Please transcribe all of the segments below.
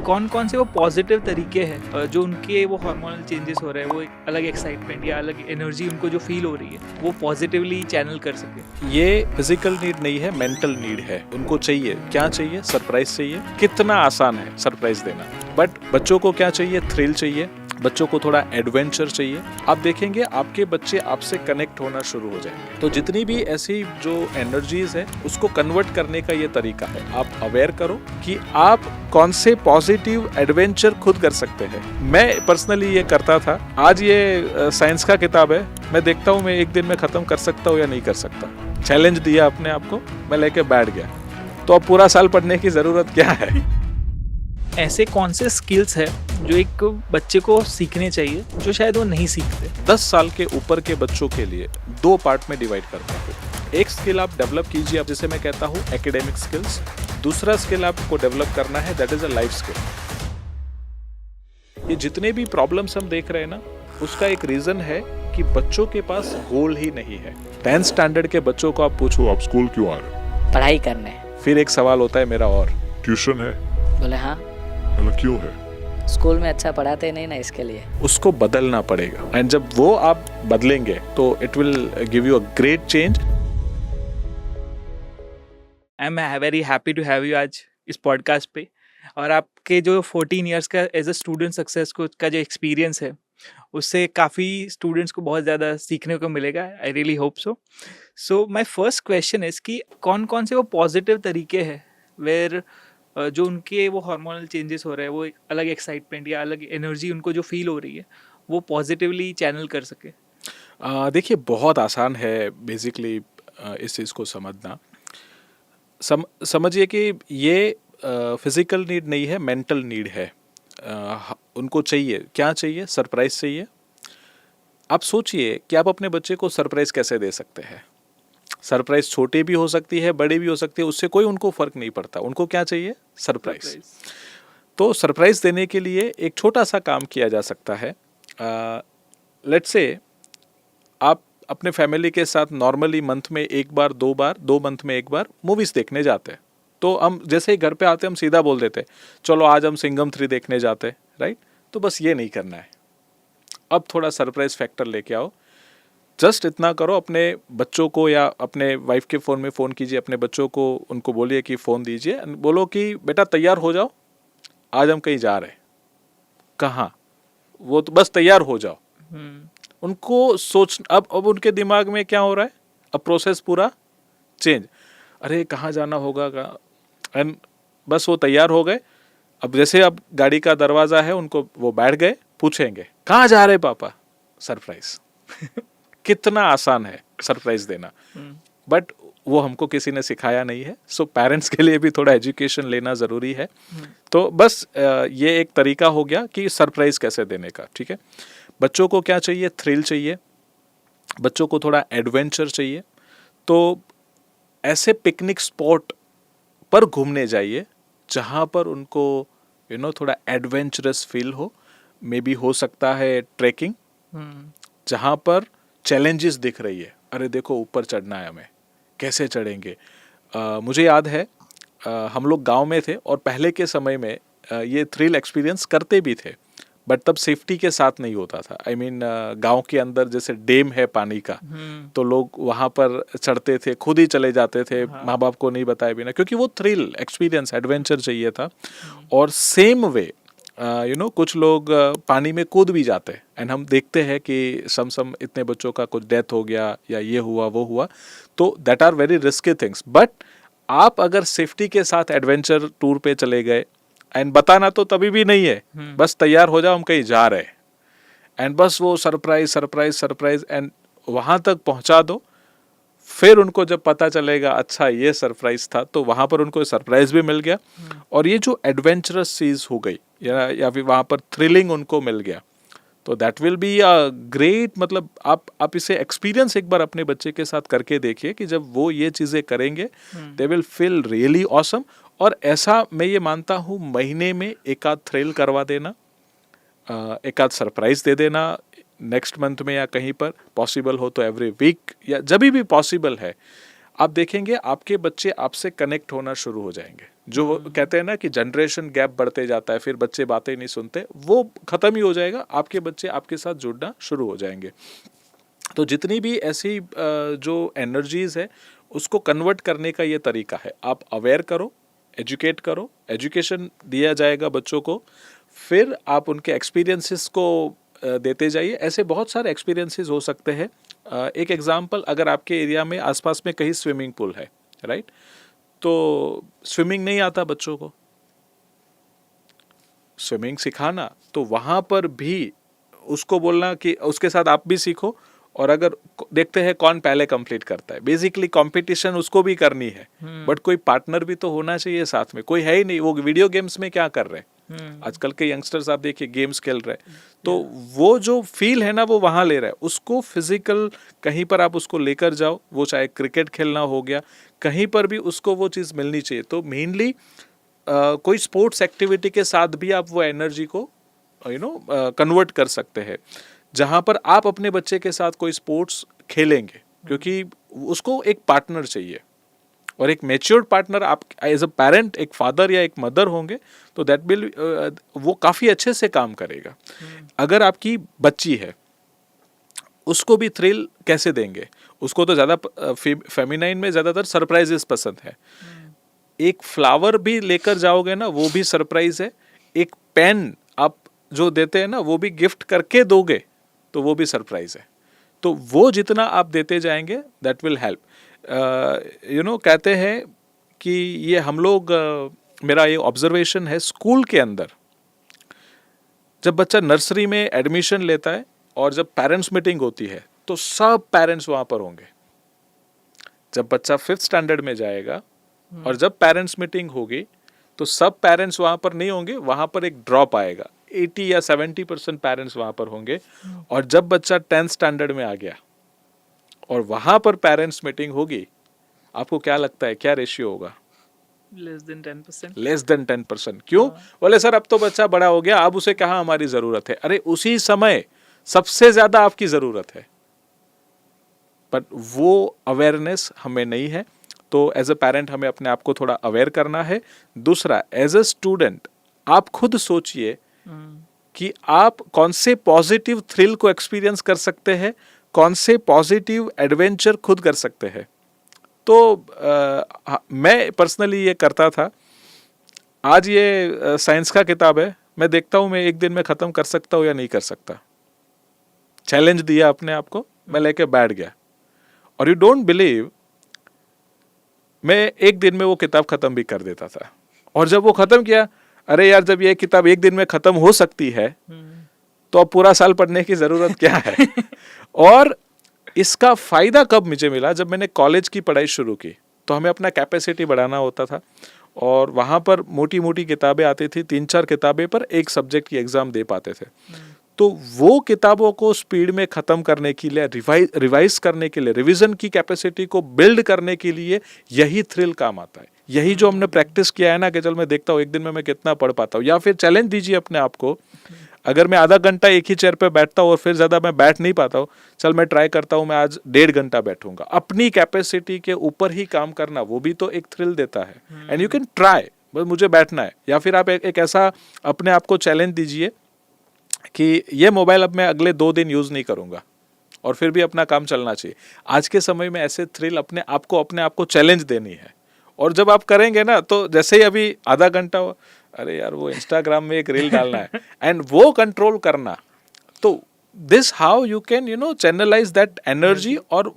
कौन कौन से वो पॉजिटिव तरीके हैं जो उनके वो हार्मोनल चेंजेस हो रहे हैं, वो एक अलग एक्साइटमेंट या अलग एनर्जी उनको जो फील हो रही है वो पॉजिटिवली चैनल कर सके। ये फिजिकल नीड नहीं है, मेंटल नीड है। उनको चाहिए, क्या चाहिए? सरप्राइज चाहिए। कितना आसान है सरप्राइज देना, बट बच्चों को क्या चाहिए? थ्रिल चाहिए, बच्चों को थोड़ा एडवेंचर चाहिए। आप देखेंगे आपके बच्चे आपसे कनेक्ट होना शुरू हो जाएंगे। तो जितनी भी ऐसी जो एनर्जीज है उसको कन्वर्ट करने का ये तरीका है। आप अवेयर करो कि आप कौन से पॉजिटिव एडवेंचर खुद कर सकते हैं। मैं पर्सनली ये करता था। आज ये साइंस का किताब है, मैं देखता हूँ मैं एक दिन में खत्म कर सकता हूँ या नहीं कर सकता। चैलेंज दिया अपने आप को, मैं लेके बैठ गया। तो अब पूरा साल पढ़ने की जरूरत क्या है? ऐसे कौन से स्किल्स है जो एक बच्चे को सीखने चाहिए जो शायद वो नहीं सीखते? 10 साल के ऊपर के बच्चों के लिए 2 पार्ट में डिवाइड करता हूँ। एक स्किल आप डेवलप कीजिए, आप जिसे मैं कहता हूँ एकेडमिक स्किल्स। दूसरा स्किल आपको डेवलप करना है, that is a life skill. ये जितने भी प्रॉब्लम्स हम देख रहे हैं ना, उसका एक रीजन है कि बच्चों के पास गोल ही नहीं है। 10th स्टैंडर्ड के बच्चों को आप पूछो आप स्कूल क्यों आ रहे हो? पढ़ाई करने। फिर एक सवाल होता है मेरा, और ट्यूशन है? बोले हाँ, मतलब क्यों है? स्कूल में अच्छा पढ़ाते नहीं ना, इसके लिए। उसको बदलना पड़ेगा, एंड जब वो आप बदलेंगे तो it will give you a great change. I am very happy to have you आज इस पॉडकास्ट पे। और आपके जो 14 इयर्स का एज अ स्टूडेंट सक्सेस को का जो एक्सपीरियंस है उससे काफ़ी स्टूडेंट्स को बहुत ज़्यादा सीखने को मिलेगा। I really hope so. So my first question is कि कौन कौन से वो पॉजिटिव तरीके हैं वेयर जो उनके वो हार्मोनल चेंजेस हो रहे हैं, वो एक अलग एक्साइटमेंट या अलग एनर्जी उनको जो फील हो रही है वो पॉजिटिवली चैनल कर सके? देखिए, बहुत आसान है बेसिकली इस चीज़ को समझना। समझिए कि ये फिजिकल नीड नहीं है, मेंटल नीड है। उनको चाहिए, क्या चाहिए? सरप्राइज चाहिए। आप सोचिए कि आप अपने बच्चे को सरप्राइज कैसे दे सकते हैं। सरप्राइज छोटी भी हो सकती है, बड़ी भी हो सकती है, उससे कोई उनको फर्क नहीं पड़ता। उनको क्या चाहिए? सरप्राइज। तो सरप्राइज देने के लिए एक छोटा सा काम किया जा सकता है। लेट्स से आप अपने फैमिली के साथ नॉर्मली मंथ में एक बार, 2 मंथ में एक बार मूवीज देखने जाते हैं। तो हम जैसे ही घर पे आते हम सीधा बोल देते चलो आज हम सिंघम 3 देखने जाते, राइट? तो बस ये नहीं करना है। अब थोड़ा सरप्राइज फैक्टर लेके आओ। जस्ट इतना करो, अपने बच्चों को या अपने वाइफ के फ़ोन में फ़ोन कीजिए अपने बच्चों को, उनको बोलिए कि फ़ोन दीजिए, बोलो कि बेटा तैयार हो जाओ, आज हम कहीं जा रहे हैं। कहाँ? वो तो बस तैयार हो जाओ। उनको सोच, अब उनके दिमाग में क्या हो रहा है? अब प्रोसेस पूरा चेंज। अरे कहाँ जाना होगा का, एंड बस वो तैयार हो गए। अब जैसे अब गाड़ी का दरवाज़ा है, उनको वो बैठ गए, पूछेंगे कहाँ जा रहे पापा? सरप्राइज। कितना आसान है सरप्राइज देना, बट वो हमको किसी ने सिखाया नहीं है। सो पेरेंट्स के लिए भी थोड़ा एजुकेशन लेना ज़रूरी है। तो बस ये एक तरीका हो गया कि सरप्राइज कैसे देने का, ठीक है? बच्चों को क्या चाहिए? थ्रिल चाहिए, बच्चों को थोड़ा एडवेंचर चाहिए। तो ऐसे पिकनिक स्पॉट पर घूमने जाइए जहाँ पर उनको थोड़ा एडवेंचरस फील हो। मे बी हो सकता है ट्रैकिंग, जहाँ पर चैलेंजेस दिख रही है। अरे देखो ऊपर चढ़ना है हमें, कैसे चढ़ेंगे? मुझे याद है हम लोग गांव में थे और पहले के समय में ये थ्रिल एक्सपीरियंस करते भी थे, बट तब सेफ्टी के साथ नहीं होता था। आई मीन गांव के अंदर जैसे डैम है पानी का, तो लोग वहाँ पर चढ़ते थे, खुद ही चले जाते थे, माँ बाप को नहीं बताए बिना, क्योंकि वो थ्रिल एक्सपीरियंस, एडवेंचर चाहिए था। और सेम वे कुछ लोग पानी में कूद भी जाते हैं, एंड हम देखते हैं कि सम इतने बच्चों का कुछ डेथ हो गया या ये हुआ वो हुआ। तो that are very risky things. But आप अगर सेफ्टी के साथ एडवेंचर टूर पे चले गए, एंड बताना तो तभी भी नहीं है, बस तैयार हो जाओ हम कहीं जा रहे हैं, एंड बस वो सरप्राइज सरप्राइज सरप्राइज, एंड वहाँ तक पहुँचा दो। फिर उनको जब पता चलेगा अच्छा ये सरप्राइज था, तो वहाँ पर उनको सरप्राइज भी मिल गया और ये जो एडवेंचरस चीज़ हो गई या फिर वहाँ पर थ्रिलिंग उनको मिल गया, तो that will be a great. मतलब आप इसे एक्सपीरियंस एक बार अपने बच्चे के साथ करके देखिए कि जब वो ये चीज़ें करेंगे they will feel really awesome. और ऐसा मैं ये मानता हूँ महीने में एक आध थ्रिल करवा देना, एक आध सरप्राइज दे देना नेक्स्ट मंथ में या कहीं पर, पॉसिबल हो तो एवरी वीक या जब भी पॉसिबल है, आप देखेंगे आपके बच्चे आपसे कनेक्ट होना शुरू हो जाएंगे। जो कहते हैं ना कि जनरेशन गैप बढ़ते जाता है, फिर बच्चे बातें नहीं सुनते, वो ख़त्म ही हो जाएगा, आपके बच्चे आपके साथ जुड़ना शुरू हो जाएंगे। तो जितनी भी ऐसी जो एनर्जीज़ है उसको कन्वर्ट करने का ये तरीका है, आप अवेयर करो, एजुकेट करो, एजुकेशन दिया जाएगा बच्चों को, फिर आप उनके एक्सपीरियंसेस को देते जाइए। ऐसे बहुत सारे एक्सपीरियंसेस हो सकते हैं। एक एग्जांपल, अगर आपके एरिया में आसपास में कहीं स्विमिंग पूल है, राइट, तो स्विमिंग नहीं आता बच्चों को, स्विमिंग सिखाना, तो वहाँ पर भी उसको बोलना कि उसके साथ आप भी सीखो, और अगर देखते हैं कौन पहले कंप्लीट करता है, बेसिकली कंपटीशन उसको भी करनी है, बट कोई पार्टनर भी तो होना चाहिए साथ में, कोई है ही नहीं। वो वीडियो गेम्स में क्या कर रहे हैं आजकल के यंगस्टर्स, आप देखिए गेम्स खेल रहे हैं, तो वो जो फील है ना वो वहाँ ले रहा है, उसको फिजिकल कहीं पर आप उसको लेकर जाओ, वो चाहे क्रिकेट खेलना हो गया, कहीं पर भी उसको वो चीज़ मिलनी चाहिए। तो मेनली कोई स्पोर्ट्स एक्टिविटी के साथ भी आप वो एनर्जी को कन्वर्ट कर सकते हैं, जहाँ पर आप अपने बच्चे के साथ कोई स्पोर्ट्स खेलेंगे, क्योंकि उसको एक पार्टनर चाहिए, और एक मैच्योर्ड पार्टनर आप एज अ पेरेंट, एक फादर या एक मदर होंगे, तो दैट विल वो काफ़ी अच्छे से काम करेगा। अगर आपकी बच्ची है, उसको भी थ्रिल कैसे देंगे, उसको तो ज़्यादा फेमिनाइन में ज़्यादातर सरप्राइजेस पसंद है, एक फ्लावर भी लेकर जाओगे ना वो भी सरप्राइज है, एक पेन आप जो देते हैं ना वो भी गिफ्ट करके दोगे तो वो भी सरप्राइज है। तो वो जितना आप देते जाएंगे दैट विल हेल्प। कहते हैं कि ये हम लोग मेरा ये ऑब्जर्वेशन है, स्कूल के अंदर जब बच्चा नर्सरी में एडमिशन लेता है और जब पेरेंट्स मीटिंग होती है तो सब पेरेंट्स वहाँ पर होंगे। जब बच्चा 5th स्टैंडर्ड में जाएगा और जब पेरेंट्स मीटिंग होगी तो सब पेरेंट्स वहाँ पर नहीं होंगे, वहाँ पर एक ड्रॉप आएगा, 80 या 70% पेरेंट्स वहाँ पर होंगे। और जब बच्चा 10th स्टैंडर्ड में आ गया और वहाँ पर पेरेंट्स मीटिंग होगी, आपको क्या लगता है क्या रेशियो होगा? Less than 10%। Less than 10%। क्यों? बोले सर अब तो बच्चा बड़ा हो गया, अब उसे कहाँ हमारी ज़रूरत है। अरे उसी समय सबसे ज़्यादा आपकी ज़रूरत है, बट वो अवेयरनेस हमें नहीं है। तो एज अ पेरेंट हमें अपने आप को थोड़ा अवेयर करना है। दूसरा, एज अ स्टूडेंट आप खुद सोचिए कि आप कौन से पॉजिटिव थ्रिल को एक्सपीरियंस कर सकते हैं, कौन से पॉजिटिव एडवेंचर खुद कर सकते हैं। तो मैं पर्सनली ये करता था। आज ये साइंस का किताब है, मैं देखता हूँ मैं एक दिन में ख़त्म कर सकता हूँ या नहीं कर सकता। चैलेंज दिया अपने आप को, मैं लेके बैठ गया, और यू डोंट बिलीव मैं एक दिन में वो किताब ख़त्म भी कर देता था। और जब वो ख़त्म किया, अरे यार जब ये किताब एक दिन में ख़त्म हो सकती है तो अब पूरा साल पढ़ने की ज़रूरत क्या है। और इसका फ़ायदा कब मुझे मिला, जब मैंने कॉलेज की पढ़ाई शुरू की तो हमें अपना कैपेसिटी बढ़ाना होता था, और वहाँ पर मोटी मोटी किताबें आती थी, 3-4 किताबें पर एक सब्जेक्ट की एग्ज़ाम दे पाते थे। तो वो किताबों को स्पीड में ख़त्म करने के लिए, रिवाइज करने के लिए, रिवीजन की कैपेसिटी को बिल्ड करने के लिए यही थ्रिल काम आता है। यही जो हमने प्रैक्टिस किया है ना कि चल मैं देखता हूँ एक दिन में मैं कितना पढ़ पाता हूँ। या फिर चैलेंज दीजिए अपने आप को, अगर मैं आधा घंटा एक ही चेयर पे बैठता हूँ और फिर ज़्यादा मैं बैठ नहीं पाता हूँ, चल मैं ट्राई करता हूँ मैं आज 1.5 घंटा बैठूंगा। अपनी कैपेसिटी के ऊपर ही काम करना, वो भी तो एक थ्रिल देता है। एंड यू कैन ट्राई, बस मुझे बैठना है। या फिर आप एक ऐसा अपने आप को चैलेंज दीजिए कि ये मोबाइल अब मैं अगले 2 दिन यूज़ नहीं करूँगा, और फिर भी अपना काम चलना चाहिए। आज के समय में ऐसे थ्रिल अपने आप को चैलेंज देनी है। और जब आप करेंगे ना, तो जैसे ही अभी आधा घंटा हो, अरे यार वो इंस्टाग्राम में एक रील डालना है, एंड वो कंट्रोल करना। तो this how you can channelise that energy. और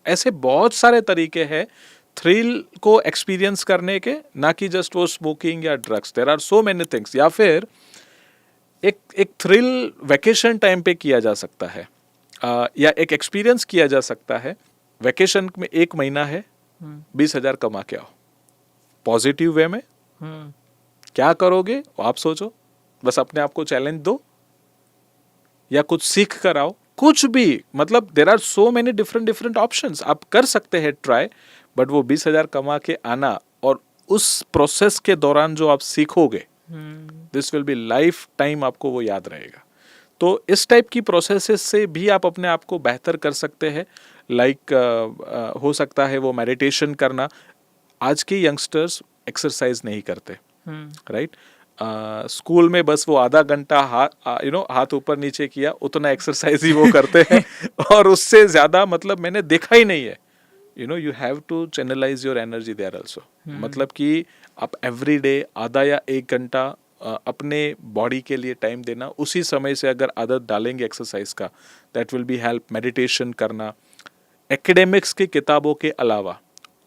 ऐसे बहुत सारे तरीके हैं थ्रिल को एक्सपीरियंस करने के, ना कि जस्ट वो स्मोकिंग या drugs. There are so many things. या फिर एक थ्रिल वैकेशन टाइम पे किया जा सकता है, या एक एक्सपीरियंस किया जा सकता है। वैकेशन में 1 महीना है, 20,000 कमा के आओ पॉजिटिव वे में। क्या करोगे आप सोचो, बस अपने आप को चैलेंज दो या कुछ सीख कर आओ, कुछ भी। मतलब there are so many different options, आप कर सकते हैं ट्राई। बट वो 20,000 कमा के आना और उस प्रोसेस के दौरान जो आप सीखोगे, this will be life time आपको वो याद रहेगा। तो इस टाइप की प्रोसेसेस से भी आप अपने आप को बेहतर कर सकते हैं। लाइक हो सकता है वो मेडिटेशन करना। आज के यंगस्टर्स एक्सरसाइज नहीं करते, हम्म राइट? स्कूल में बस वो आधा घंटा हाथ ऊपर नीचे किया, उतना एक्सरसाइज ही वो करते हैं और उससे ज़्यादा मतलब मैंने देखा ही नहीं है. You have to channelise your energy there also. मतलब कि आप एवरी डे आधा या 1 घंटा अपने बॉडी के लिए टाइम देना, उसी समय से अगर आदत डालेंगे एक्सरसाइज का, that will be help. Meditation करना, एकेडमिक्स की किताबों के अलावा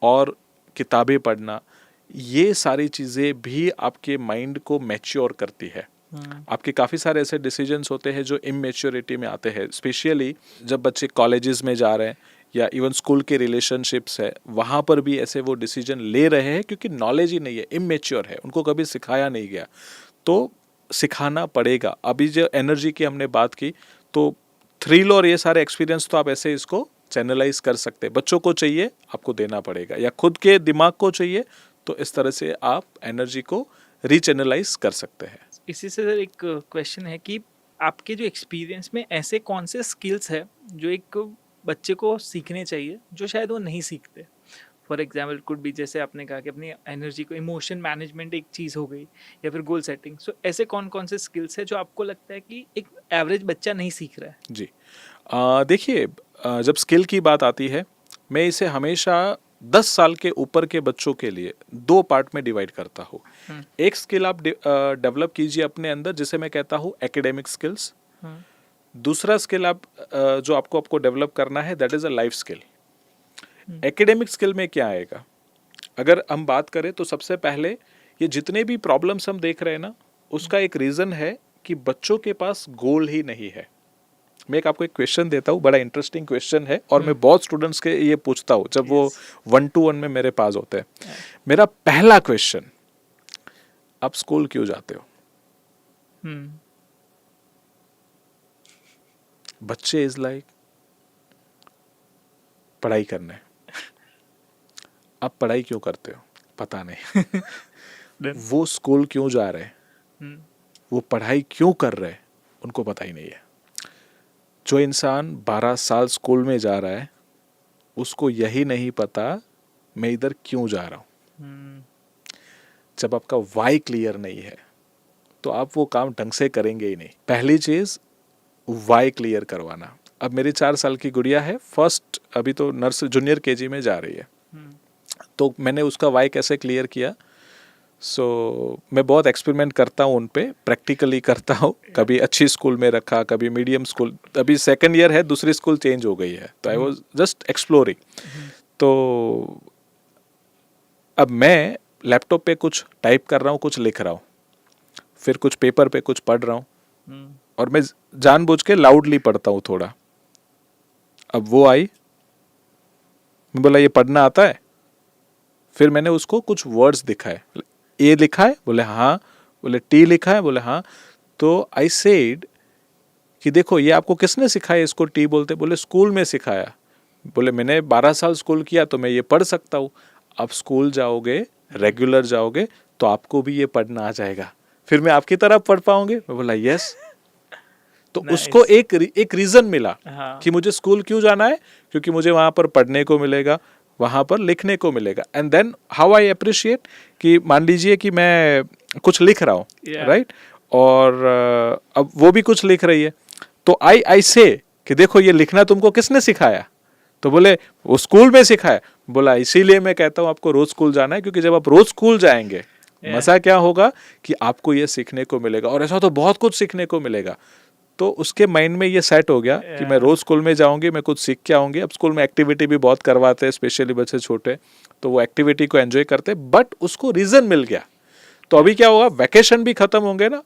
और किताबें पढ़ना, ये सारी चीज़ें भी आपके माइंड को मैच्योर करती है. आपके काफ़ी सारे ऐसे डिसीजंस होते हैं जो इमेच्योरिटी में आते हैं, स्पेशली जब बच्चे कॉलेजेस में जा रहे हैं या इवन स्कूल के रिलेशनशिप्स है, वहाँ पर भी ऐसे वो डिसीजन ले रहे हैं क्योंकि नॉलेज ही नहीं है, इमेच्योर है, उनको कभी सिखाया नहीं गया. तो सिखाना पड़ेगा. अभी जो एनर्जी की हमने बात की, तो थ्रिल और ये सारे एक्सपीरियंस तो आप ऐसे इसको चैनलाइज कर सकते हैं. बच्चों को चाहिए, आपको देना पड़ेगा, या खुद के दिमाग को चाहिए, तो इस तरह से आप एनर्जी को रीचैनलाइज कर सकते हैं. इसी से सर एक क्वेश्चन है कि आपके जो एक्सपीरियंस में ऐसे कौन से स्किल्स है जो एक बच्चे को सीखने चाहिए जो शायद वो नहीं सीखते. फॉर एग्जाम्पल कुड भी, जैसे आपने कहा कि अपनी एनर्जी को, इमोशन मैनेजमेंट एक चीज़ हो गई, या फिर गोल सेटिंग. सो ऐसे कौन कौन से स्किल्स है जो आपको लगता है कि एक एवरेज बच्चा नहीं सीख रहा है. जी, देखिए, जब स्किल की बात आती है, मैं इसे हमेशा 10 साल के ऊपर के बच्चों के लिए 2 पार्ट में डिवाइड करता हूँ. एक स्किल आप डेवलप कीजिए अपने अंदर, जिसे मैं कहता हूँ एकेडमिक स्किल्स. दूसरा स्किल जो आपको डेवलप करना है, that is a life skill. Academic skill में क्या आएगा? अगर हम बात करें तो सबसे पहले ये जितने भी प्रॉब्लम्स हम देख रहे हैं ना, उसका एक रीज़न है कि बच्चों के पास गोल ही नहीं है. मैं आपको एक क्वेश्चन देता हूँ, बड़ा इंटरेस्टिंग क्वेश्चन है, और मैं बहुत स्टूडेंट्स के ये पूछता हूँ जब वो 1-to-1 में मेरे पास होते हैं. मेरा पहला क्वेश्चन, आप स्कूल क्यों जाते हो? बच्चे इज लाइक पढ़ाई करने. आप पढ़ाई क्यों करते हो? पता नहीं. वो स्कूल क्यों जा रहे हैं, वो पढ़ाई क्यों कर रहे हैं, उनको पता ही नहीं है. जो इंसान 12 साल स्कूल में जा रहा है, उसको यही नहीं पता मैं इधर क्यों जा रहा हूं. जब आपका वाई क्लियर नहीं है तो आप वो काम ढंग से करेंगे ही नहीं. पहली चीज वाई क्लियर करवाना. अब मेरी 4 साल की गुड़िया है, फर्स्ट अभी तो जूनियर केजी में जा रही है. तो मैंने उसका वाई कैसे क्लियर किया, मैं बहुत एक्सपेरिमेंट करता हूँ उन पे, प्रैक्टिकली करता हूँ. कभी अच्छी स्कूल में रखा, कभी मीडियम स्कूल. अभी 2nd ईयर है, दूसरी स्कूल चेंज हो गई है, तो आई वाज जस्ट एक्सप्लोरिंग. तो अब मैं लैपटॉप पे कुछ टाइप कर रहा हूँ, कुछ लिख रहा हूँ, फिर कुछ पेपर पे कुछ पढ़ रहा हूँ, और मैं जानबूझ के लाउडली पढ़ता हूँ थोड़ा. अब वो आई, मैं बोला ये पढ़ना आता है? फिर मैंने उसको कुछ वर्ड्स दिखाए. ए लिखा है? बोले हाँ. बोले टी लिखा है? बोले हाँ. तो आई सेड कि देखो ये आपको किसने सिखाया इसको टी बोलते? बोले स्कूल में सिखाया. बोले मैंने 12 साल स्कूल किया तो मैं ये पढ़ सकता हूँ. आप स्कूल जाओगे, रेगुलर जाओगे, तो आपको भी ये पढ़ना आ जाएगा, फिर मैं आपकी तरह पढ़ पाऊंगे. मैं बोला यस. तो उसको एक रीजन मिला कि मुझे स्कूल क्यों जाना है, क्योंकि मुझे वहां पर पढ़ने को मिलेगा, वहां पर लिखने को मिलेगा. And then how I appreciate कि मान लीजिए कि मैं कुछ लिख रहा हूँ, राइट, और अब वो भी कुछ लिख रही है, तो आई से कि देखो ये लिखना तुमको किसने सिखाया? तो बोले वो स्कूल में सिखाया. बोला इसीलिए मैं कहता हूँ आपको रोज स्कूल जाना है, क्योंकि जब आप रोज स्कूल जाएंगे, मजा क्या होगा कि आपको ये सीखने को मिलेगा, और ऐसा तो बहुत कुछ सीखने को मिलेगा. तो उसके माइंड में ये सेट हो गया कि मैं रोज स्कूल में जाऊंगी, मैं कुछ सीख के आऊंगी. अब स्कूल में एक्टिविटी भी बहुत करवाते हैं, स्पेशली बच्चे छोटे, तो वो एक्टिविटी को एंजॉय करते, बट उसको रीजन मिल गया. तो अभी क्या होगा, वैकेशन भी खत्म होंगे ना,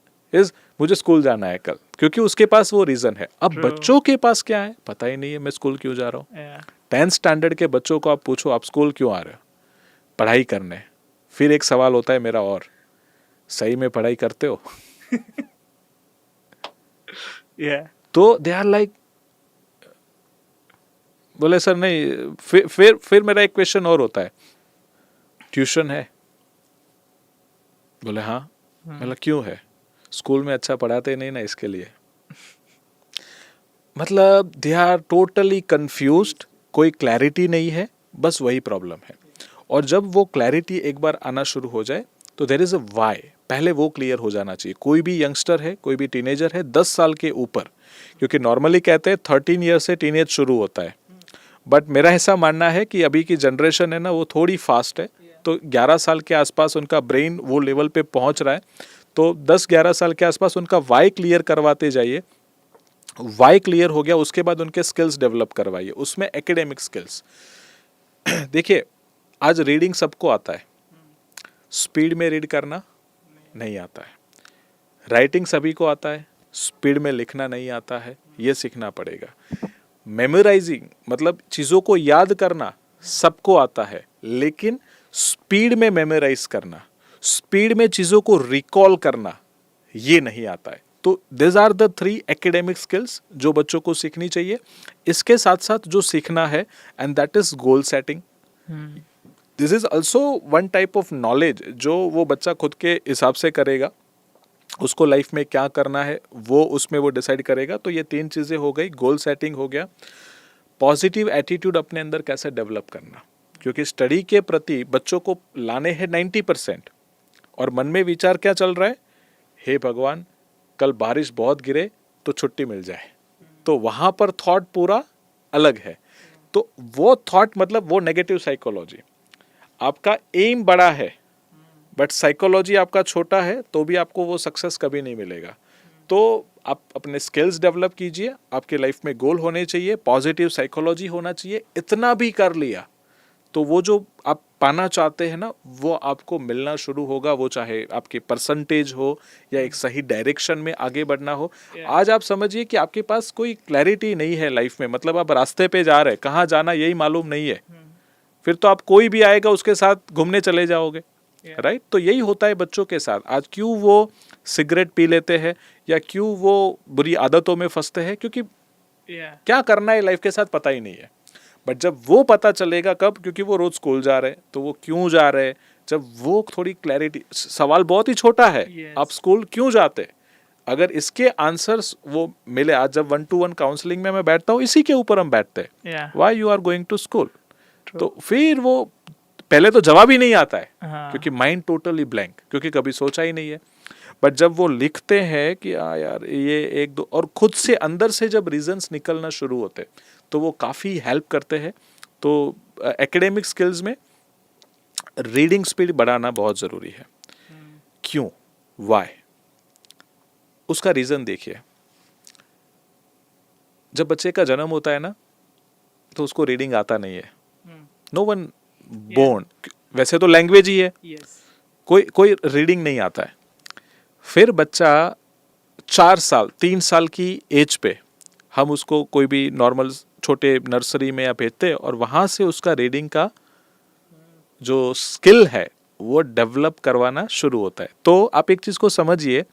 मुझे स्कूल जाना है कल, क्योंकि उसके पास वो रीजन है. अब बच्चों के पास क्या है, पता ही नहीं है मैं स्कूल क्यों जा रहा हूँ. 10th स्टैंडर्ड के बच्चों को आप पूछो आप स्कूल क्यों आ रहे हो? पढ़ाई करने. फिर एक सवाल होता है मेरा, और सही में पढ़ाई करते हो? तो दे आर लाइक, बोले सर नहीं. फिर मेरा एक क्वेश्चन और होता है, ट्यूशन है? बोले हाँ. मतलब क्यों है? स्कूल में अच्छा पढ़ाते नहीं ना, इसके लिए. मतलब दे आर टोटली कंफ्यूज्ड, कोई क्लैरिटी नहीं है, बस वही प्रॉब्लम है. और जब वो क्लैरिटी एक बार आना शुरू हो जाए तो देयर इज़ अ वाई, पहले वो क्लियर हो जाना चाहिए। कोई भी यंगस्टर है, कोई भी टीनेजर है 10 साल के ऊपर, क्योंकि नॉर्मली कहते हैं 13 ईयर से टीनेज शुरू होता है, बट मेरा ऐसा मानना है कि अभी की जनरेशन है ना वो थोड़ी फास्ट है, तो 11 साल के आसपास उनका ब्रेन वो लेवल पे पहुंच रहा है, तो 10-11 साल के आसपास उनका वाई क्लियर करवाते जाइए। वाई क्लियर हो गया उसके बाद उनके स्किल्स डेवलप करवाइए, उसमें एकेडमिक स्किल्स। देखिए आज रीडिंग सबको आता है, स्पीड में रीड करना नहीं आता है, राइटिंग सभी को आता है, स्पीड में लिखना नहीं आता है, ये सीखना पड़ेगा। मेमोराइजिंग मतलब चीज़ों को याद करना सबको आता है, लेकिन स्पीड में मेमोराइज करना, स्पीड में चीज़ों को रिकॉल करना, ये नहीं आता है। तो this are the 3 academic skills जो बच्चों को सीखनी चाहिए। इसके साथ साथ जो सीखना है and that is goal setting. This is also one type of knowledge जो वो बच्चा खुद के हिसाब से करेगा, उसको लाइफ में क्या करना है वो उसमें वो डिसाइड करेगा। तो ये 3 चीज़ें हो गई, गोल सेटिंग हो गया, पॉजिटिव एटीट्यूड अपने अंदर कैसे डेवलप करना, क्योंकि स्टडी के प्रति बच्चों को लाने हैं 90% और मन में विचार क्या चल रहा है, हे भगवान कल बारिश बहुत गिरे तो छुट्टी मिल जाए, तो वहाँ पर थॉट पूरा अलग है। तो वो थॉट मतलब वो नेगेटिव साइकोलॉजी। आपका एम बड़ा है बट साइकोलॉजी आपका छोटा है तो भी आपको वो सक्सेस कभी नहीं मिलेगा। तो आप अपने स्किल्स डेवलप कीजिए, आपके लाइफ में गोल होने चाहिए, पॉजिटिव साइकोलॉजी होना चाहिए। इतना भी कर लिया तो वो जो आप पाना चाहते हैं ना वो आपको मिलना शुरू होगा, वो चाहे आपके परसेंटेज हो या एक सही डायरेक्शन में आगे बढ़ना हो। आज आप समझिए कि आपके पास कोई क्लैरिटी नहीं है लाइफ में, मतलब आप रास्ते पे जा रहे हैं, कहाँ जाना यही मालूम नहीं है, फिर तो आप कोई भी आएगा उसके साथ घूमने चले जाओगे, राइट। तो यही होता है बच्चों के साथ। आज क्यों वो सिगरेट पी लेते हैं या क्यों वो बुरी आदतों में फंसते हैं, क्योंकि क्या करना है लाइफ के साथ पता ही नहीं है। बट जब वो पता चलेगा कब, क्योंकि वो रोज स्कूल जा रहे हैं तो वो क्यों जा रहे हैं, जब वो थोड़ी क्लैरिटी, सवाल बहुत ही छोटा है, आप स्कूल क्यों जाते, अगर इसके आंसर्स वो मिले। आज जब 1-to-1 काउंसलिंग में मैं बैठता हूँ इसी के ऊपर हम बैठते हैं, why you are going to school, तो फिर वो पहले तो जवाब ही नहीं आता है, क्योंकि माइंड टोटली ब्लैंक, क्योंकि कभी सोचा ही नहीं है। बट जब वो लिखते हैं कि यार ये 1-2 और खुद से अंदर से जब रीजंस निकलना शुरू होते तो वो काफ़ी हेल्प करते हैं। तो एकेडमिक स्किल्स में रीडिंग स्पीड बढ़ाना बहुत ज़रूरी है। क्यों, वाई, उसका रीज़न देखिए। जब बच्चे का जन्म होता है ना तो उसको रीडिंग आता नहीं है, नो वन बोर्न, वैसे तो लैंग्वेज ही है, कोई रीडिंग नहीं आता है। फिर बच्चा 4 साल 3 साल की एज पे हम उसको कोई भी नॉर्मल छोटे नर्सरी में या भेजते हैं और वहाँ से उसका रीडिंग का जो स्किल है वो डेवलप करवाना शुरू होता है। तो आप एक चीज़ को समझिए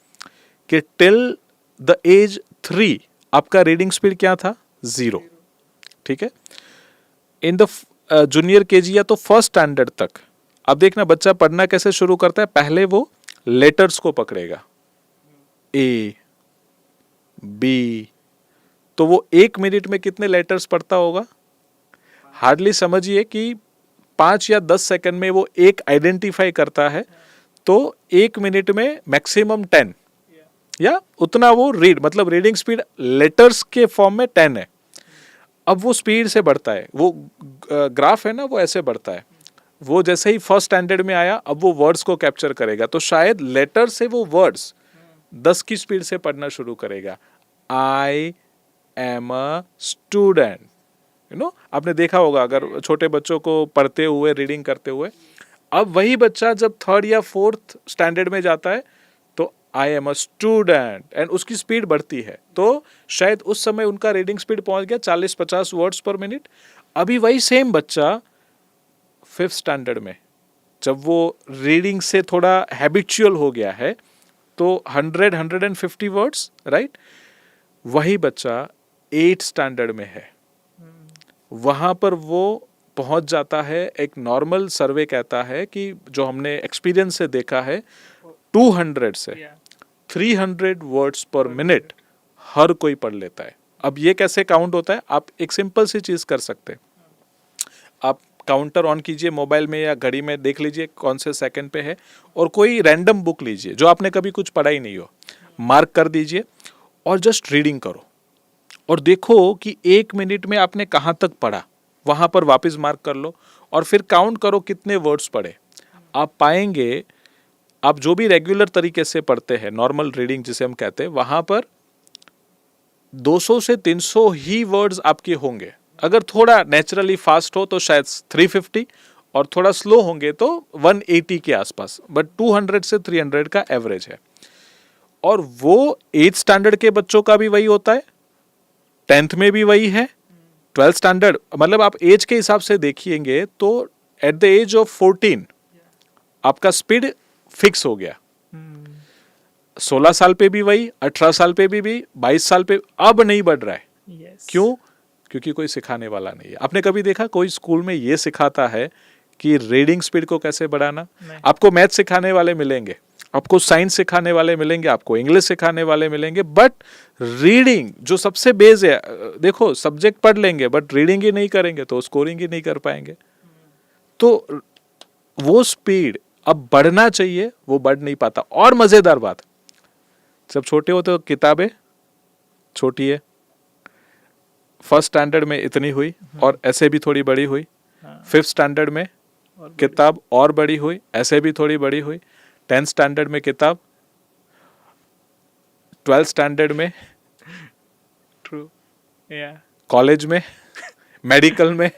कि टिल द एज 3 आपका रीडिंग स्पीड क्या था, 0, ठीक है। इन द जूनियर केजी या तो फर्स्ट स्टैंडर्ड तक अब देखना बच्चा पढ़ना कैसे शुरू करता है, पहले वो लेटर्स को पकड़ेगा, ए बी, तो वो 1 मिनट में कितने लेटर्स पढ़ता होगा, हार्डली समझिए कि 5 या 10 सेकंड में वो एक आइडेंटिफाई करता है, तो 1 मिनट में मैक्सिमम 10 या उतना वो रीड, मतलब रीडिंग स्पीड लेटर्स के फॉर्म में 10 है। अब वो स्पीड से बढ़ता है, वो ग्राफ है ना वो ऐसे बढ़ता है, वो जैसे ही फर्स्ट स्टैंडर्ड में आया अब वो वर्ड्स को कैप्चर करेगा, तो शायद लेटर से वो वर्ड्स 10 की स्पीड से पढ़ना शुरू करेगा। I am a student, you know, आपने देखा होगा अगर छोटे बच्चों को पढ़ते हुए रीडिंग करते हुए। अब वही बच्चा जब 3rd या 4th स्टैंडर्ड में जाता है तो I am a student and उसकी स्पीड बढ़ती है, तो शायद उस समय उनका रीडिंग स्पीड पहुंच गया 40-50 वर्ड्स पर मिनट। अभी वही सेम बच्चा 5th स्टैंडर्ड में जब वो रीडिंग से थोड़ा हैबिचुअल हो गया है तो 100-150 वर्ड्स, राइट। वही बच्चा 8th स्टैंडर्ड में है, वहाँ पर वो पहुँच जाता है, एक नॉर्मल सर्वे कहता है कि जो हमने एक्सपीरियंस से देखा है 200 से 300 वर्ड्स पर मिनट हर कोई पढ़ लेता है। अब ये कैसे काउंट होता है, आप एक सिंपल सी चीज़ कर सकते हैं, आप काउंटर ऑन कीजिए मोबाइल में या घड़ी में, देख लीजिए कौन से सेकंड पे है, और कोई रैंडम बुक लीजिए जो आपने कभी कुछ पढ़ा ही नहीं हो, मार्क कर दीजिए और जस्ट रीडिंग करो और देखो कि 1 मिनट में आपने कहाँ तक पढ़ा, वहाँ पर वापस मार्क कर लो और फिर काउंट करो कितने वर्ड्स पढ़े। आप पाएंगे आप जो भी रेगुलर तरीके से पढ़ते हैं, नॉर्मल रीडिंग जिसे हम कहते हैं, वहाँ पर 200 से 300 ही वर्ड्स आपके होंगे। अगर थोड़ा नेचुरली फास्ट हो तो शायद 350 और थोड़ा स्लो होंगे तो 180 के आसपास, बट 200 से 300 का एवरेज है। और वो 8th स्टैंडर्ड के बच्चों का भी वही होता है, 10th में भी वही है, 12th स्टैंडर्ड, मतलब आप एज के हिसाब से देखिएंगे तो एट द एज ऑफ 14 आपका स्पीड फिक्स हो गया। 16 साल पे भी वही, 18 साल पे भी 22 साल पे अब नहीं बढ़ रहा है। Yes. क्यों? क्योंकि कोई सिखाने वाला नहीं है। आपने कभी देखा कोई स्कूल में ये सिखाता है कि रीडिंग स्पीड को कैसे बढ़ाना? आपको मैथ सिखाने वाले मिलेंगे, आपको साइंस सिखाने वाले मिलेंगे, आपको इंग्लिश सिखाने वाले मिलेंगे, बट रीडिंग जो सबसे बेस है, देखो सब्जेक्ट पढ़ लेंगे बट रीडिंग ही नहीं करेंगे तो स्कोरिंग ही नहीं कर पाएंगे। तो वो स्पीड अब बढ़ना चाहिए, वो बढ़ नहीं पाता। और मजेदार बात, जब छोटे होते तो किताबें छोटी है, फर्स्ट स्टैंडर्ड में इतनी हुई और ऐसे भी थोड़ी बड़ी हुई, 5th स्टैंडर्ड में किताब और बड़ी हुई, ऐसे भी थोड़ी बड़ी हुई, 10th स्टैंडर्ड में किताब, 12th स्टैंडर्ड में, True. Yeah. कॉलेज में, मेडिकल में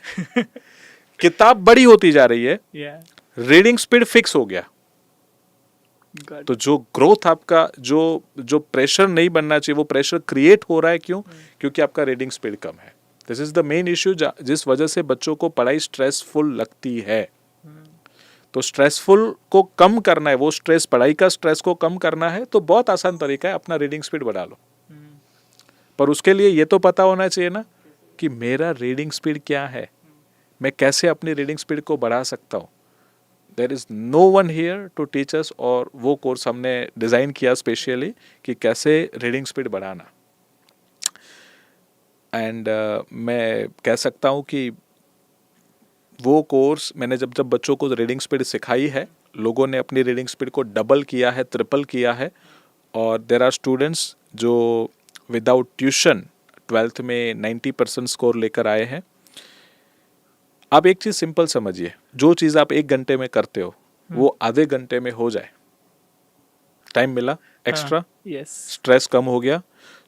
किताब बड़ी होती जा रही है, Yeah. रीडिंग स्पीड फिक्स हो गया। Got तो जो ग्रोथ आपका, जो प्रेशर नहीं बनना चाहिए वो प्रेशर क्रिएट हो रहा है। क्यों? क्योंकि आपका रीडिंग स्पीड कम है। This is the main issue जिस वजह से बच्चों को पढ़ाई स्ट्रेसफुल लगती है। तो स्ट्रेसफुल को कम करना है, वो स्ट्रेस, पढ़ाई का स्ट्रेस को कम करना है, तो बहुत आसान तरीका है, अपना रीडिंग स्पीड बढ़ा लो। पर उसके लिए ये तो पता होना चाहिए ना कि मेरा रीडिंग स्पीड क्या है, मैं कैसे अपनी रीडिंग स्पीड को बढ़ा सकता हूँ। There is no one here to teach us, और वो कोर्स हमने डिज़ाइन किया स्पेशली कि कैसे रीडिंग स्पीड बढ़ाना। एंड मैं कह सकता हूँ कि वो कोर्स मैंने जब बच्चों को रीडिंग स्पीड सिखाई है, लोगों ने अपनी रीडिंग स्पीड को डबल किया है, ट्रिपल किया है। और देयर आर स्टूडेंट्स जो विदाउट ट्यूशन 12th में 90% स्कोर लेकर आए हैं। आप एक चीज़ सिंपल समझिए, जो चीज़ आप 1 घंटे में करते हो वो आधे घंटे में हो जाए, टाइम मिला एक्स्ट्रा, Yes. स्ट्रेस कम हो गया।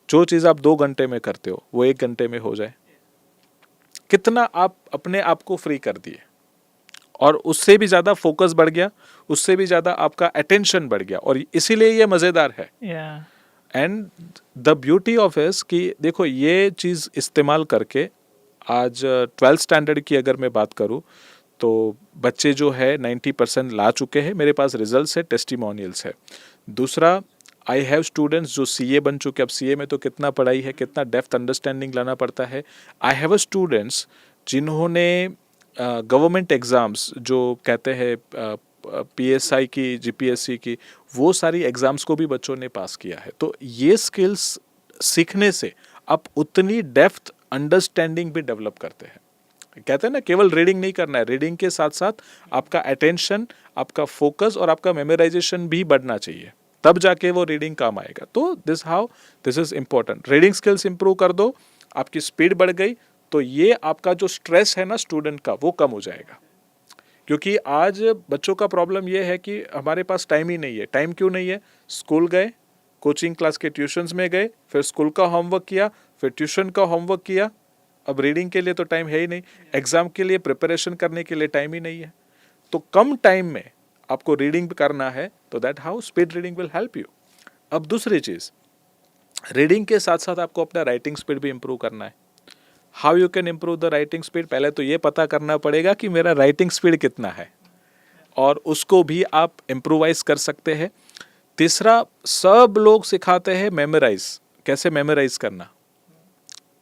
जो चीज़ आप 2 घंटे में करते हो वो 1 घंटे में हो जाए, कितना आप अपने आप को फ्री कर दिए। और उससे भी ज़्यादा फोकस बढ़ गया, उससे भी ज़्यादा आपका अटेंशन बढ़ गया, और इसीलिए ये मज़ेदार है। Yeah. And the beauty of इस कि देखो ये चीज़ इस्तेमाल करके आज 12th स्टैंडर्ड की अगर मैं बात करूँ तो बच्चे जो है 90% ला चुके हैं। मेरे पास रिजल्ट्स है, टेस्टिमोनियल्स है। दूसरा, आई हैव स्टूडेंट्स जो सीए बन चुके। अब सीए में तो कितना पढ़ाई है, कितना डेप्थ अंडरस्टैंडिंग लाना पड़ता है। आई हैव स्टूडेंट्स जिन्होंने गवर्नमेंट एग्ज़ाम्स जो कहते हैं पीएसआई की, जीपीएससी की, वो सारी एग्ज़ाम्स को भी बच्चों ने पास किया है। तो ये स्किल्स सीखने से आप उतनी डेप्थ अंडरस्टैंडिंग भी डेवलप करते हैं। कहते हैं ना, केवल रीडिंग नहीं करना है, रीडिंग के साथ साथ आपका अटेंशन, आपका फोकस और आपका मेमोराइजेशन भी बढ़ना चाहिए, तब जाके वो रीडिंग काम आएगा। तो this is important. Reading skills improve कर दो, आपकी स्पीड बढ़ गई तो ये आपका जो स्ट्रेस है ना स्टूडेंट का, वो कम हो जाएगा। क्योंकि आज बच्चों का प्रॉब्लम ये है कि हमारे पास टाइम ही नहीं है। टाइम क्यों नहीं है? स्कूल गए, कोचिंग क्लास के ट्यूशन्स में गए, फिर स्कूल का होमवर्क किया, फिर ट्यूशन का होमवर्क किया, अब रीडिंग के लिए तो टाइम है ही नहीं, एग्जाम के लिए प्रिपरेशन करने के लिए टाइम ही नहीं है। तो कम टाइम में आपको रीडिंग करना है, तो that how speed reading will help you. अब दूसरी चीज़, रीडिंग के साथ साथ आपको अपना राइटिंग स्पीड भी इम्प्रूव करना है। How you can improve the writing speed? पहले तो ये पता करना पड़ेगा कि मेरा राइटिंग स्पीड कितना है, और उसको भी आप इम्प्रूवाइज कर सकते हैं। तीसरा, सब लोग सिखाते हैं मेमोराइज, कैसे मेमोराइज करना।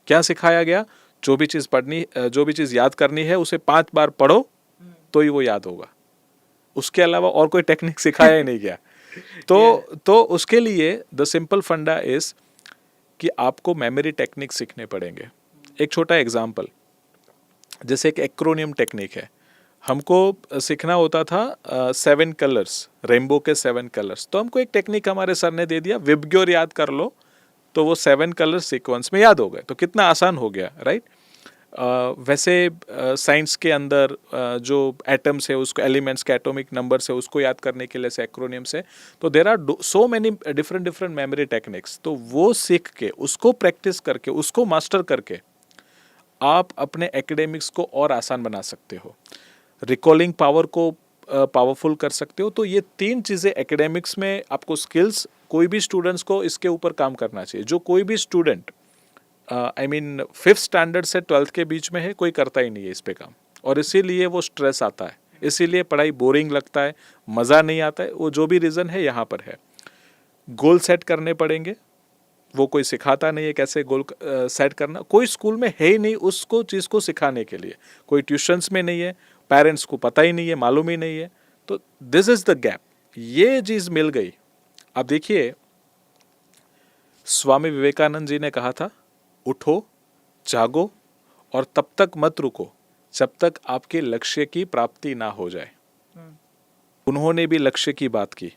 क्या सिखाया गया? जो भी चीज़ याद करनी है उसे 5 बार पढ़ो तो ही वो याद होगा। उसके अलावा और कोई टेक्निक सिखाया ही नहीं गया। तो उसके लिए द सिंपल फंडा इज कि आपको मेमोरी टेक्निक सीखने पड़ेंगे। एक छोटा एग्जाम्पल, जैसे एक एक्रोनियम टेक्निक है। हमको सीखना होता था 7 कलर्स, रेनबो के 7 कलर्स। तो हमको एक टेक्निक हमारे सर ने दे दिया, विबग्योर याद कर लो, तो वो 7 कलर सीक्वेंस में याद हो गए। तो कितना आसान हो गया, राइट। वैसे साइंस के अंदर जो एटम्स है उसको, एलिमेंट्स के एटॉमिक नंबर्स है उसको याद करने के लिए से एक्रोनिम्स है। तो there are so many different memory techniques. तो वो सीख के, उसको प्रैक्टिस करके, उसको मास्टर करके आप अपने एकेडमिक्स को और आसान बना सकते हो, रिकॉलिंग पावर को पावरफुल कर सकते हो। तो ये 3 चीज़ें एकेडमिक्स में आपको स्किल्स, कोई भी स्टूडेंट्स को इसके ऊपर काम करना चाहिए। जो कोई भी student I mean 5th standard से 12th के बीच में है, कोई करता ही नहीं है इस पे काम, और इसीलिए वो स्ट्रेस आता है, इसीलिए पढ़ाई बोरिंग लगता है, मज़ा नहीं आता है। वो जो भी रीज़न है यहाँ पर है। गोल सेट करने पड़ेंगे, वो कोई सिखाता नहीं है कैसे गोल सेट करना, कोई स्कूल में है ही नहीं उसको चीज़ को सिखाने के लिए, कोई ट्यूशन्स में नहीं है, पेरेंट्स को पता ही नहीं है, मालूम ही नहीं है। तो दिस इज़ द गैप। ये चीज़ मिल गई। अब देखिए, स्वामी विवेकानंद जी ने कहा था, उठो, जागो और तब तक मत रुको जब तक आपके लक्ष्य की प्राप्ति ना हो जाए। उन्होंने भी लक्ष्य की बात की।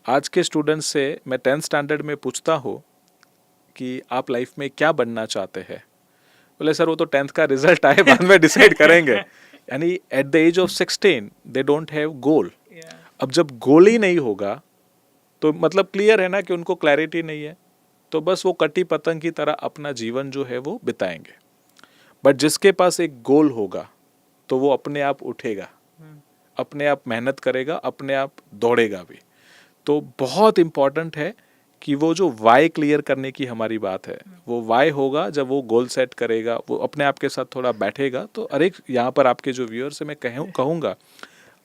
आज के स्टूडेंट्स से मैं 10th स्टैंडर्ड में पूछता हूँ कि आप लाइफ में क्या बनना चाहते हैं, बोले सर वो तो 10th का रिजल्ट आए बाद में डिसाइड करेंगे। यानी at the age of 16 they don't have goal. अब जब गोल ही नहीं होगा तो मतलब क्लियर है ना कि उनको क्लैरिटी नहीं है, तो बस वो कटी पतंग की तरह अपना जीवन जो है वो बिताएंगे। बट जिसके पास एक गोल होगा तो वो अपने आप उठेगा, अपने आप मेहनत करेगा, अपने आप दौड़ेगा भी। तो बहुत इम्पॉर्टेंट है कि वो जो वाई क्लियर करने की हमारी बात है, वो वाई होगा जब वो गोल सेट करेगा, वो अपने आप के साथ थोड़ा बैठेगा। तो अरे यहाँ पर आपके जो व्यूअर्स है मैं कहूँगा,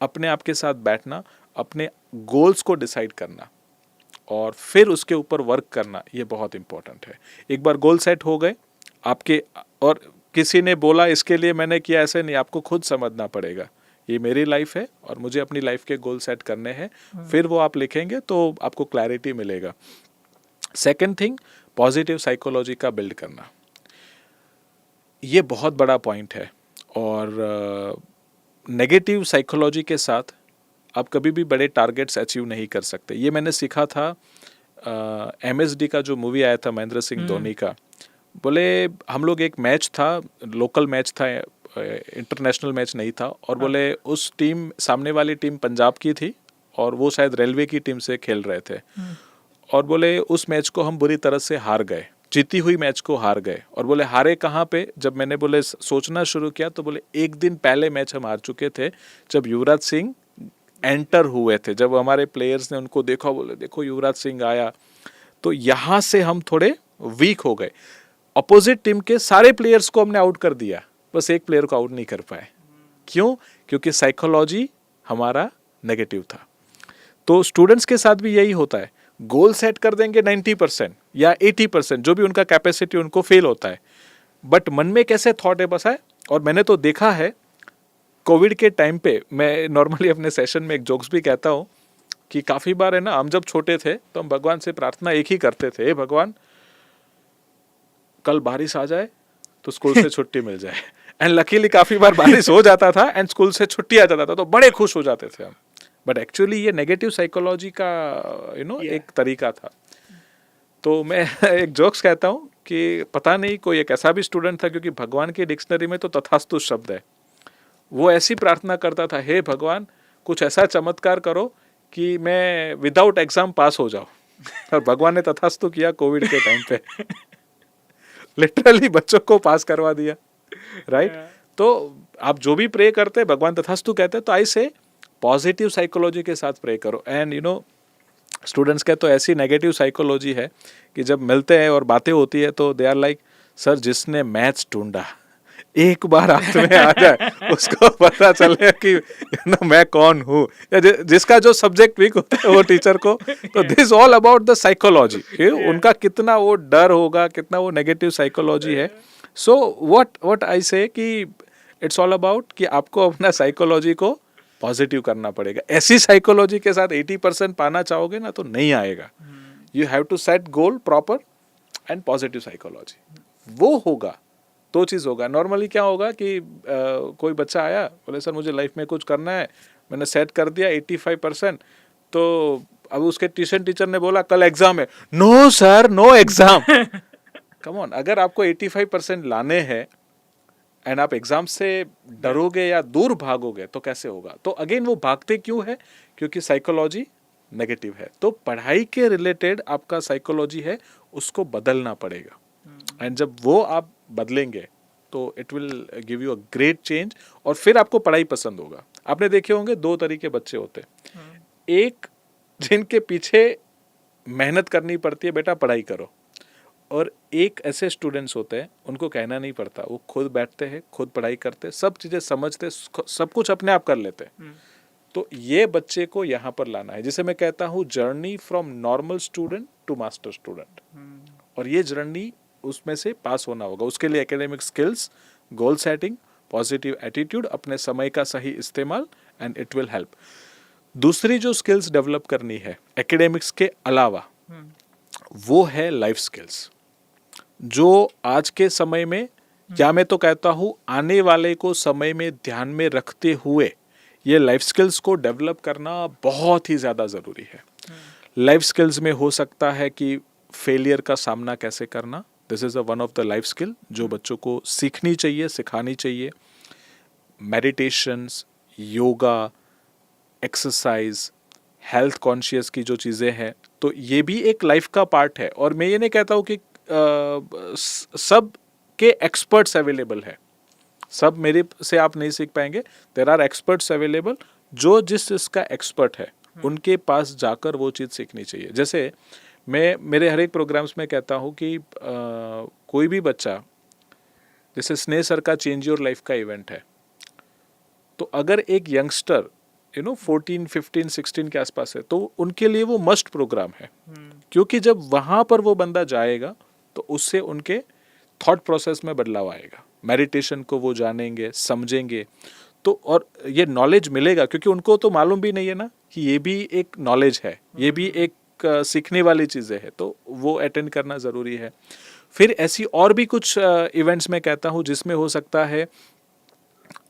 अपने आप के साथ बैठना, अपने गोल्स को डिसाइड करना और फिर उसके ऊपर वर्क करना, ये बहुत इम्पोर्टेंट है। एक बार गोल सेट हो गए आपके, और किसी ने बोला इसके लिए मैंने किया, ऐसे नहीं, आपको खुद समझना पड़ेगा ये मेरी लाइफ है और मुझे अपनी लाइफ के गोल सेट करने हैं। फिर वो आप लिखेंगे तो आपको क्लैरिटी मिलेगा। सेकंड थिंग, पॉजिटिव साइकोलॉजी का बिल्ड करना, ये बहुत बड़ा पॉइंट है। और नेगेटिव साइकोलॉजी के साथ आप कभी भी बड़े टारगेट्स अचीव नहीं कर सकते। ये मैंने सीखा था MSD का जो मूवी आया था महेंद्र सिंह धोनी का। बोले हम लोग, एक मैच था, लोकल मैच था, इंटरनेशनल मैच नहीं था, और बोले उस टीम, सामने वाली टीम पंजाब की थी और वो शायद रेलवे की टीम से खेल रहे थे। और बोले उस मैच को हम बुरी तरह से हार गए, जीती हुई मैच को हार गए। और बोले हारे कहाँ पे, जब मैंने बोले सोचना शुरू किया तो बोले एक दिन पहले मैच हम हार चुके थे, जब युवराज सिंह एंटर हुए थे, जब हमारे प्लेयर्स ने उनको देखा, बोले देखो युवराज सिंह आया। तो यहाँ से हम थोड़े वीक हो गए। अपोजिट टीम के सारे प्लेयर्स को हमने आउट कर दिया, बस एक प्लेयर को आउट नहीं कर पाए। क्यों? क्योंकि साइकोलॉजी हमारा नेगेटिव था। तो स्टूडेंट्स के साथ भी यही होता है, गोल सेट कर देंगे 90% या 80%, जो भी उनका कैपेसिटी, उनको फेल होता है। बट मन में कैसे थॉट है बस है। और मैंने तो देखा है कोविड के टाइम पे, मैं नॉर्मली अपने सेशन में एक जोक्स भी कहता हूँ कि काफ़ी बार है ना, हम जब छोटे थे तो हम भगवान से प्रार्थना एक ही करते थे, हे भगवान कल बारिश आ जाए तो स्कूल से छुट्टी मिल जाए। एंड लकीली काफ़ी बार बारिश हो जाता था एंड स्कूल से छुट्टी आ जाता था, तो बड़े खुश हो जाते थे हम। बट एक्चुअली ये नेगेटिव साइकोलॉजी का एक तरीका था। तो मैं एक जोक्स कहता हूँ कि पता नहीं कोई एक ऐसा भी स्टूडेंट था, क्योंकि भगवान की डिक्शनरी में तो तथास्तु शब्द है, वो ऐसी प्रार्थना करता था, हे भगवान कुछ ऐसा चमत्कार करो कि मैं विदाउट एग्जाम पास हो जाऊं। और भगवान ने तथास्तु किया कोविड के टाइम पे। लिटरली बच्चों को पास करवा दिया, राइट। तो आप जो भी प्रे करते हैं भगवान तथास्तु कहते हैं। तो ऐसे पॉजिटिव साइकोलॉजी के साथ प्रे करो। एंड स्टूडेंट्स के तो ऐसी नेगेटिव साइकोलॉजी है कि जब मिलते हैं और बातें होती है तो दे आर लाइक, सर जिसने मैथ्स ढूंढा एक बार हाथ में आ जाए उसको पता चले कि मैं कौन हूँ, या जिसका जो सब्जेक्ट वीक होता है वो टीचर को। तो this all about the psychology, उनका कितना वो डर होगा, कितना वो नेगेटिव साइकोलॉजी है। सो व्हाट आई से कि इट्स ऑल अबाउट कि आपको अपना साइकोलॉजी को पॉजिटिव करना पड़ेगा। ऐसी साइकोलॉजी के साथ 80% पाना चाहोगे ना तो नहीं आएगा। You have to set goal proper and positive psychology, वो होगा तो चीज़ होगा। नॉर्मली क्या होगा कि कोई बच्चा आया, बोले सर मुझे लाइफ में कुछ करना है, मैंने सेट कर दिया 85%, तो अब उसके ट्यूशन टीचर ने बोला कल एग्जाम है, no sir no exam. Come on, अगर आपको 85% लाने हैं एंड आप एग्जाम से डरोगे या दूर भागोगे तो कैसे होगा? तो अगेन वो भागते क्यों है? क्योंकि साइकोलॉजी नेगेटिव है। तो पढ़ाई के रिलेटेड आपका साइकोलॉजी है, उसको बदलना पड़ेगा। एंड जब वो आप बदलेंगे तो it will give you a great change, और फिर आपको पढ़ाई पसंद होगा। आपने देखे होंगे दो तरीके बच्चे होते हैं, एक जिनके पीछे मेहनत करनी पड़ती है, बेटा पढ़ाई करो, और एक ऐसे स्टूडेंट्स होते हैं उनको कहना नहीं पड़ता, वो खुद बैठते हैं, खुद पढ़ाई करते, सब चीज़ें समझते, सब कुछ अपने आप कर लेते हैं। तो ये बच्चे को यहाँ पर लाना है, जिसे मैं कहता हूँ journey from normal student to master student. और ये जर्नी उसमें से पास होना होगा। उसके लिए academic skills, goal setting, positive attitude, अपने समय का सही इस्तेमाल, एंड इट विल हेल्प। दूसरी जो स्किल्स डेवलप करनी है एकेडमिक्स के अलावा, वो है लाइफ स्किल्स, जो आज के समय में, या मैं तो कहता हूँ आने वाले को समय में ध्यान में रखते हुए ये लाइफ स्किल्स को डेवलप करना बहुत ही ज़्यादा ज़रूरी है। लाइफ स्किल्स में हो सकता है कि फेलियर का सामना कैसे करना, this is one of the life skill जो बच्चों को सीखनी चाहिए, सिखानी चाहिए। Meditations, yoga, exercise, health conscious की जो चीज़ें हैं, तो ये भी एक लाइफ का पार्ट है। और मैं ये नहीं कहता हूँ कि सब के एक्सपर्ट्स अवेलेबल है, सब मेरे से आप नहीं सीख पाएंगे। देयर आर एक्सपर्ट्स अवेलेबल, जो जिस इसका एक्सपर्ट है उनके पास जाकर वो चीज़ सीखनी चाहिए। जैसे मैं मेरे हर एक प्रोग्राम्स में कहता हूँ कि कोई भी बच्चा, जैसे स्नेह सर का चेंज योर लाइफ का इवेंट है, तो अगर एक यंगस्टर 14, 15, 16 के आसपास है, तो उनके लिए वो मस्ट प्रोग्राम है। क्योंकि जब वहाँ पर वो बंदा जाएगा तो उससे उनके थॉट प्रोसेस में बदलाव आएगा, मेडिटेशन को वो जानेंगे, समझेंगे, तो और ये नॉलेज मिलेगा, क्योंकि उनको तो मालूम भी नहीं है ना कि ये भी एक नॉलेज है, ये भी एक सीखने वाली चीज़ें हैं, तो वो अटेंड करना ज़रूरी है। फिर ऐसी और भी कुछ इवेंट्स में कहता हूँ जिसमें हो सकता है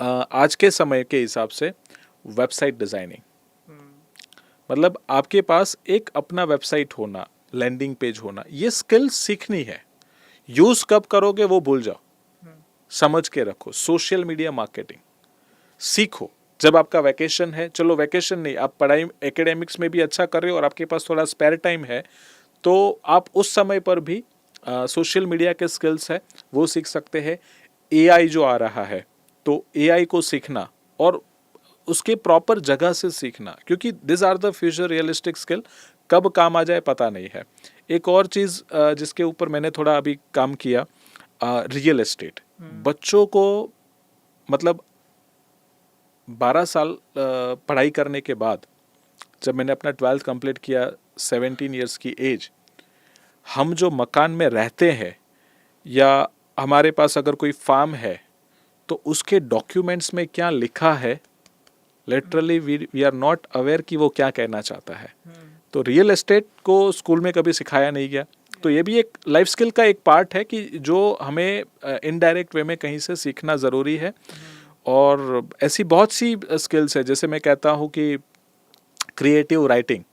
आज के समय के हिसाब से वेबसाइट डिज़ाइनिंग, मतलब आपके पास एक अपना वेबसाइट होना, लैंडिंग पेज होना, ये स्किल सीखनी है। यूज़ कब करोगे वो भूल जाओ, समझ के रखो। सोशल मीडिया मार्केटिंग सीखो, जब आपका वैकेशन है, चलो वैकेशन नहीं, आप पढ़ाई एकेडमिक्स में भी अच्छा कर रहे हो और आपके पास थोड़ा स्पेयर टाइम है, तो आप उस समय पर भी सोशल मीडिया के स्किल्स है वो सीख सकते हैं। एआई जो आ रहा है, तो एआई को सीखना और उसके प्रॉपर जगह से सीखना, क्योंकि this are the future realistic skill, कब काम आ जाए पता नहीं है। एक और चीज़ जिसके ऊपर मैंने थोड़ा अभी काम किया, रियल एस्टेट। बच्चों को मतलब 12 साल पढ़ाई करने के बाद, जब मैंने अपना 12th कंप्लीट किया, 17 इयर्स की एज, हम जो मकान में रहते हैं या हमारे पास अगर कोई फार्म है, तो उसके डॉक्यूमेंट्स में क्या लिखा है, literally we are not aware कि वो क्या कहना चाहता है। तो रियल एस्टेट को स्कूल में कभी सिखाया नहीं गया, तो ये भी एक लाइफ स्किल का एक पार्ट है कि जो हमें इनडायरेक्ट वे में कहीं से सीखना ज़रूरी है। और ऐसी बहुत सी स्किल्स है, जैसे मैं कहता हूँ कि क्रिएटिव राइटिंग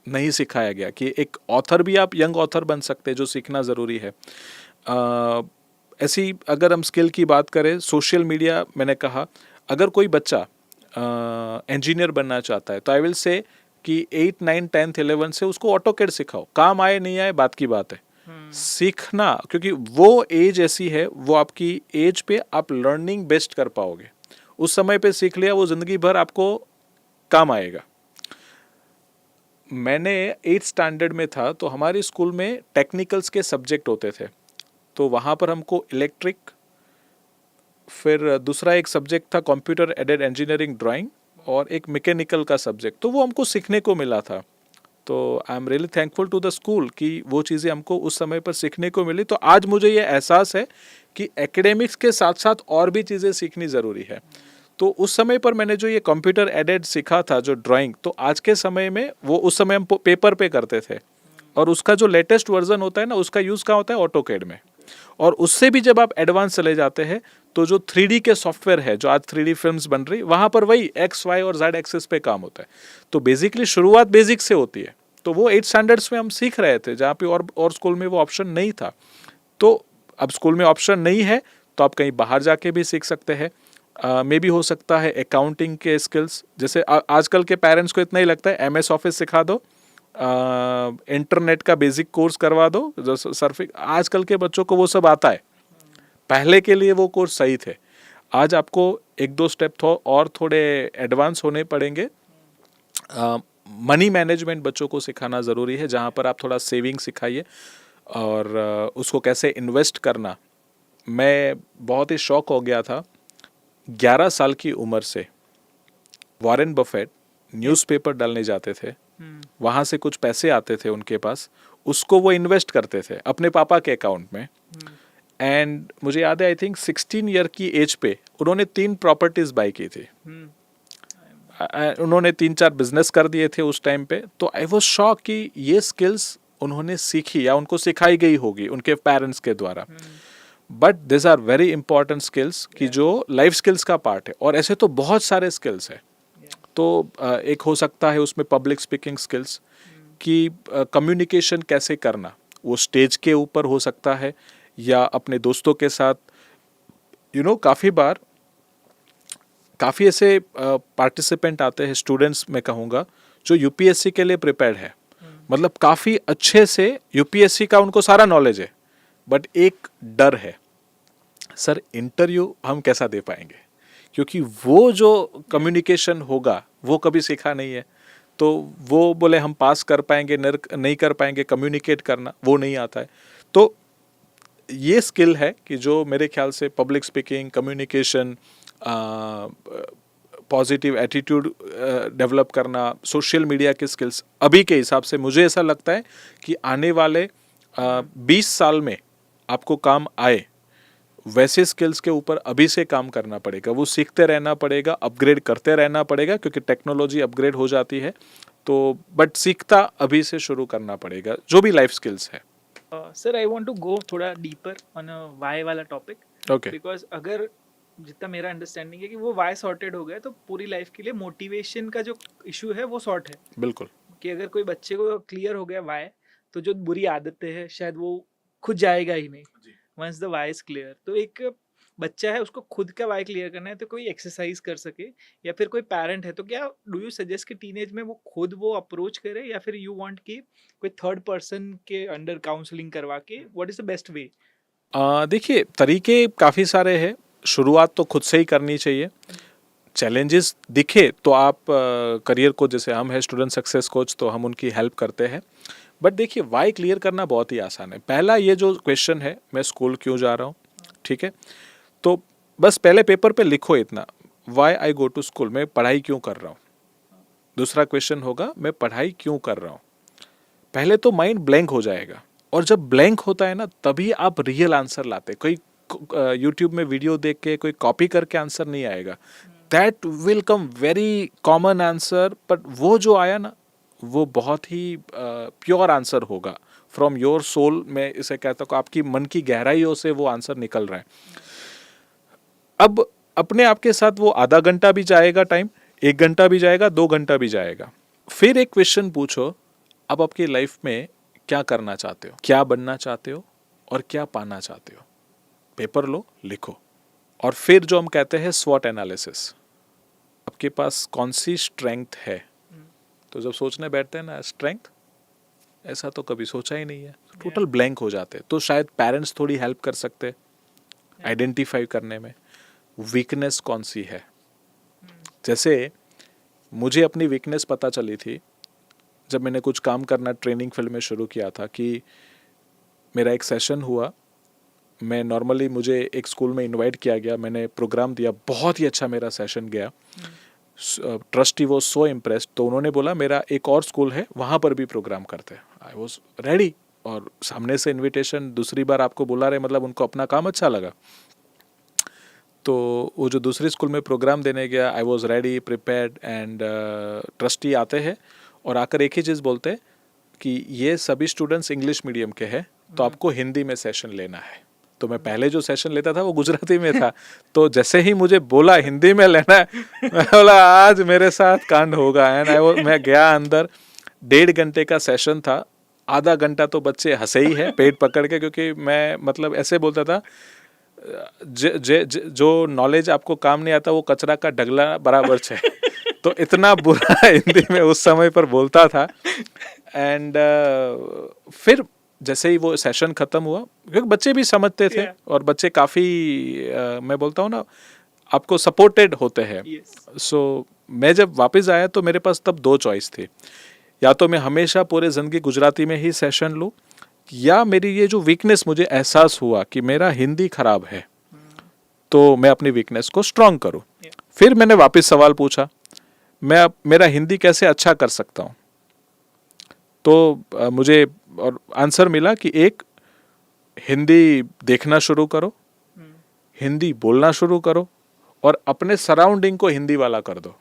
नहीं सिखाया गया, कि एक ऑथर भी आप यंग ऑथर बन सकते हैं, जो सीखना ज़रूरी है। ऐसी अगर हम स्किल की बात करें, सोशल मीडिया, मैंने कहा अगर कोई बच्चा इंजीनियर बनना चाहता है, तो आई विल से कि 8, 9, 10th, 11th से उसको ऑटोकैड सिखाओ। काम आए नहीं आए बात की बात है, सीखना, क्योंकि वो एज ऐसी है, वो आपकी एज पे आप लर्निंग बेस्ट कर पाओगे। उस समय पे सीख लिया, वो ज़िंदगी भर आपको काम आएगा। मैंने 8th स्टैंडर्ड में था, तो हमारे स्कूल में टेक्निकल्स के सब्जेक्ट होते थे, तो वहाँ पर हमको इलेक्ट्रिक, फिर दूसरा एक सब्जेक्ट था कंप्यूटर एडेड इंजीनियरिंग ड्राइंग, और एक मैकेनिकल का सब्जेक्ट, तो वो हमको सीखने को मिला था। तो I am really thankful to the school कि वो चीज़ें हमको उस समय पर सीखने को मिली। तो आज मुझे ये एहसास है कि एकेडमिक्स के साथ साथ और भी चीज़ें सीखनी ज़रूरी है। तो उस समय पर मैंने जो ये कंप्यूटर एडेड सीखा था, जो ड्राइंग, तो आज के समय में वो, उस समय हम पेपर पे करते थे, और उसका जो लेटेस्ट वर्जन होता है ना, उसका यूज़ कहाँ होता है, ऑटोकैड में। और उससे भी जब आप एडवांस चले जाते हैं तो जो 3D के सॉफ्टवेयर है, जो आज 3D फिल्म्स बन रही, वहाँ पर वही एक्स वाई और जेड एक्सिस पे काम होता है। तो बेसिकली शुरुआत बेसिक से होती है। तो वो 8 स्टैंडर्ड्स में हम सीख रहे थे, जहाँ पे और स्कूल में वो ऑप्शन नहीं था। तो अब स्कूल में ऑप्शन नहीं है तो आप कहीं बाहर जाके भी सीख सकते हैं। मे भी हो सकता है अकाउंटिंग के स्किल्स, जैसे आजकल के पेरेंट्स को इतना ही लगता है MS ऑफिस सिखा दो, इंटरनेट का बेसिक कोर्स करवा दो, जो सर्फिंग, आजकल के बच्चों को वो सब आता है। पहले के लिए वो कोर्स सही थे। आज आपको 1-2 स्टेप और थोड़े एडवांस होने पड़ेंगे। मनी मैनेजमेंट बच्चों को सिखाना ज़रूरी है, जहाँ पर आप थोड़ा सेविंग सिखाइए और उसको कैसे इन्वेस्ट करना। मैं बहुत ही शॉक हो गया था, 11 साल की उम्र से वॉरेन बफेट न्यूज़पेपर डालने जाते थे, वहाँ से कुछ पैसे आते थे उनके पास, उसको वो इन्वेस्ट करते थे अपने पापा के अकाउंट में। एंड मुझे याद है, आई थिंक 16 ईयर की एज पे उन्होंने 3 प्रॉपर्टीज बाई की थी। उन्होंने 3-4 बिजनेस कर दिए थे उस टाइम पे। तो आई वाज शॉक कि ये स्किल्स उन्होंने सीखी या उनको सिखाई गई होगी उनके पेरेंट्स के द्वारा। But this are very important skills कि जो लाइफ स्किल्स का पार्ट है। और ऐसे तो बहुत सारे स्किल्स है। तो एक हो सकता है उसमें पब्लिक स्पीकिंग स्किल्स कि कम्युनिकेशन कैसे करना, वो स्टेज के ऊपर हो सकता है या अपने दोस्तों के साथ। काफ़ी बार काफ़ी ऐसे पार्टिसिपेंट आते हैं, स्टूडेंट्स मैं कहूँगा, जो UPSC के लिए प्रिपेयर्ड है, मतलब काफ़ी अच्छे से UPSC का उनको सारा नॉलेज है, बट एक डर है, सर इंटरव्यू हम कैसा दे पाएंगे, क्योंकि वो जो कम्युनिकेशन होगा वो कभी सीखा नहीं है। तो वो बोले हम पास कर पाएंगे, नहीं कर पाएंगे, कम्युनिकेट करना वो नहीं आता है। तो ये स्किल है कि जो मेरे ख्याल से public speaking, communication, positive attitude develop करना, सोशल मीडिया के स्किल्स, अभी के हिसाब से मुझे ऐसा लगता है कि आने वाले 20 साल में आपको काम आए, वैसे स्किल्स के ऊपर अभी से काम करना पड़ेगा। वो सीखते रहना पड़ेगा, अपग्रेड करते रहना पड़ेगा, क्योंकि टेक्नोलॉजी अपग्रेड हो जाती है। तो बट सीखता अभी से शुरू करना पड़ेगा, जो भी लाइफ स्किल्स है। Sir I want to go थोड़ा डीपर ऑन वाई वाला टॉपिक। ओके। बिकॉज अगर जितना मेरा अंडरस्टैंडिंग है कि वो वाई सॉर्टेड हो गया तो पूरी लाइफ के लिए मोटिवेशन का जो इशू है वो सॉर्ट है। बिल्कुल। कि अगर कोई बच्चे को क्लियर हो गया वाई, तो जो बुरी आदतें हैं शायद वो खुद जाएगा ही नहीं। Once the why is clear, तो एक बच्चा है उसको खुद का वाई क्लियर करना है तो कोई एक्सरसाइज कर सके, या फिर कोई पेरेंट है तो क्या डू यू सजेस्ट कि टीनेज में वो खुद वो अप्रोच करे, या फिर यू वांट कि कोई थर्ड पर्सन के अंडर काउंसलिंग करवा के, what is the best way? देखिए, तरीके काफ़ी सारे हैं। शुरुआत तो खुद से ही करनी चाहिए। चैलेंजेस दिखे तो आप करियर को, जैसे हम है स्टूडेंट सक्सेस कोच, तो हम उनकी हेल्प करते हैं। बट देखिए, वाई क्लियर करना बहुत ही आसान है। पहला ये जो क्वेश्चन है, मैं स्कूल क्यों जा रहा हूँ, ठीक है, तो बस पहले पेपर पे लिखो इतना, why I go to school, मैं पढ़ाई क्यों कर रहा हूँ। दूसरा क्वेश्चन होगा, मैं पढ़ाई क्यों कर रहा हूँ। पहले तो माइंड ब्लैंक हो जाएगा, और जब ब्लैंक होता है ना, तभी आप रियल आंसर लाते। कोई यूट्यूब में वीडियो देख के, कोई कॉपी करके आंसर नहीं आएगा। That will come very common answer, but वो जो आया ना, वो बहुत ही प्योर आंसर होगा, फ्रॉम योर सोल। मैं इसे कहता हूँ, आपकी मन की गहराइयों से वो आंसर निकल रहा है। अब अपने आप के साथ वो आधा घंटा भी जाएगा टाइम, 1 घंटा भी जाएगा, 2 घंटा भी जाएगा। फिर एक क्वेश्चन पूछो, अब आपकी लाइफ में क्या करना चाहते हो, क्या बनना चाहते हो, और क्या पाना चाहते हो। पेपर लो, लिखो। और फिर जो हम कहते हैं स्वॉट एनालिसिस, आपके पास कौन सी स्ट्रेंथ है। तो जब सोचने बैठते हैं ना, स्ट्रेंथ ऐसा तो कभी सोचा ही नहीं है, टोटल ब्लैंक हो जाते। तो शायद पेरेंट्स थोड़ी हेल्प कर सकते आइडेंटिफाई करने में। वीकनेस कौन सी है, जैसे मुझे अपनी वीकनेस पता चली थी जब मैंने कुछ काम करना ट्रेनिंग फील्ड में शुरू किया था। कि मेरा एक सेशन हुआ, मैं नॉर्मली, मुझे एक स्कूल में इनवाइट किया गया, मैंने प्रोग्राम दिया, बहुत ही अच्छा मेरा सेशन गया। ट्रस्टी वो सो इम्प्रेस्ड, तो उन्होंने बोला मेरा एक और स्कूल है, वहाँ पर भी प्रोग्राम करते हैं। आई वॉज रेडी, और सामने से इन्विटेशन दूसरी बार आपको बुला रहे, मतलब उनको अपना काम अच्छा लगा। तो वो जो दूसरी स्कूल में प्रोग्राम देने गया, I was ready, prepared, and trustee आते हैं और आकर एक ही चीज़ बोलते हैं कि ये सभी स्टूडेंट्स इंग्लिश मीडियम के हैं, तो आपको हिंदी में सेशन लेना है। तो मैं पहले जो सेशन लेता था वो गुजराती में था, तो जैसे ही मुझे बोला हिंदी में लेना है, मैं बोला आज मेरे साथ कांड होगा। एंड मैं गया अंदर, 1.5 घंटे का सेशन था, आधा घंटा तो बच्चे हंसे ही है पेट पकड़ के, क्योंकि मैं मतलब ऐसे बोलता था जो नॉलेज आपको काम नहीं आता वो कचरा का ढगला बराबर है। तो इतना बुरा हिंदी में उस समय पर बोलता था। एंड फिर जैसे ही वो सेशन खत्म हुआ, क्योंकि बच्चे भी समझते थे और बच्चे काफ़ी मैं बोलता हूँ ना आपको सपोर्टेड होते हैं। सो मैं जब वापस आया तो मेरे पास तब 2 चॉइस थी, या तो मैं हमेशा पूरे ज़िंदगी गुजराती में ही सेशन लूँ, या मेरी ये जो वीकनेस मुझे एहसास हुआ कि मेरा हिंदी खराब है तो मैं अपनी वीकनेस को स्ट्रांग करूँ। फिर मैंने वापस सवाल पूछा, मैं मेरा हिंदी कैसे अच्छा कर सकता हूँ? तो मुझे और आंसर मिला कि एक, हिंदी देखना शुरू करो, हिंदी बोलना शुरू करो, और अपने सराउंडिंग को हिंदी वाला कर दो,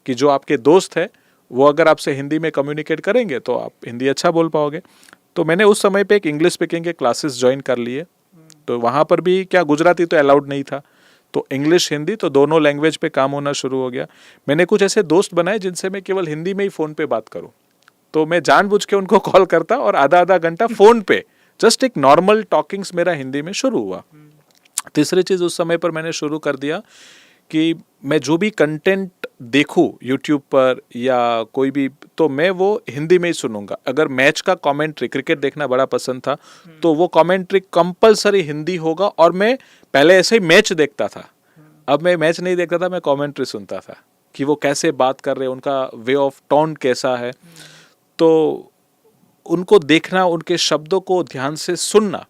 कि जो आपके दोस्त है वो अगर आपसे हिंदी में कम्युनिकेट करेंगे तो आप हिंदी अच्छा बोल पाओगे। तो मैंने उस समय पे एक इंग्लिश स्पीकिंग के क्लासेस ज्वाइन कर लिए। तो वहाँ पर भी क्या गुजराती तो अलाउड नहीं था, तो इंग्लिश हिंदी तो दोनों लैंग्वेज पे काम होना शुरू हो गया। मैंने कुछ ऐसे दोस्त बनाए जिनसे मैं केवल हिंदी में ही फ़ोन पे बात करूँ, तो मैं जानबूझ के उनको कॉल करता और आधा घंटा फ़ोन पे जस्ट एक नॉर्मल टॉकिंग्स मेरा हिंदी में शुरू हुआ। तीसरी चीज़ उस समय पर मैंने शुरू कर दिया कि मैं जो भी कंटेंट देखूं यूट्यूब पर या कोई भी, तो मैं वो हिंदी में ही सुनूंगा। अगर मैच का कमेंट्री, क्रिकेट देखना बड़ा पसंद था, तो वो कमेंट्री कंपलसरी हिंदी होगा। और मैं पहले ऐसे ही मैच देखता था, अब मैं मैच नहीं देखता था, मैं कमेंट्री सुनता था कि वो कैसे बात कर रहे हैं, उनका वे ऑफ टोन कैसा है। तो उनको देखना, उनके शब्दों को ध्यान से सुनना,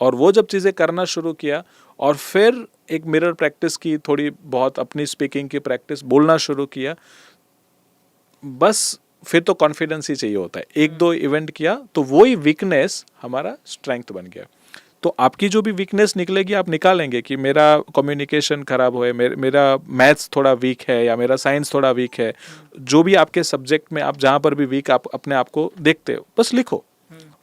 और वो जब चीज़ें करना शुरू किया, और फिर एक मिरर प्रैक्टिस की, थोड़ी बहुत अपनी स्पीकिंग की प्रैक्टिस, बोलना शुरू किया, बस फिर तो कॉन्फिडेंस ही चाहिए होता है। 1-2 इवेंट किया तो वही वीकनेस हमारा स्ट्रेंथ बन गया। तो आपकी जो भी वीकनेस निकलेगी आप निकालेंगे कि मेरा कम्युनिकेशन खराब हो, मेरा मैथ्स थोड़ा वीक है, या मेरा साइंस थोड़ा वीक है, जो भी आपके सब्जेक्ट में आप जहाँ पर भी वीक आप अपने आप को देखते हो, बस लिखो,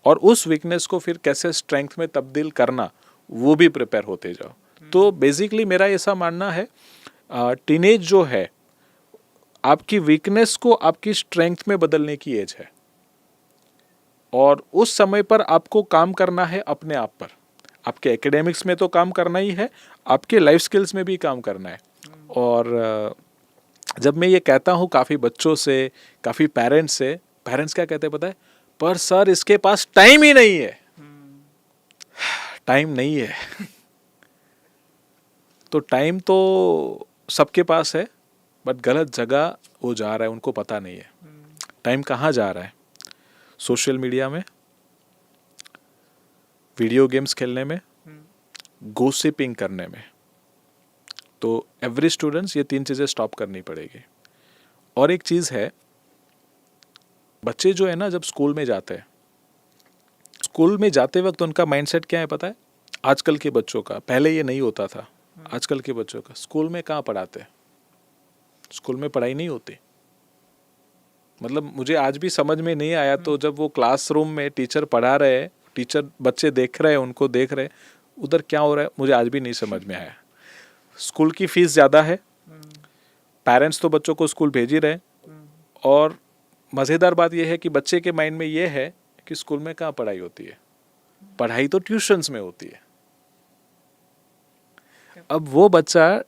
और उस वीकनेस को फिर कैसे स्ट्रेंथ में तब्दील करना वो भी प्रिपेयर होते जाओ। तो बेसिकली मेरा ऐसा मानना है, टीनेज जो है आपकी वीकनेस को आपकी स्ट्रेंथ में बदलने की एज है, और उस समय पर आपको काम करना है अपने आप पर। आपके एकेडमिक्स में तो काम करना ही है, आपके लाइफ स्किल्स में भी काम करना है। और जब मैं ये कहता हूँ काफ़ी बच्चों से, काफ़ी पेरेंट्स से, पेरेंट्स क्या कहते हैं पता है? पर सर इसके पास टाइम ही नहीं है। टाइम नहीं है तो टाइम तो सबके पास है, बट गलत जगह वो जा रहा है, उनको पता नहीं है। टाइम कहाँ जा रहा है? सोशल मीडिया में, वीडियो गेम्स खेलने में, गोसिपिंग करने में। तो एवरी स्टूडेंट्स ये 3 चीज़ें स्टॉप करनी पड़ेगी। और एक चीज़ है, बच्चे जो है ना जब स्कूल में जाते हैं, स्कूल में जाते वक्त उनका माइंडसेट क्या है पता है? आजकल के बच्चों का, पहले ये नहीं होता था, आजकल के बच्चों का, स्कूल में कहाँ पढ़ाते हैं? स्कूल में पढ़ाई नहीं होती। मतलब मुझे आज भी समझ में नहीं आया, तो जब वो क्लासरूम में टीचर पढ़ा रहे, टीचर बच्चे देख रहे हैं, उनको देख रहे, उधर क्या हो रहा है मुझे आज भी नहीं समझ में आया। स्कूल की फीस ज़्यादा है, पेरेंट्स तो बच्चों को स्कूल भेज ही रहे, और मज़ेदार बात यह है कि बच्चे के माइंड में ये है कि स्कूल में कहाँ पढ़ाई होती है, पढ़ाई तो ट्यूशन्स में होती है। अब वो बच्चा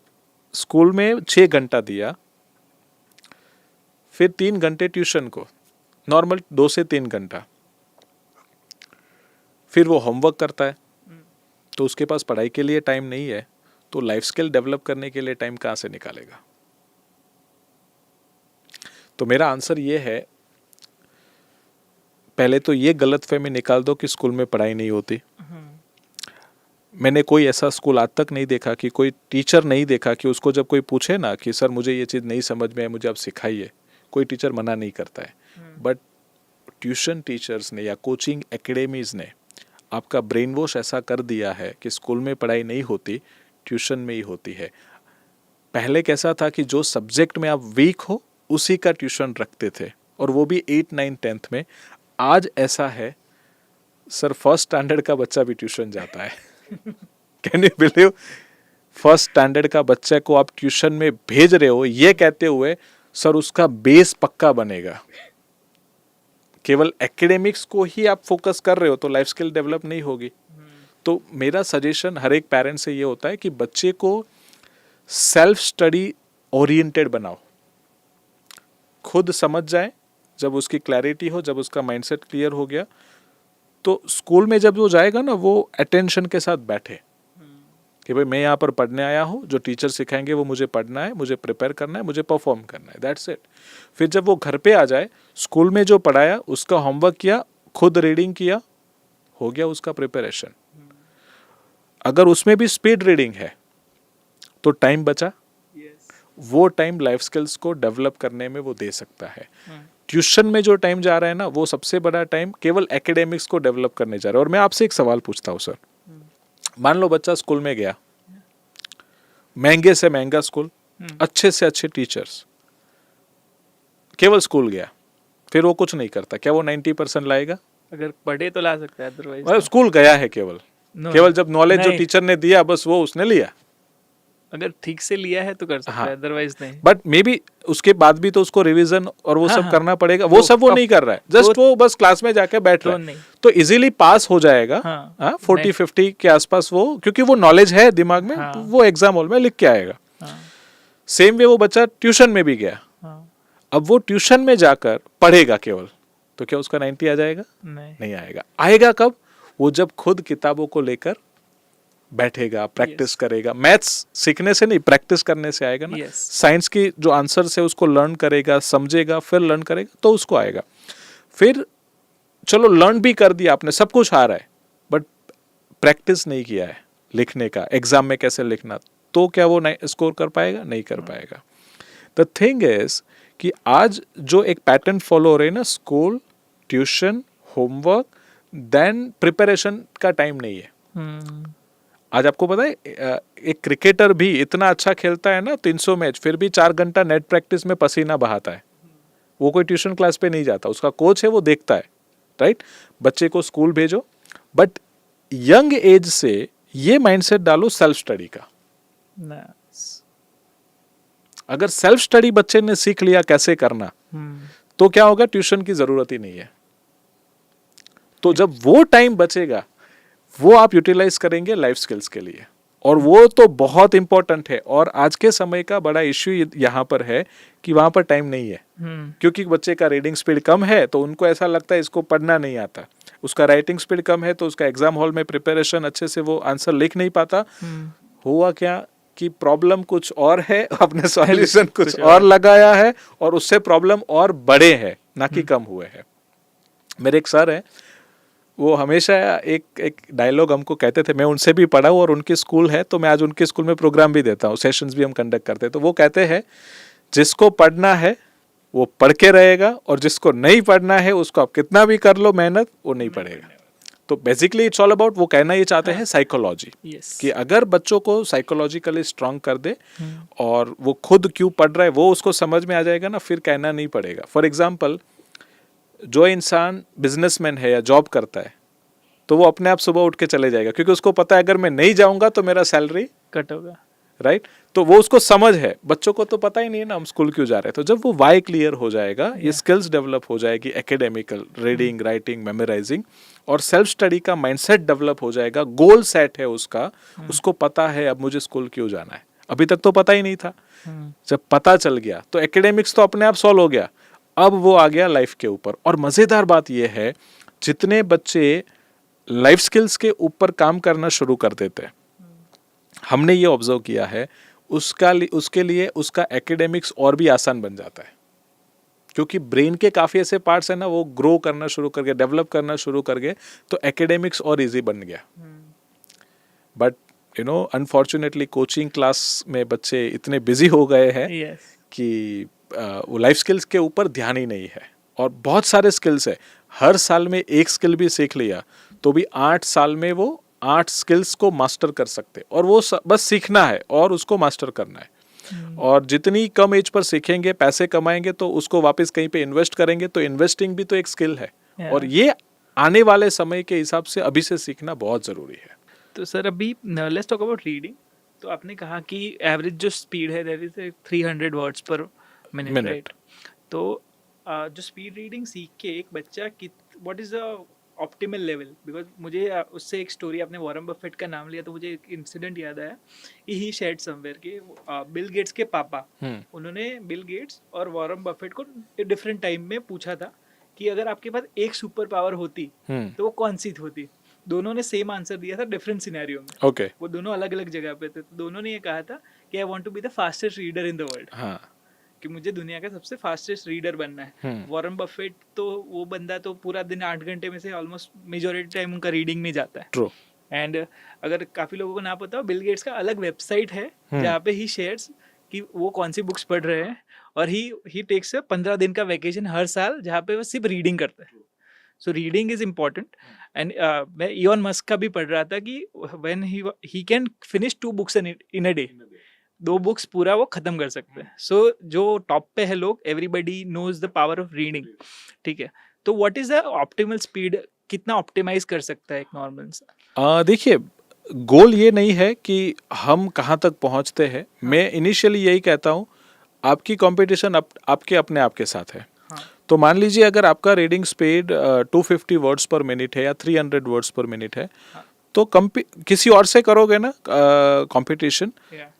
स्कूल में 6 घंटा दिया, फिर 3 घंटे ट्यूशन को, नॉर्मल 2 से 3 घंटा, फिर वो होमवर्क करता है, तो उसके पास पढ़ाई के लिए टाइम नहीं है, तो लाइफ स्किल डेवलप करने के लिए टाइम कहाँ से निकालेगा? तो मेरा आंसर ये है, पहले तो ये गलतफहमी निकाल दो कि स्कूल में पढ़ाई नहीं होती। मैंने कोई ऐसा स्कूल आज तक नहीं देखा कि कोई टीचर नहीं देखा कि उसको जब कोई पूछे ना कि सर मुझे ये चीज़ नहीं समझ में है, मुझे आप सिखाइए, कोई टीचर मना नहीं करता है। बट ट्यूशन टीचर्स ने या कोचिंग एकेडमीज़ ने आपका ब्रेन वॉश ऐसा कर दिया है कि स्कूल में पढ़ाई नहीं होती, ट्यूशन में ही होती है। पहले कैसा था कि जो सब्जेक्ट में आप वीक हो उसी का ट्यूशन रखते थे, और वो भी 8, 9, 10th में। आज ऐसा है सर, 1st स्टैंडर्ड का बच्चा भी ट्यूशन जाता है। Can you believe, first standard का बच्चे को आप ट्यूशन में भेज रहे हो ये कहते हुए सर उसका बेस पक्का बनेगा। केवल एकेडमिक्स को ही आप फोकस कर रहे हो तो लाइफ स्किल डेवलप नहीं होगी। तो मेरा सजेशन हर एक पेरेंट से ये होता है कि बच्चे को सेल्फ स्टडी ओरिएंटेड बनाओ, खुद समझ जाए, जब उसकी क्लैरिटी हो, जब उसका माइंडसेट क्लियर हो गया तो स्कूल में जब वो जाएगा ना वो अटेंशन के साथ बैठे कि भाई मैं यहाँ पर पढ़ने आया हूँ, जो टीचर सिखाएंगे वो मुझे पढ़ना है, मुझे प्रिपेयर करना है, मुझे परफॉर्म करना है, दैट्स इट। फिर जब वो घर पे आ जाए, स्कूल में जो पढ़ाया उसका होमवर्क किया, खुद रीडिंग किया, हो गया उसका प्रिपरेशन। अगर उसमें भी स्पीड रीडिंग है तो टाइम बचा, वो टाइम लाइफ स्किल्स को डेवलप करने में वो दे सकता है। ट्यूशन में जो टाइम जा रहा है ना वो सबसे बड़ा टाइम केवल एकेडमिक्स को डेवलप करने जा रहा है। और मैं आपसे एक सवाल पूछता हूँ सर, मान लो बच्चा स्कूल में गया, महंगे से महंगा स्कूल, अच्छे से अच्छे टीचर्स, केवल स्कूल गया, फिर वो कुछ नहीं करता, क्या वो 90% लाएगा? अगर पढ़े तो ला सकता है, अदरवाइज स्कूल गया है केवल, केवल जब नॉलेज जो टीचर ने दिया बस वो उसने लिया। अगर ठीक से लिया है तो कर सकता है, अदरवाइज नहीं। बट मे बी उसके बाद भी तो उसको रिवीजन और वो सब करना पड़ेगा, वो तो सब वो नहीं कर रहा है, जस्ट वो बस क्लास में जाके बैठ रहा है, तो इजीली पास हो जाएगा। 40-50 के आसपास वो, क्योंकि वो नॉलेज है दिमाग में, वो एग्जाम हॉल में लिख के आएगा। सेम वे वो बच्चा ट्यूशन में भी गया, अब वो ट्यूशन में जाकर पढ़ेगा केवल, तो क्या उसका 90 आ जाएगा? नहीं आएगा। आएगा कब? वो जब खुद किताबों को लेकर बैठेगा, प्रैक्टिस करेगा। मैथ्स सीखने से नहीं, प्रैक्टिस करने से आएगा ना। साइंस की जो आंसर्स है उसको लर्न करेगा, समझेगा, फिर लर्न करेगा तो उसको आएगा। फिर चलो लर्न भी कर दिया आपने, सब कुछ आ रहा है, बट प्रैक्टिस नहीं किया है लिखने का, एग्जाम में कैसे लिखना, तो क्या वो स्कोर कर पाएगा? नहीं कर पाएगा। द थिंग इज कि आज जो एक पैटर्न फॉलो हो रहे हैं ना, school, tuition, homework, then preparation का टाइम नहीं है। आज आपको पता है एक क्रिकेटर भी इतना अच्छा खेलता है ना, 300 मैच, फिर भी 4 घंटा नेट प्रैक्टिस में पसीना बहाता है। वो कोई ट्यूशन क्लास पे नहीं जाता, उसका कोच है, वो देखता है, राइट? बच्चे को स्कूल भेजो, बट यंग एज से ये माइंडसेट डालो सेल्फ स्टडी का। अगर सेल्फ स्टडी बच्चे ने सीख लिया कैसे करना, तो क्या होगा? ट्यूशन की जरूरत ही नहीं है। तो जब वो टाइम बचेगा वो आप यूटिलाइज करेंगे लाइफ स्किल्स के लिए, और वो तो बहुत इंपॉर्टेंट है। और आज के समय का बड़ा इश्यू यहाँ पर है कि वहां पर टाइम नहीं है, क्योंकि बच्चे का रीडिंग स्पीड कम है तो उनको ऐसा लगता है इसको पढ़ना नहीं आता, उसका राइटिंग स्पीड कम है तो उसका एग्जाम हॉल में प्रिपरेशन अच्छे से वो आंसर लिख नहीं पाता। हुआ क्या कि प्रॉब्लम कुछ और है, अपने सॉल्यूशन कुछ और लगाया है, और उससे प्रॉब्लम और बड़े हैं, ना कि कम हुए हैं। मेरे एक सर है, वो हमेशा एक डायलॉग हमको कहते थे, मैं उनसे भी पढ़ा हूँ और उनके स्कूल है तो मैं आज उनके स्कूल में प्रोग्राम भी देता हूँ, सेशंस भी हम कंडक्ट करते हैं। तो वो कहते हैं जिसको पढ़ना है वो पढ़ के रहेगा, और जिसको नहीं पढ़ना है उसको आप कितना भी कर लो मेहनत, वो नहीं पढ़ेगा। तो बेसिकली इट्स ऑल अबाउट, वो कहना ये चाहते हैं साइकोलॉजी, कि अगर बच्चों को साइकोलॉजिकली स्ट्रांग कर दे और वो खुद क्यों पढ़ रहा है वो उसको समझ में आ जाएगा ना, फिर कहना नहीं पड़ेगा। फॉर एग्जाम्पल, जो इंसान बिजनेसमैन है या जॉब करता है तो वो अपने आप सुबह उठ के चले जाएगा, क्योंकि उसको पता है अगर मैं नहीं जाऊंगा तो मेरा सैलरी कट होगा, राइट? तो वो उसको समझ है। बच्चों को तो पता ही नहीं है ना हम स्कूल क्यों जा रहे हैं। तो जब वो वाई क्लियर हो जाएगा, ये स्किल्स डेवलप हो जाएगी, एकेडमिकल, रीडिंग, राइटिंग, मेमोराइजिंग, और सेल्फ स्टडी का माइंडसेट डेवलप हो जाएगा, गोल सेट है उसका, उसको पता है अब मुझे स्कूल क्यों जाना है। अभी तक तो पता ही नहीं था, जब पता चल गया तो एकेडमिक्स तो अपने आप सॉल्व हो गया, अब वो आ गया लाइफ के ऊपर। और मजेदार बात ये है, जितने बच्चे लाइफ स्किल्स के ऊपर काम करना शुरू कर देते हैं, हमने ये ऑब्जर्व किया है, उसके लिए उसका एकेडमिक्स और भी आसान बन जाता है, क्योंकि ब्रेन के काफी ऐसे पार्ट्स है ना, वो ग्रो करना शुरू कर गए, डेवलप करना शुरू कर गए, तो एकेडमिक्स और इजी बन गया। But you know unfortunately coaching class में बच्चे इतने बिजी हो गए हैं कि वो लाइफ स्किल्स के ऊपर ध्यान ही नहीं है। और बहुत सारे स्किल्स है, हर साल में एक स्किल भी सीख लिया तो भी 8 साल में वो 8 स्किल्स को मास्टर कर सकते, और वो बस सीखना है और उसको मास्टर करना है। और जितनी कम एज पर सीखेंगे, पैसे कमाएंगे, तो उसको वापस कहीं पे इन्वेस्ट करेंगे, तो इन्वेस्टिंग भी तो एक स्किल है। और ये आने वाले समय के हिसाब से अभी से सीखना बहुत जरूरी है। तो सर अभी लेट्स टॉक अबाउट रीडिंग। तो आपने कहा कि एवरेज जो स्पीड है दैट इज 300 वर्ड्स पर मिनट, Minute. राइट? तो जो स्पीड रीडिंग सीख के एक बच्चा what is the optimal level? Because मुझे उससे एक स्टोरी, आपने वॉरेन बफेट का नाम लिया तो मुझे एक इंसिडेंट याद आया। ही शेयर्ड समवेयर के बिल गेट्स के पापा, उन्होंने बिल गेट्स और वॉरेन बफेट को डिफरेंट टाइम में पूछा था कि अगर आपके पास एक सुपर पावर होती तो वो कौन सी होती? दोनों ने सेम आंसर दिया था डिफरेंट सिनेरियो में। ओके। वो दोनों अलग अलग जगह पे थे। तो दोनों ने ये कहा था कि I want to be the fastest reader in the world, हाँ। कि मुझे दुनिया का सबसे फास्टेस्ट रीडर बनना है। वॉरेन बफेट तो वो बंदा तो पूरा दिन 8 घंटे में से ऑलमोस्ट मेजॉरिटी टाइम उनका रीडिंग में जाता है। ट्रू। एंड अगर काफी लोगों को ना पता हो, बिल गेट्स का अलग वेबसाइट है जहाँ पे ही शेयर्स कि वो कौन सी बुक्स पढ़ रहे हैं, और ही टेक्स 15 दिन का वैकेशन हर साल जहाँ पे वो सिर्फ रीडिंग करता है। So reading is important. And मैं इलॉन मस्क का भी पढ़ रहा था कि when he can finish 2 books in a day, 2 books पूरा वो खत्म कर सकते हैं। सो जो टॉप पे है लोग, everybody knows the power of reading, ठीक है? तो what is the optimal speed? कितना ऑप्टिमाइज कर सकता है एक नॉर्मल सा? देखिए, गोल ये नहीं है कि हम कहाँ तक पहुँचते हैं। मैं इनिशियली यही कहता हूँ, आपकी कंपटीशन आपके अपने आप के साथ है। तो मान लीजिए अगर आपका रीडिंग स्पीड 250 वर्ड्स पर मिनट है या 300 वर्ड्स पर मिनट है, तो किसी और से करोगे ना कंपटीशन,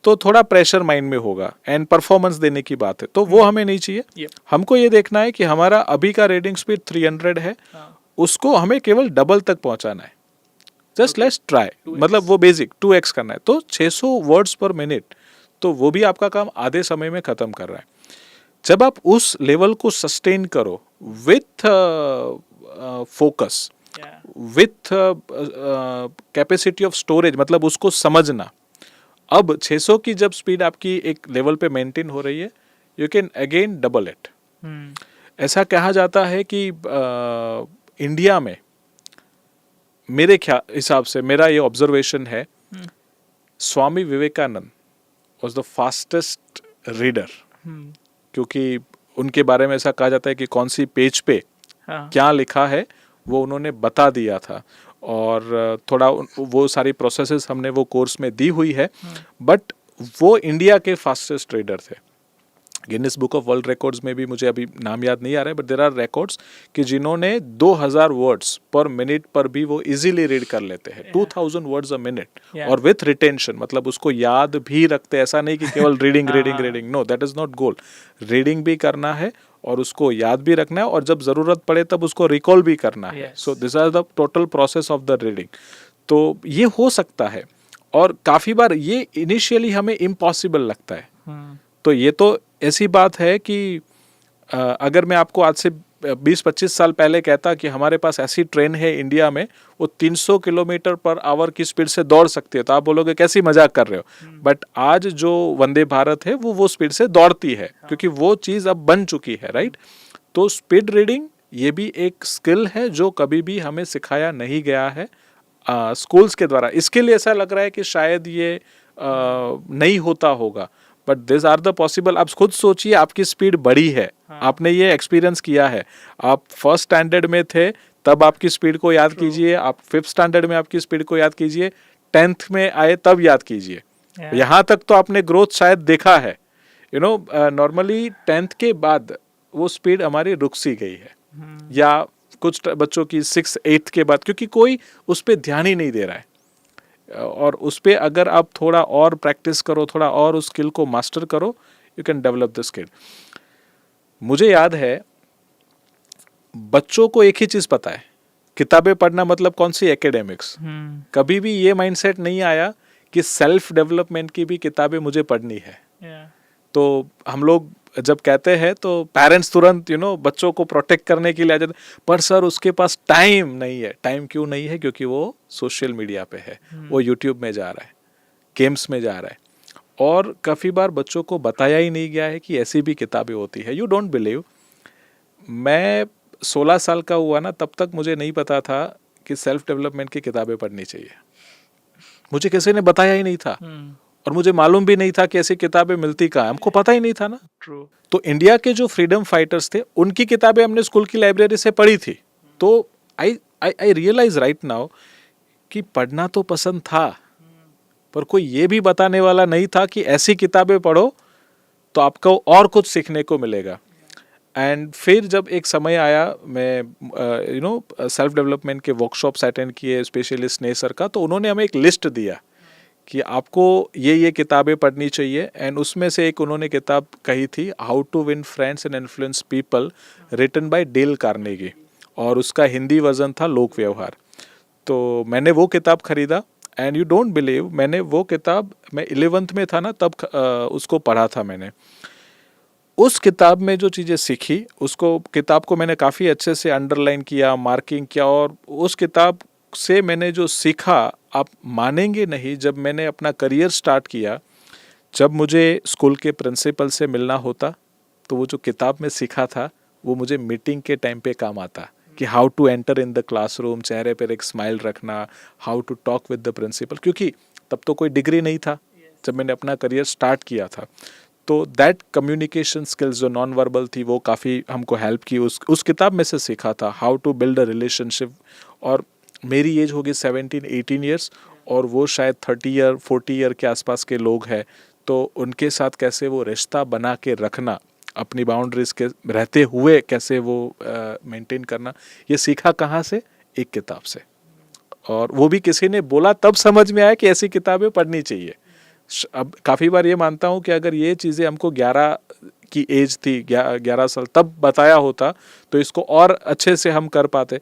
तो थोड़ा प्रेशर माइंड में होगा एंड परफॉर्मेंस देने की बात है, तो वो हमें नहीं चाहिए। हमको ये देखना है कि हमारा अभी का रीडिंग स्पीड 300 है, उसको हमें केवल डबल तक पहुंचाना है। जस्ट लेट्स ट्राई, मतलब वो बेसिक 2x करना है। तो 600 वर्ड्स पर मिनट, तो वो भी आपका काम आधे समय में खत्म कर रहा है। जब आप उस लेवल को सस्टेन करो with focus, with capacity of storage, मतलब उसको समझना। अब 600 की जब स्पीड आपकी एक लेवल पे मेंटेन हो रही है, you can again double it. ऐसा कहा जाता है कि इंडिया में, मेरे हिसाब से, मेरा ये ऑब्जर्वेशन है, Swami Vivekananda was the fastest reader, क्योंकि उनके बारे में ऐसा कहा जाता है कि कौन सी पेज पे क्या लिखा है वो उन्होंने बता दिया था, और थोड़ा वो सारी प्रोसेसेस हमने वो कोर्स में दी हुई है। बट वो इंडिया के फास्टेस्ट रीडर थे। Guinness book of world records में भी मुझे अभी नाम याद नहीं आ रहा है, बट देयर आर रिकॉर्ड्स कि जिन्होंने 2000 वर्ड्स पर मिनट पर भी वो इजीली रीड कर लेते हैं। 2000 वर्ड्स अ मिनट, और विथ रिटेंशन, मतलब उसको याद भी रखते। ऐसा नहीं कि केवल reading reading reading, no, that is not goal. Reading भी करना है और उसको याद भी रखना है, और जब जरूरत पड़े तब उसको रिकॉल भी करना है। So this are the total process of the reading. तो ये हो सकता है, और काफी बार ये इनिशियली हमें इम्पॉसिबल लगता है। तो ये तो ऐसी बात है कि अगर मैं आपको आज से 20-25 साल पहले कहता कि हमारे पास ऐसी ट्रेन है इंडिया में, वो 300 किलोमीटर पर आवर की स्पीड से दौड़ सकती है, तो आप बोलोगे कैसी मजाक कर रहे हो। बट आज जो वंदे भारत है वो स्पीड से दौड़ती है, क्योंकि वो चीज़ अब बन चुकी है, राइट? तो स्पीड रीडिंग ये भी एक स्किल है जो कभी भी हमें सिखाया नहीं गया है स्कूल्स के द्वारा। इसके लिए ऐसा लग रहा है कि शायद ये नहीं होता होगा, but this are the possible. आप खुद सोचिए, आपकी स्पीड बढ़ी है, आपने ये एक्सपीरियंस किया है। आप फर्स्ट स्टैंडर्ड में थे तब आपकी स्पीड को याद कीजिए, आप 5th स्टैंडर्ड में आपकी स्पीड को याद कीजिए, 10th में आए तब याद कीजिए। यहाँ तक तो आपने ग्रोथ शायद देखा है। यू नो, नॉर्मली 10th के बाद वो स्पीड हमारी रुक सी गई है, या कुछ बच्चों की 6th 8th के बाद, क्योंकि कोई उस पर ध्यान ही नहीं दे रहा है। और उस पर अगर आप थोड़ा और प्रैक्टिस करो, थोड़ा और उस स्किल को मास्टर करो, you can develop the skill. मुझे याद है, बच्चों को एक ही चीज पता है, किताबें पढ़ना मतलब कौन सी, एकेडमिक्स। कभी भी ये माइंडसेट नहीं आया कि सेल्फ डेवलपमेंट की भी किताबें मुझे पढ़नी है। तो हम लोग जब कहते हैं तो पेरेंट्स तुरंत बच्चों को प्रोटेक्ट करने के लिए आ जाते, पर सर उसके पास टाइम नहीं है। टाइम क्यों नहीं है? क्योंकि वो सोशल मीडिया पे है, वो यूट्यूब में जा रहा है, गेम्स में जा रहा है, और काफ़ी बार बच्चों को बताया ही नहीं गया है कि ऐसी भी किताबें होती है। यू डोंट बिलीव, मैं 16 साल का हुआ ना, तब तक मुझे नहीं पता था कि सेल्फ डेवलपमेंट की किताबें पढ़नी चाहिए। मुझे किसी ने बताया ही नहीं था, और मुझे मालूम भी नहीं था कि ऐसी किताबें मिलती कहाँ, हमको पता ही नहीं था ना। True. तो इंडिया के जो फ्रीडम फाइटर्स थे, उनकी किताबें हमने स्कूल की लाइब्रेरी से पढ़ी थी। तो आई रियलाइज राइट नाउ कि पढ़ना तो पसंद था, पर कोई ये भी बताने वाला नहीं था कि ऐसी किताबें पढ़ो तो आपको और कुछ सीखने को मिलेगा। एंड फिर जब एक समय आया, मैं सेल्फ डेवलपमेंट के वर्कशॉप्स अटेंड किए, स्पेशली स्नेह सर का, तो उन्होंने हमें एक लिस्ट दिया कि आपको ये किताबें पढ़नी चाहिए। एंड उसमें से एक उन्होंने किताब कही थी, how to win friends and influence people, written by Dale Carnegie, और उसका हिंदी वर्जन था लोक व्यवहार। तो मैंने वो किताब खरीदा, एंड यू डोंट बिलीव, मैंने वो किताब, मैं 11th में था ना तब, उसको पढ़ा था मैंने। उस किताब में जो चीज़ें सीखी, उसको किताब को मैंने काफ़ी अच्छे से अंडरलाइन किया, मार्किंग किया, और उस किताब से मैंने जो सीखा, आप मानेंगे नहीं, जब मैंने अपना करियर स्टार्ट किया, जब मुझे स्कूल के प्रिंसिपल से मिलना होता, तो वो जो किताब में सीखा था वो मुझे मीटिंग के टाइम पे काम आता, कि how to enter in the classroom, चेहरे पर एक स्माइल रखना, how to talk with the principal, क्योंकि तब तो कोई डिग्री नहीं था जब मैंने अपना करियर स्टार्ट किया था। तो दैट कम्युनिकेशन स्किल्स जो नॉन वर्बल थी, वो काफ़ी हमको हेल्प की, उस किताब में से सीखा था, how to build a relationship. और मेरी एज होगी 17-18 ईयर्स, और वो शायद 30 ईयर 40 ईयर के आसपास के लोग हैं, तो उनके साथ कैसे वो रिश्ता बना के रखना, अपनी बाउंड्रीज के रहते हुए कैसे वो मेंटेन करना, ये सीखा कहाँ से? एक किताब से। और वो भी किसी ने बोला, तब समझ में आया कि ऐसी किताबें पढ़नी चाहिए। अब काफ़ी बार ये मानता हूँ कि अगर ये चीज़ें हमको 11 की एज थी, 11 साल तब बताया होता, तो इसको और अच्छे से हम कर पाते।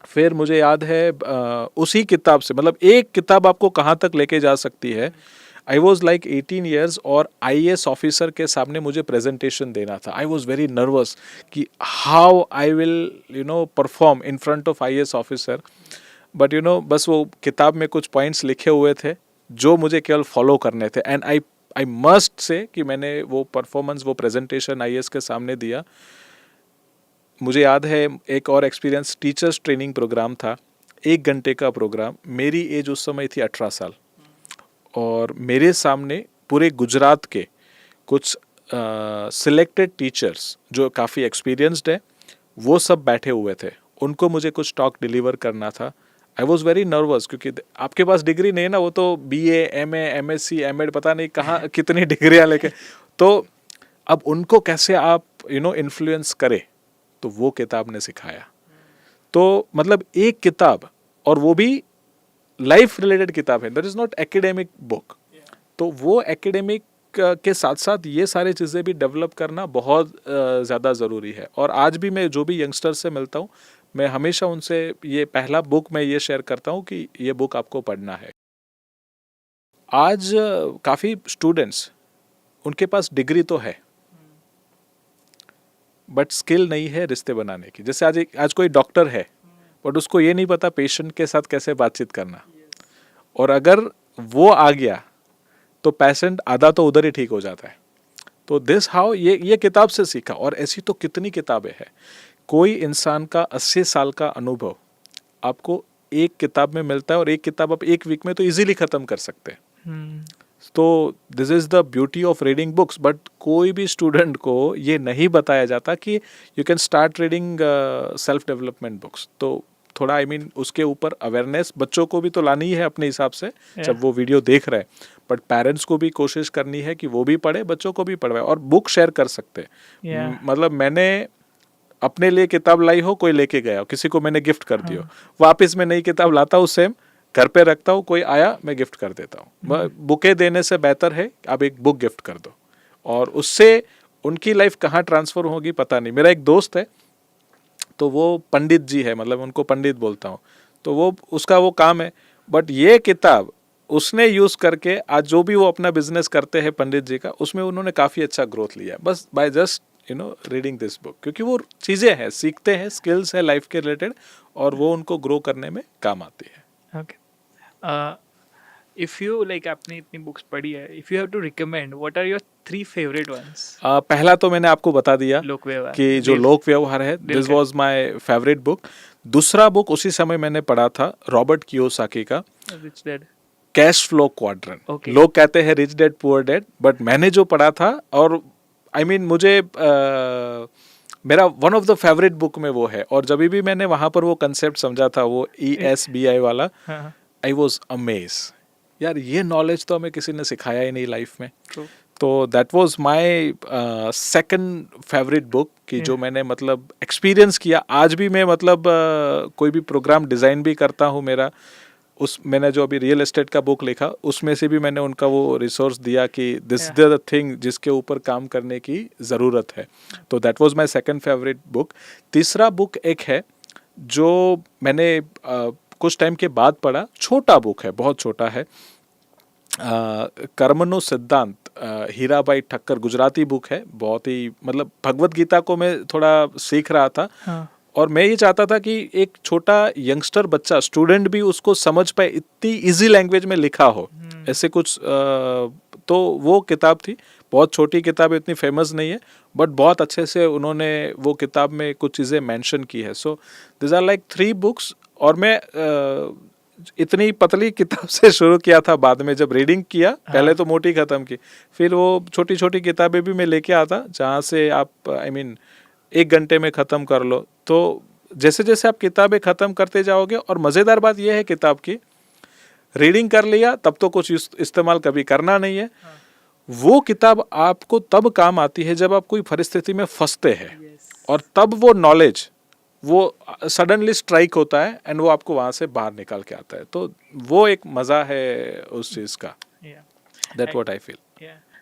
फिर मुझे याद है उसी किताब से, मतलब एक किताब आपको कहाँ तक लेके जा सकती है। आई वॉज लाइक 18 ईयर्स, और IAS ऑफिसर के सामने मुझे प्रेजेंटेशन देना था। आई वॉज वेरी नर्वस कि how I will perform in front of IAS officer. But बस वो किताब में कुछ पॉइंट्स लिखे हुए थे जो मुझे केवल फॉलो करने थे। एंड आई मस्ट से कि मैंने वो परफॉर्मेंस, वो प्रेजेंटेशन IAS के सामने दिया। मुझे याद है एक और एक्सपीरियंस, टीचर्स ट्रेनिंग प्रोग्राम था, 1 घंटे का प्रोग्राम। मेरी एज उस समय थी 18 साल, और मेरे सामने पूरे गुजरात के कुछ सिलेक्टेड टीचर्स जो काफ़ी एक्सपीरियंस्ड है, वो सब बैठे हुए थे। उनको मुझे कुछ टॉक डिलीवर करना था। आई वॉज वेरी नर्वस, क्योंकि आपके पास डिग्री नहीं है ना, वो तो BA MA MSc MEd पता नहीं कहाँ कितनी डिग्रियाँ लेके, तो अब उनको कैसे आप इन्फ्लुएंस करें, तो वो किताब ने सिखाया। तो मतलब एक किताब, और वो भी लाइफ रिलेटेड किताब है, that is not academic book. तो वो एकेडमिक के साथ साथ ये सारी चीज़ें भी डेवलप करना बहुत ज़्यादा ज़रूरी है। और आज भी मैं जो भी यंगस्टर से मिलता हूँ, मैं हमेशा उनसे ये पहला बुक मैं ये शेयर करता हूँ कि ये बुक आपको पढ़ना है। आज काफ़ी स्टूडेंट्स, उनके पास डिग्री तो है, बट स्किल नहीं है रिश्ते बनाने की। जैसे आज कोई डॉक्टर है, बट उसको ये नहीं पता पेशेंट के साथ कैसे बातचीत करना, और अगर वो आ गया तो पेशेंट आधा तो उधर ही ठीक हो जाता है। तो दिस हाउ ये किताब से सीखा। और ऐसी तो कितनी किताबें हैं। कोई इंसान का 80 साल का अनुभव आपको एक किताब में मिलता है, और एक किताब आप एक वीक में तो इजीली ख़त्म कर सकते हैं। तो this is the beauty of reading books. But कोई भी स्टूडेंट को ये नहीं बताया जाता कि you can start reading self development books. तो थोड़ा उसके ऊपर अवेयरनेस बच्चों को भी तो लानी है अपने हिसाब से, जब वो वीडियो देख रहे हैं। बट पेरेंट्स को भी कोशिश करनी है कि वो भी पढ़े, बच्चों को भी पढ़वाए, और बुक शेयर कर सकते हैं। मतलब मैंने अपने लिए किताब लाई हो, कोई लेके गया हो, किसी को मैंने गिफ्ट कर दी हो, वापस मैं नई किताब लाता हूँ, सेम घर पे रखता हूँ, कोई आया मैं गिफ्ट कर देता हूँ। बुके देने से बेहतर है आप एक बुक गिफ्ट कर दो, और उससे उनकी लाइफ कहाँ ट्रांसफ़र होगी पता नहीं। मेरा एक दोस्त है, तो वो पंडित जी है, मतलब उनको पंडित बोलता हूँ, तो वो उसका वो काम है। बट ये किताब उसने यूज़ करके आज जो भी वो अपना बिजनेस करते हैं पंडित जी का, उसमें उन्होंने काफ़ी अच्छा ग्रोथ लिया, बस by just reading this book. क्योंकि वो चीज़ें हैं, सीखते हैं, स्किल्स है लाइफ के रिलेटेड, और वो उनको ग्रो करने में काम आती है। ओके, इफ यू लाइक, आपने इतनी बुक्स पढ़ी है, if you have to recommend, what are your 3 favourite ones? पहला तो मैंने आपको बता दिया लोक व्यवहार, कि जो लोक व्यवहार है, this was my favourite book. दूसरा बुक उसी समय मैंने पढ़ा था, रॉबर्ट कियोसाकी का rich dad cash flow quadrant. Okay. लोग कहते हैं rich dad poor dad, but मैंने जो पढ़ा था, और मुझे मेरा one of the favourite book में वो है। और जब भी मैंने वहाँ पर वो कंसेप्ट समझा था, वो ESBI वाला, हाँ, आई वॉज अमेज। यार ये नॉलेज तो हमें किसी ने सिखाया ही नहीं लाइफ में। true. तो that was my second favourite book कि जो मैंने मतलब एक्सपीरियंस किया। आज भी मैं मतलब कोई भी प्रोग्राम डिज़ाइन भी करता हूँ मेरा, उस मैंने जो अभी रियल एस्टेट का बुक लिखा उसमें से भी मैंने उनका वो रिसोर्स दिया कि दिस द थिंग जिसके ऊपर काम करने की ज़रूरत है। तो that was my second favourite book. तीसरा बुक एक है जो मैंने कुछ टाइम के बाद पढ़ा, छोटा बुक है, बहुत छोटा है, कर्मनो सिद्धांत, हीराबाई ठक्कर, गुजराती बुक है। बहुत ही मतलब भगवत गीता को मैं थोड़ा सीख रहा था। हाँ. और मैं ये चाहता था कि एक छोटा यंगस्टर बच्चा, स्टूडेंट भी उसको समझ पाए, इतनी इजी लैंग्वेज में लिखा हो ऐसे कुछ। तो वो किताब थी, बहुत छोटी किताब है, इतनी फेमस नहीं है, बट बहुत अच्छे से उन्होंने वो किताब में कुछ चीज़ें मेंशन की है। So this are like 3 books. और मैं इतनी पतली किताब से शुरू किया था, बाद में जब रीडिंग किया पहले तो मोटी ख़त्म की, फिर वो छोटी छोटी किताबें भी मैं लेके आता जहाँ से आप आई मीन 1 घंटे में ख़त्म कर लो। तो जैसे जैसे आप किताबें ख़त्म करते जाओगे, और मज़ेदार बात यह है किताब की, रीडिंग कर लिया तब तो कुछ इस्तेमाल कभी करना नहीं है। वो किताब आपको तब काम आती है जब आप कोई परिस्थिति में फंसते हैं, और तब वो नॉलेज वो सडनली स्ट्राइक होता है एंड वो आपको वहाँ से बाहर निकाल के आता है। तो वो एक मज़ा है उस चीज़ का। That what I feel.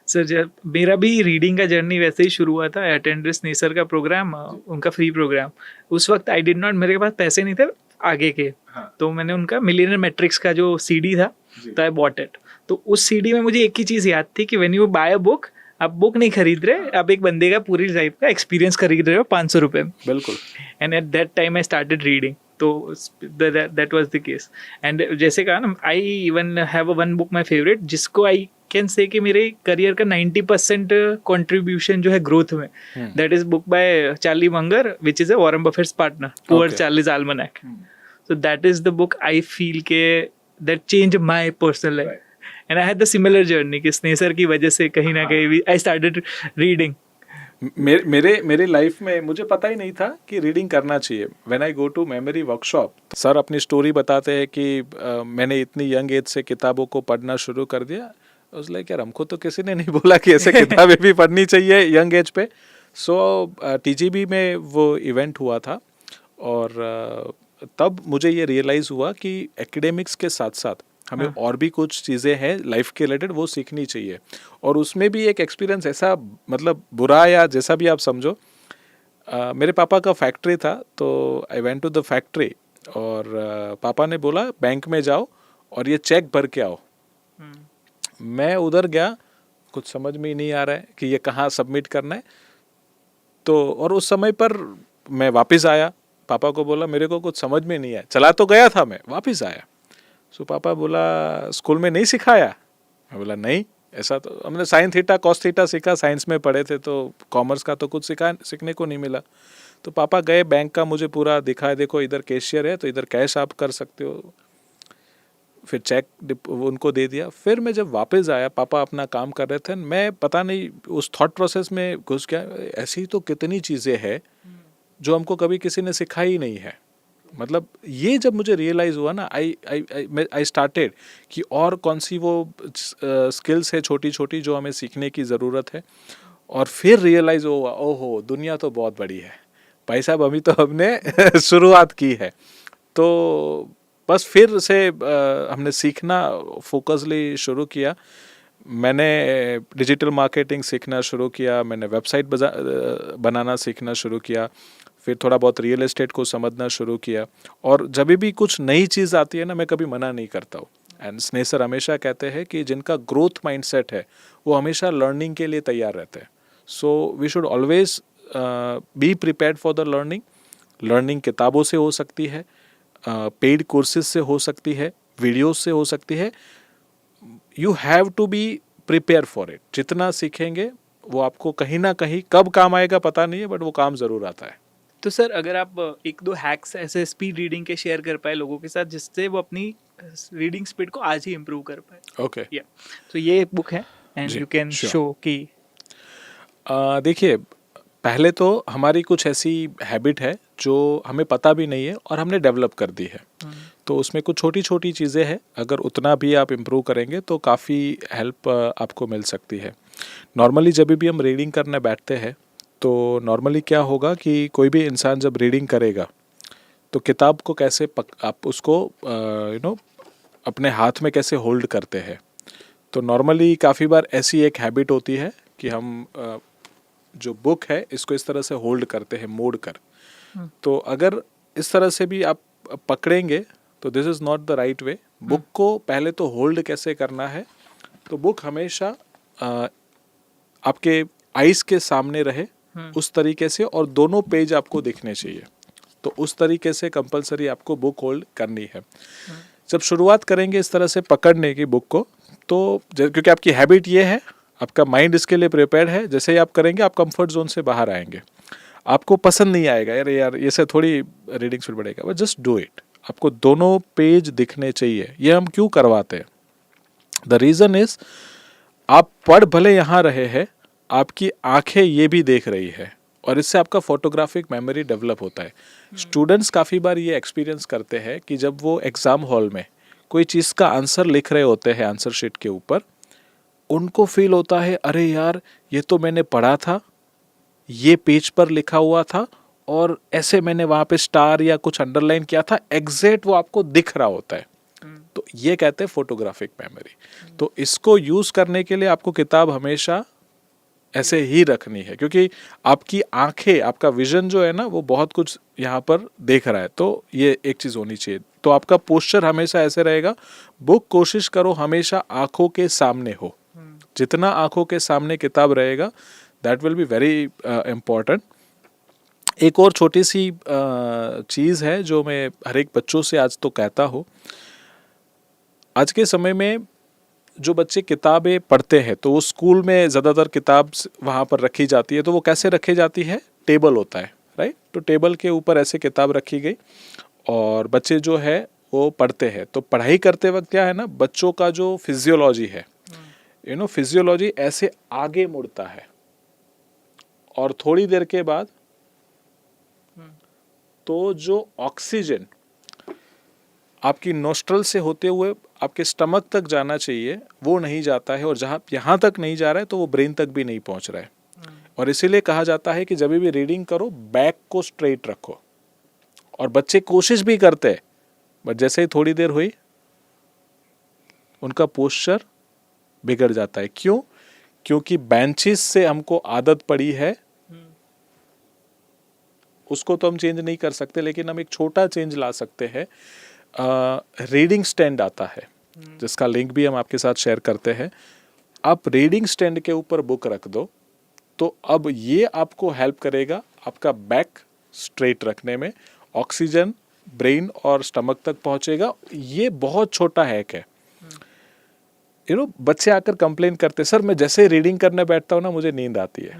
Sir जब मेरा भी रीडिंग का जर्नी वैसे ही शुरू हुआ था, आई अटेंडेड स्नेसर का प्रोग्राम, उनका फ्री प्रोग्राम। उस वक्त आई डिड नॉट, मेरे पास पैसे नहीं थे आगे के, तो मैंने उनका मिलियनर मैट्रिक्स का जो CD था, तो आई बॉट इट। तो उस CD में मुझे एक ही चीज़ याद थी कि when you buy a book, आप बुक नहीं खरीद रहे, आप एक बंदे का पूरी लाइफ का एक्सपीरियंस खरीद रहे हो 500 रुपये में। बिल्कुल। And at that time I started reading, तो that was the case. And जैसे कहा ना, I even have one book my favourite, जिसको आई कैन से कि मेरे करियर का 90% कंट्रीब्यूशन जो है ग्रोथ में, that is book by Charlie Munger, which is a Warren Buffett's partner, poor Charlie's almanack. So that is the book I feel के that change my personal life. And I had the similar journey कि स्नेसर की वजह से कहीं ना कहीं I started reading. मेरे लाइफ में मुझे पता ही नहीं था कि रीडिंग करना चाहिए। When I go to memory workshop, sir अपनी स्टोरी बताते हैं कि मैंने इतनी यंग एज से किताबों को पढ़ना शुरू कर दिया। उस लाइक यार हमको तो किसी ने नहीं बोला कि ऐसे किताबें भी पढ़नी चाहिए यंग एज पे। सो TGB में वो इवेंट हुआ था, और तब मुझे ये रियलाइज़ हुआ कि एकेडमिक्स के साथ साथ हमें और भी कुछ चीज़ें हैं लाइफ के रिलेटेड, वो सीखनी चाहिए। और उसमें भी एक एक्सपीरियंस ऐसा, मतलब बुरा या जैसा भी आप समझो, मेरे पापा का फैक्ट्री था, तो I went to the factory, और पापा ने बोला बैंक में जाओ और ये चेक भर के आओ। मैं उधर गया, कुछ समझ में ही नहीं आ रहा है कि ये कहाँ सबमिट करना है। तो और उस समय पर मैं वापस आया, पापा को बोला मेरे को कुछ समझ में नहीं आया, चला तो गया था मैं, वापस आया। सो पापा बोला स्कूल में नहीं सिखाया? मैं बोला नहीं, ऐसा तो हमने साइन थीटा कॉस थीटा सीखा, साइंस में पढ़े थे, तो कॉमर्स का तो कुछ सीखने को नहीं मिला। तो पापा गए बैंक का, मुझे पूरा दिखाया, देखो इधर कैशियर है तो इधर कैश आप कर सकते हो। फिर चेक उनको दे दिया। फिर मैं जब वापस आया, पापा अपना काम कर रहे थे, मैं पता नहीं उस थॉट प्रोसेस में घुस गया, ऐसी तो कितनी चीज़ें हैं जो हमको कभी किसी ने सिखाई ही नहीं है। मतलब ये जब मुझे रियलाइज़ हुआ ना, आई स्टार्टेड कि और कौन सी वो स्किल्स है छोटी छोटी जो हमें सीखने की ज़रूरत है। और फिर रियलाइज़ हुआ, ओहो दुनिया तो बहुत बड़ी है भाई साहब, अभी तो हमने शुरुआत की है। तो बस फिर से हमने सीखना फोकसली शुरू किया। मैंने डिजिटल मार्केटिंग सीखना शुरू किया, मैंने वेबसाइट बनाना सीखना शुरू किया, फिर थोड़ा बहुत रियल एस्टेट को समझना शुरू किया। और जब भी कुछ नई चीज़ आती है ना, मैं कभी मना नहीं करता हूँ। एंड स्नेसर हमेशा कहते हैं कि जिनका ग्रोथ माइंडसेट है वो हमेशा लर्निंग के लिए तैयार रहते हैं। So we should always be prepared for the learning. Learning किताबों से हो सकती है, पेड कोर्सेज से हो सकती है, वीडियोस से हो सकती है। You have to be prepare for it. जितना सीखेंगे वो आपको कहीं ना कहीं कब काम आएगा पता नहीं है, बट वो काम ज़रूर आता है। तो सर अगर आप 1-2 हैक्स ऐसे स्पीड रीडिंग के शेयर कर पाए लोगों के साथ, जिससे वो अपनी रीडिंग स्पीड को आज ही इम्प्रूव कर पाए। ओके, तो ये एक बुक है एंड जी, यू कैन sure. शो कि देखिए पहले तो हमारी कुछ ऐसी हैबिट है जो हमें पता भी नहीं है और हमने डेवलप कर दी है। तो उसमें कुछ छोटी छोटी चीज़ें हैं, अगर उतना भी आप इम्प्रूव करेंगे तो काफ़ी हेल्प आपको मिल सकती है। नॉर्मली जब भी हम रीडिंग करने बैठते हैं तो नॉर्मली क्या होगा कि कोई भी इंसान जब रीडिंग करेगा तो किताब को कैसे आप उसको अपने हाथ में कैसे होल्ड करते हैं। तो नॉर्मली काफ़ी बार ऐसी एक हैबिट होती है कि हम जो बुक है इसको इस तरह से होल्ड करते हैं मोड़ कर। तो अगर इस तरह से भी आप पकड़ेंगे तो this is not the right way. Book को पहले तो होल्ड कैसे करना है, तो बुक हमेशा आपके आइस के सामने रहे उस तरीके से और दोनों पेज आपको दिखने चाहिए। तो उस तरीके से कंपलसरी आपको बुक होल्ड करनी है। जब शुरुआत करेंगे इस तरह से पकड़ने की बुक को, तो क्योंकि आपकी हैबिट ये है, आपका माइंड इसके लिए प्रिपेयर्ड है, जैसे ही आप करेंगे आप कंफर्ट जोन से बाहर आएंगे। आपको पसंद नहीं आएगा यार ये से थोड़ी रीडिंग स्पीड बढ़ेगा, बट जस्ट डू इट। आपको दोनों पेज दिखने चाहिए। ये हम क्यों करवाते हैं? द रीज़न इज आप पढ़ भले यहाँ रहे हैं, आपकी आंखें ये भी देख रही है और इससे आपका फोटोग्राफिक मेमोरी डेवलप होता है। स्टूडेंट्स काफ़ी बार ये एक्सपीरियंस करते हैं कि जब वो एग्ज़ाम हॉल में कोई चीज़ का आंसर लिख रहे होते हैं आंसर शीट के ऊपर, उनको फील होता है अरे यार ये तो मैंने पढ़ा था, ये पेज पर लिखा हुआ था और ऐसे मैंने वहाँ पे स्टार या कुछ अंडरलाइन किया था, एग्जैक्ट वो आपको दिख रहा होता है। तो ये कहते हैं फोटोग्राफिक मेमोरी। तो इसको यूज़ करने के लिए आपको किताब हमेशा ऐसे ही रखनी है, क्योंकि आपकी आंखें, आपका विजन जो है ना वो बहुत कुछ यहाँ पर देख रहा है। तो ये एक चीज़ होनी चाहिए। तो आपका पोस्चर हमेशा ऐसे रहेगा। बुक कोशिश करो हमेशा आंखों के सामने हो। जितना आंखों के सामने किताब रहेगा that will be very important. एक और छोटी सी चीज़ है जो मैं हर एक बच्चों से आज तो कहता हूँ। आज के समय में जो बच्चे किताबें पढ़ते हैं तो वो स्कूल में ज़्यादातर किताब वहाँ पर रखी जाती है। तो वो कैसे रखी जाती है? टेबल होता है, राइट? तो टेबल के ऊपर ऐसे किताब रखी गई और बच्चे जो है वो पढ़ते हैं। तो पढ़ाई करते वक्त क्या है ना, बच्चों का जो फिजियोलॉजी है, फिजियोलॉजी ऐसे आगे मुड़ता है और थोड़ी देर के बाद तो जो ऑक्सीजन आपकी नोस्ट्रल से होते हुए आपके स्टमक तक जाना चाहिए वो नहीं जाता है, और जहाँ यहाँ तक नहीं जा रहा है तो वो ब्रेन तक भी नहीं पहुँच रहा है। और इसीलिए कहा जाता है कि जब भी रीडिंग करो बैक को स्ट्रेट रखो। और बच्चे कोशिश भी करते हैं, बट जैसे ही थोड़ी देर हुई उनका पोस्चर बिगड़ जाता है। क्यों? क्योंकि बेंचेस से हमको आदत पड़ी है। उसको तो हम चेंज नहीं कर सकते, लेकिन हम एक छोटा चेंज ला सकते हैं। रीडिंग स्टैंड आता है जिसका लिंक भी हम आपके साथ शेयर करते हैं। आप रीडिंग स्टैंड के ऊपर बुक रख दो तो अब ये आपको हेल्प करेगा आपका बैक स्ट्रेट रखने में। ऑक्सीजन ब्रेन और स्टमक तक पहुंचेगा। ये बहुत छोटा हैक है। बच्चे आकर कंप्लेन करते, सर मैं जैसे रीडिंग करने बैठता हूँ ना मुझे नींद आती है।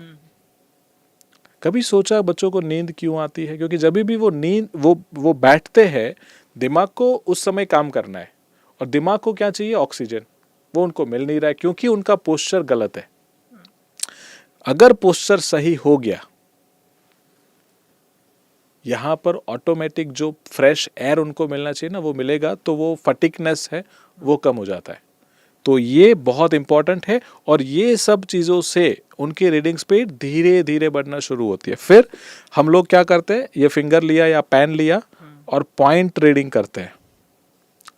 कभी सोचा बच्चों को नींद क्यों आती है? क्योंकि जब भी वो बैठते हैं, दिमाग को उस समय काम करना है और दिमाग को क्या चाहिए? ऑक्सीजन। वो उनको मिल नहीं रहा है क्योंकि उनका पोस्चर गलत है। अगर पोस्चर सही हो गया, यहाँ पर ऑटोमेटिक जो फ्रेश एयर उनको मिलना चाहिए ना वो मिलेगा, तो वो फटिकनेस है वो कम हो जाता है। तो ये बहुत इंपॉर्टेंट है और ये सब चीज़ों से उनकी रीडिंग स्पीड धीरे धीरे बढ़ना शुरू होती है। फिर हम लोग क्या करते हैं, ये फिंगर लिया या पेन लिया और पॉइंट रीडिंग करते हैं,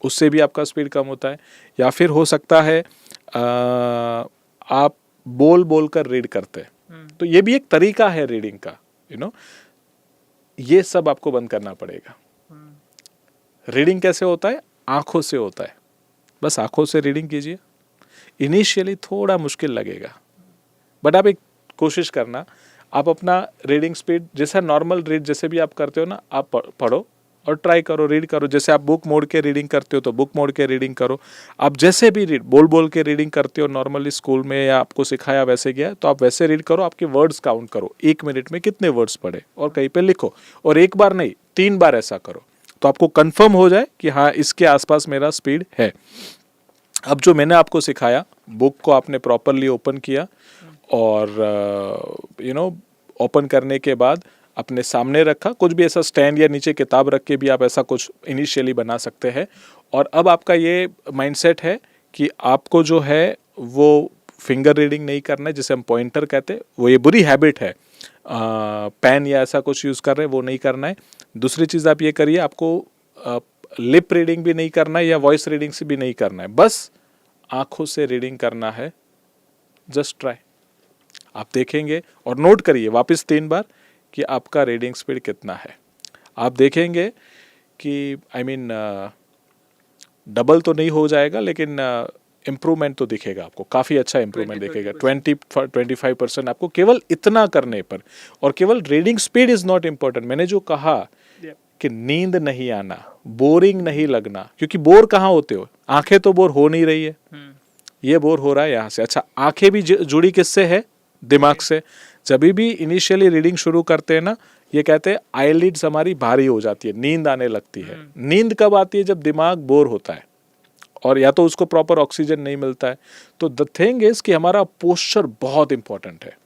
उससे भी आपका स्पीड कम होता है। या फिर हो सकता है आप बोल कर रीड करते हैं, तो ये भी एक तरीका है रीडिंग का। ये सब आपको बंद करना पड़ेगा। रीडिंग कैसे होता है? आंखों से होता है। बस आंखों से रीडिंग कीजिए। इनिशियली थोड़ा मुश्किल लगेगा, बट आप एक कोशिश करना, आप अपना रीडिंग स्पीड जैसा नॉर्मल रीड जैसे भी आप करते हो ना, आप पढ़ो और ट्राई करो, रीड करो। जैसे आप बुक मोड़ के रीडिंग करते हो तो बुक मोड़ के रीडिंग करो। आप जैसे भी रीड बोल के रीडिंग करते हो नॉर्मली स्कूल में या आपको सिखाया वैसे गया, तो आप वैसे रीड करो। आपके वर्ड्स काउंट करो, 1 मिनट में कितने वर्ड्स पढ़े और कहीं पे लिखो। और एक बार नहीं 3 बार ऐसा करो तो आपको कंफर्म हो जाए कि हाँ इसके आसपास मेरा स्पीड है। अब जो मैंने आपको सिखाया, बुक को आपने प्रॉपरली ओपन किया और ओपन करने के बाद अपने सामने रखा, कुछ भी ऐसा स्टैंड या नीचे किताब रख के भी आप ऐसा कुछ इनिशियली बना सकते हैं। और अब आपका ये माइंडसेट है कि आपको जो है वो फिंगर रीडिंग नहीं करना है, जिसे हम पॉइंटर कहते हैं, वो ये बुरी हैबिट है, पेन या ऐसा कुछ यूज़ कर रहे हैं वो नहीं करना है। दूसरी चीज़ आप ये करिए, आपको लिप रीडिंग भी नहीं करना है या वॉइस रीडिंग से भी नहीं करना है, बस आँखों से रीडिंग करना है। जस्ट ट्राई, आप देखेंगे और नोट करिए वापस 3 बार कि आपका रीडिंग स्पीड कितना है। आप देखेंगे कि डबल तो नहीं हो जाएगा, लेकिन इम्प्रूवमेंट तो दिखेगा आपको, काफ़ी अच्छा इम्प्रूवमेंट दिखेगा, 20-25% आपको केवल इतना करने पर। और केवल reading speed is not important, मैंने जो कहा कि नींद नहीं आना, बोरिंग नहीं लगना, क्योंकि बोर कहाँ होते हो, आंखें तो बोर हो नहीं रही है, ये बोर हो रहा है यहाँ से। अच्छा, आंखें भी जुड़ी किससे है? दिमाग से। जब भी इनिशियली रीडिंग शुरू करते हैं ना, ये कहते हैं आईलिड्स हमारी भारी हो जाती है, नींद आने लगती है। नींद कब आती है? जब दिमाग बोर होता है और या तो उसको प्रॉपर ऑक्सीजन नहीं मिलता है। तो द थिंग इज कि हमारा पोस्चर बहुत इंपॉर्टेंट है,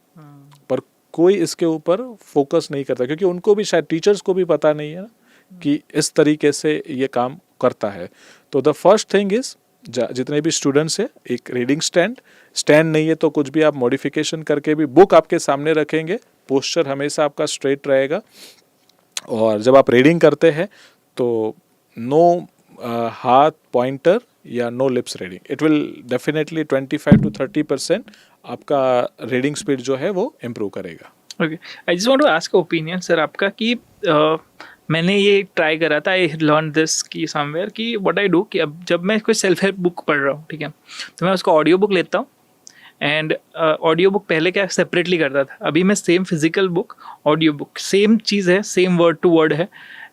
पर कोई इसके ऊपर फोकस नहीं करता, क्योंकि उनको भी शायद टीचर्स को भी पता नहीं है ना कि इस तरीके से ये काम करता है। तो द फर्स्ट थिंग इज, जितने भी स्टूडेंट्स हैं, एक रीडिंग स्टैंड नहीं है तो कुछ भी आप मॉडिफिकेशन करके भी बुक आपके सामने रखेंगे, पोस्चर हमेशा आपका स्ट्रेट रहेगा। और जब आप रीडिंग करते हैं तो नो हाथ पॉइंटर या no lips reading, it will definitely 25-30% आपका रीडिंग स्पीड जो है वो इम्प्रूव करेगा। Okay, I just want to ask opinion sir आपका कि मैंने ये ट्राई करा था, आई लर्न दिस कि समवेयर कि व्हाट आई डू कि अब जब मैं कोई सेल्फ हेल्प बुक पढ़ रहा हूँ, ठीक है, तो मैं उसको ऑडियो बुक लेता हूँ। एंड ऑडियो बुक पहले क्या सेपरेटली करता था, अभी मैं same physical book audio book same चीज़ है, सेम वर्ड टू वर्ड है,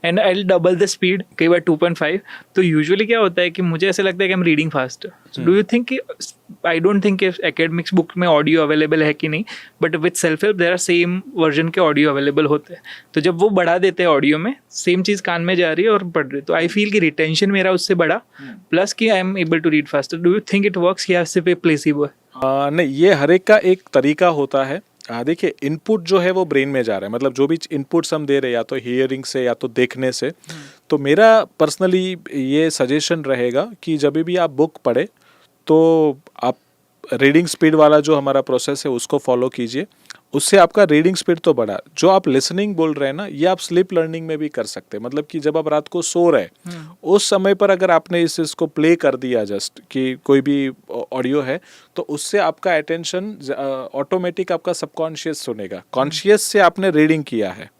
and I double the speed, कई बार 2.5। तो यूजुअली क्या होता है कि मुझे ऐसा लगता है कि I am reading fast. Do you think कि आई डोंट थिंक कि एकेडमिक्स बुक में ऑडियो अवेलेबल है कि नहीं, but with self help there are same version के ऑडियो अवेलेबल होते हैं। तो जब वो बढ़ा देते हैं ऑडियो में, सेम चीज़ कान में जा रही है और पढ़ रही है, तो आई फील कि रिटेंशन मेरा उससे बढ़ा, प्लस कि I am able to read faster. Do you think it works या सिर्फ एक प्लेसिबो है? नहीं, ये हर एक का एक तरीका होता है। देखिए, इनपुट जो है वो ब्रेन में जा रहा है, मतलब जो भी इनपुट्स हम दे रहे हैं, या तो हियरिंग से या तो देखने से। तो मेरा पर्सनली ये सजेशन रहेगा कि जब भी आप बुक पढ़े तो आप रीडिंग स्पीड वाला जो हमारा प्रोसेस है उसको फॉलो कीजिए, उससे आपका रीडिंग स्पीड तो बढ़ा। जो आप लिसनिंग बोल रहे हैं ना, ये आप स्लीप लर्निंग में भी कर सकते हैं, मतलब कि जब आप रात को सो रहे उस समय पर अगर आपने इसको प्ले कर दिया, जस्ट कि कोई भी ऑडियो है, तो उससे आपका अटेंशन ऑटोमेटिक आपका सबकॉन्शियस सुनेगा। कॉन्शियस से आपने रीडिंग किया है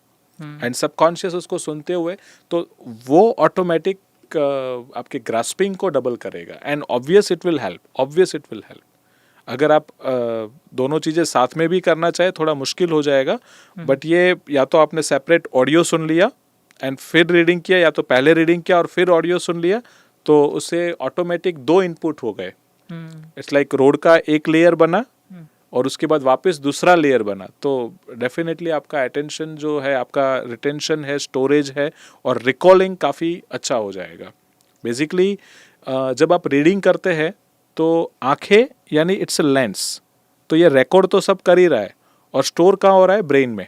एंड सबकॉन्शियस उसको सुनते हुए, तो वो ऑटोमेटिक आपके ग्रास्पिंग को डबल करेगा। And obvious it will help. अगर आप दोनों चीज़ें साथ में भी करना चाहे, थोड़ा मुश्किल हो जाएगा, बट ये या तो आपने सेपरेट ऑडियो सुन लिया एंड फिर रीडिंग किया, या तो पहले रीडिंग किया और फिर ऑडियो सुन लिया, तो उससे ऑटोमेटिक 2 इनपुट हो गए। इट्स लाइक रोड का एक लेयर बना और उसके बाद वापस दूसरा लेयर बना। तो डेफिनेटली आपका अटेंशन जो है, आपका रिटेंशन है, स्टोरेज है और रिकॉलिंग काफ़ी अच्छा हो जाएगा। बेसिकली जब आप रीडिंग करते हैं तो आंखें यानी इट्स अ लेंस, तो ये रिकॉर्ड तो सब कर ही रहा है और स्टोर कहाँ हो रहा है? ब्रेन में।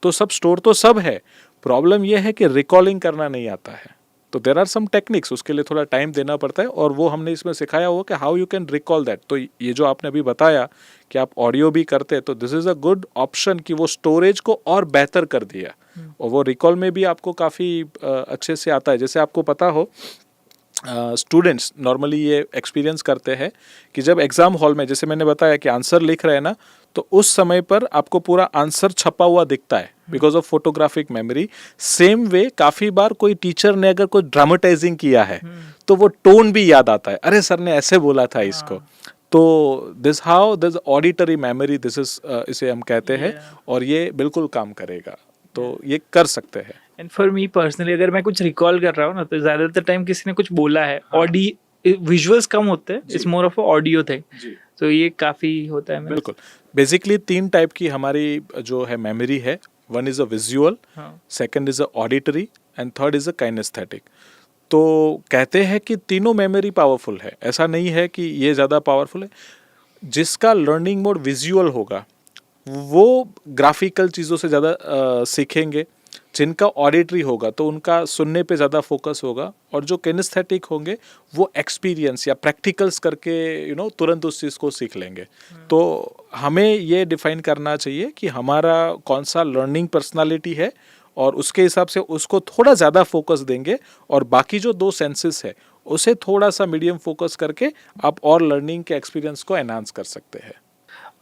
तो सब स्टोर तो सब है, प्रॉब्लम ये है कि रिकॉलिंग करना नहीं आता है। तो देयर आर सम टेक्निक्स, उसके लिए थोड़ा टाइम देना पड़ता है, और वो हमने इसमें सिखाया हुआ कि how you can recall that. तो ये जो आपने अभी बताया कि आप ऑडियो भी करते हैं, तो this is a good option कि वो स्टोरेज को और बेहतर कर दिया, और वो रिकॉल में भी आपको काफ़ी अच्छे से आता है। जैसे आपको पता हो, स्टूडेंट्स नॉर्मली ये एक्सपीरियंस करते हैं कि जब एग्ज़ाम हॉल में, जैसे मैंने बताया कि आंसर लिख रहे हैं ना, तो उस समय पर आपको पूरा आंसर छपा हुआ दिखता है because of photographic memory. Same way काफ़ी बार कोई टीचर ने अगर कोई ड्रामेटाइजिंग किया है तो वो टोन भी याद आता है, अरे सर ने ऐसे बोला था इसको। तो this auditory memory, this is इसे हम कहते हैं, और ये बिल्कुल काम करेगा, तो ये कर सकते हैं। एंड फॉर मी पर्सनली, अगर मैं कुछ रिकॉल कर रहा हूँ ना, तो ज़्यादातर टाइम किसी ने कुछ बोला है, विजुअल्स कम होते हैं, it's more of audio thing, तो ये काफ़ी होता है। बिल्कुल, बेसिकली 3 टाइप की हमारी जो है मेमोरी है। One is a visual, second is a auditory and third is a kinaesthetic. तो कहते हैं कि तीनों मेमोरी पावरफुल है, ऐसा नहीं है कि ये ज़्यादा पावरफुल है। जिसका लर्निंग मोड विजुअल होगा वो ग्राफिकल चीज़ों से ज़्यादा सीखेंगे। जिनका ऑडिटरी होगा तो उनका सुनने पे ज़्यादा फोकस होगा, और जो किनेस्थेटिक होंगे वो एक्सपीरियंस या प्रैक्टिकल्स करके तुरंत उस चीज़ को सीख लेंगे। तो हमें ये डिफाइन करना चाहिए कि हमारा कौन सा लर्निंग पर्सनालिटी है, और उसके हिसाब से उसको थोड़ा ज़्यादा फोकस देंगे, और बाकी जो 2 सेंसेस है उसे थोड़ा सा मीडियम फोकस करके आप और लर्निंग के एक्सपीरियंस को एनहांस कर सकते हैं।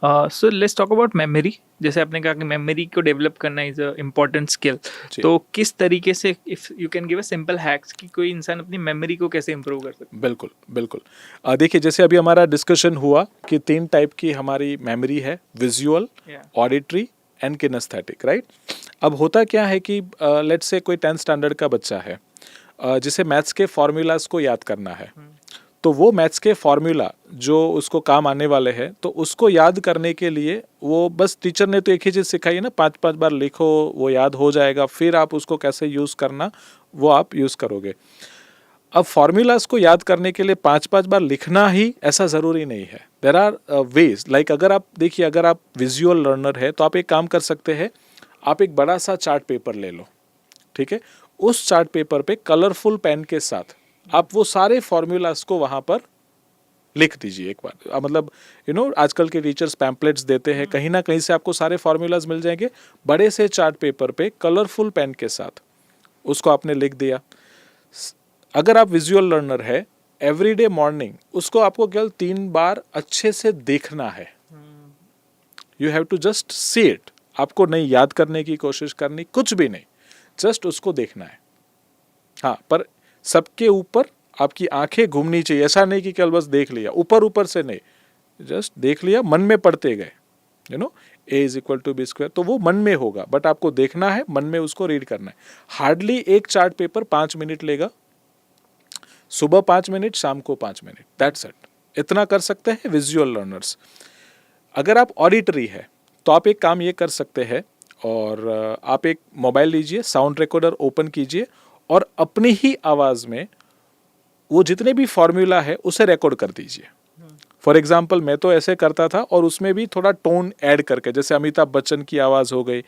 So let's talk about memory. जैसे आपने कहा कि मेमोरी को डेवलप करना इज अ इम्पॉर्टेंट स्किल, जी। तो किस तरीके से, if you can give a simple hacks कि कोई इंसान अपनी मेमोरी को कैसे इंप्रूव कर सकता बिल्कुल बिल्कुल। देखिए, जैसे अभी हमारा डिस्कशन हुआ कि 3 टाइप की हमारी मेमोरी है, विजुअल, है? Auditory and kinaesthetic, right. अब होता क्या है कि लेट्स से कोई 10th स्टैंडर्ड का बच्चा है, जिसे मैथ्स के फॉर्मूलाज को याद करना है, तो वो मैथ्स के फॉर्मूला जो उसको काम आने वाले हैं, तो उसको याद करने के लिए वो बस टीचर ने तो एक ही चीज़ सिखाई है ना, 5-5 बार लिखो, वो याद हो जाएगा, फिर आप उसको कैसे यूज़ करना वो आप यूज़ करोगे। अब फॉर्मूलाज को याद करने के लिए 5-5 बार लिखना ही ऐसा ज़रूरी नहीं है। देर आर वेज, लाइक अगर आप देखिए, अगर आप विजुअल लर्नर है तो आप एक काम कर सकते हैं, आप एक बड़ा सा चार्ट पेपर ले लो, ठीक है। उस चार्ट पेपर पे कलरफुल पेन के साथ आप वो सारे फॉर्मूलाज को वहाँ पर लिख दीजिए एक बार। मतलब आजकल के टीचर्स पैम्पलेट्स देते हैं, कहीं ना कहीं से आपको सारे फॉर्मूलाज मिल जाएंगे। बड़े से चार्ट पेपर पे कलरफुल पेन के साथ उसको आपने लिख दिया। अगर आप विजुअल लर्नर है, एवरीडे मॉर्निंग उसको आपको केवल 3 बार अच्छे से देखना है। You have to just see it. आपको नहीं याद करने की कोशिश करनी, कुछ भी नहीं, जस्ट उसको देखना है। हाँ, पर सबके ऊपर आपकी आंखें घूमनी चाहिए। ऐसा नहीं कि केवल बस देख लिया, ऊपर ऊपर से नहीं, जस्ट देख लिया, मन में पढ़ते गए। A = B², तो वो मन में होगा, बट आपको देखना है, मन में उसको रीड करना है। हार्डली एक चार्ट पेपर 5 मिनट लेगा, सुबह 5 मिनट, शाम को 5 मिनट, दैट्स इट। इतना कर सकते हैं विजुअल लर्नर्स। अगर आप ऑडिटरी है तो आप एक काम ये कर सकते हैं, और आप एक मोबाइल लीजिए, साउंड रिकॉर्डर ओपन कीजिए, और अपनी ही आवाज़ में वो जितने भी फॉर्मूला है उसे रिकॉर्ड कर दीजिए। फॉर एग्जाम्पल, मैं तो ऐसे करता था, और उसमें भी थोड़ा टोन ऐड करके, जैसे अमिताभ बच्चन की आवाज़ हो गई,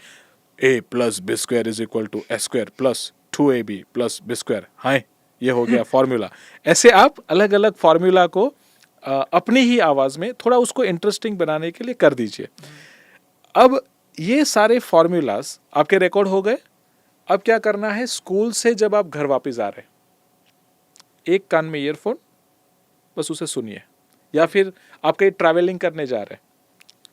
A + B² = A² + 2AB + B²। हाँ, ये हो गया फॉर्मूला। ऐसे आप अलग अलग फॉर्मूला को अपनी ही आवाज़ में थोड़ा उसको इंटरेस्टिंग बनाने के लिए कर दीजिए। अब ये सारे फॉर्मूलाज आपके रिकॉर्ड हो गए। अब क्या करना है, स्कूल से जब आप घर वापस आ रहे, एक कान में ईयरफोन, बस उसे सुनिए। या फिर आप कहीं ट्रैवलिंग करने जा रहे हैं,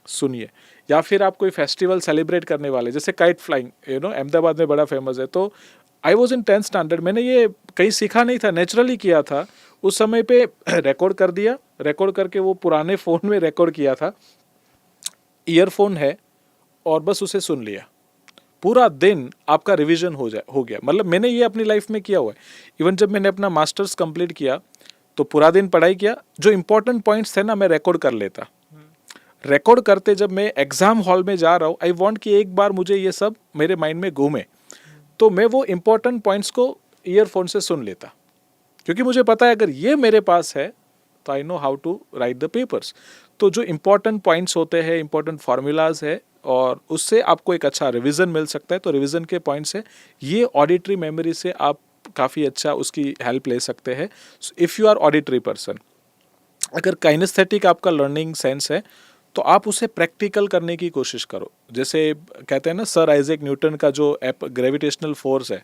सुनिए। या फिर आप कोई फेस्टिवल सेलिब्रेट करने वाले, जैसे काइट फ्लाइंग, अहमदाबाद में बड़ा फेमस है। तो I was in 10th standard, मैंने ये कहीं सीखा नहीं था, नेचुरली किया था। उस समय पे रिकॉर्ड कर दिया, रिकॉर्ड करके वो पुराने फ़ोन में रिकॉर्ड किया था, ईयरफोन है, और बस उसे सुन लिया। पूरा दिन आपका रिवीजन हो गया। मतलब मैंने ये अपनी लाइफ में किया हुआ है। इवन जब मैंने अपना मास्टर्स कंप्लीट किया तो पूरा दिन पढ़ाई किया, जो इंपॉर्टेंट पॉइंट्स थे ना, मैं रिकॉर्ड कर लेता। रिकॉर्ड करते जब मैं एग्जाम हॉल में जा रहा हूँ, आई वांट कि एक बार मुझे ये सब मेरे माइंड में घूमे, तो मैं वो इंपॉर्टेंट पॉइंट्स को ईयरफोन से सुन लेता, क्योंकि मुझे पता है अगर ये मेरे पास है तो I know how to write the papers. तो जो इंपॉर्टेंट पॉइंट्स होते हैं, इंपॉर्टेंट फार्मूलाज है, और उससे आपको एक अच्छा रिवीजन मिल सकता है। तो रिवीजन के पॉइंट से ये ऑडिटरी मेमोरी से आप काफ़ी अच्छा उसकी हेल्प ले सकते हैं। If you are auditory person, अगर काइनेस्थेटिक आपका लर्निंग सेंस है तो आप उसे प्रैक्टिकल करने की कोशिश करो। जैसे कहते हैं ना, सर आइजैक न्यूटन का जो ग्रेविटेशनल फोर्स है,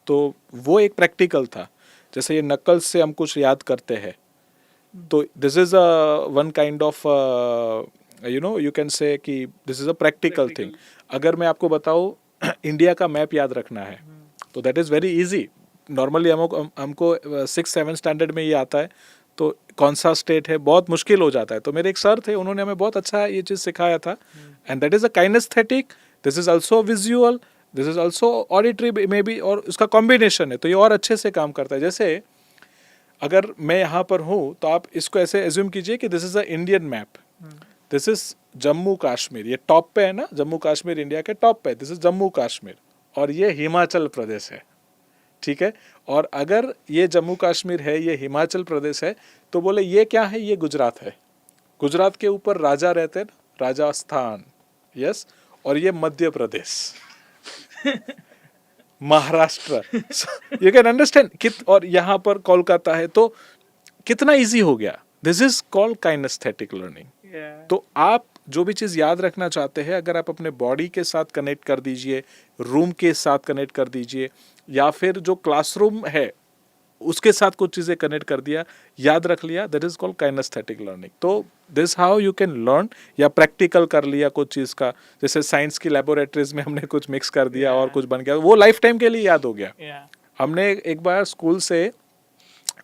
तो वो एक प्रैक्टिकल था। जैसे ये नकल्स से हम कुछ याद करते हैं, तो this is one kind of you can say कि this is a practical thing. अगर मैं आपको बताऊँ इंडिया का मैप याद रखना है, तो that is very easy. Normally हमको 6-7 स्टैंडर्ड में ये आता है, तो कौन सा स्टेट है बहुत मुश्किल हो जाता है। तो मेरे एक सर थे, उन्होंने हमें बहुत अच्छा ये चीज़ सिखाया था। And that is a kinaesthetic, this is also visual, this is also auditory may be, और उसका कॉम्बिनेशन है, तो ये और अच्छे से काम करता है। जैसे अगर मैं यहाँ पर हूँ तो आप इसको ऐसे एज्यूम कीजिए कि this is a Indian map, this is Jammu Kashmir, ये टॉप पे है ना, जम्मू कश्मीर इंडिया के टॉप पे है, दिस इज़ जम्मू कश्मीर, और ये हिमाचल प्रदेश है, ठीक है। और अगर ये जम्मू कश्मीर है, ये हिमाचल प्रदेश है, तो बोले ये क्या है, ये गुजरात है। गुजरात के ऊपर राजा रहते हैं, राजस्थान, यस, और ये Madhya Pradesh, Maharashtra, you can understand और यहाँ पर कोलकाता है, तो कितना इजी हो गया. This is called kinaesthetic learning. तो आप जो भी चीज़ याद रखना चाहते हैं, अगर आप अपने बॉडी के साथ कनेक्ट कर दीजिए, रूम के साथ कनेक्ट कर दीजिए, या फिर जो क्लासरूम है उसके साथ कुछ चीज़ें कनेक्ट कर दिया, याद रख लिया, that is called kinaesthetic learning. तो this how you can learn. या प्रैक्टिकल कर लिया कुछ चीज़ का, जैसे साइंस की लेबोरेटरीज में हमने कुछ मिक्स कर दिया और कुछ बन गया, वो लाइफ टाइम के लिए याद हो गया. हमने एक बार स्कूल से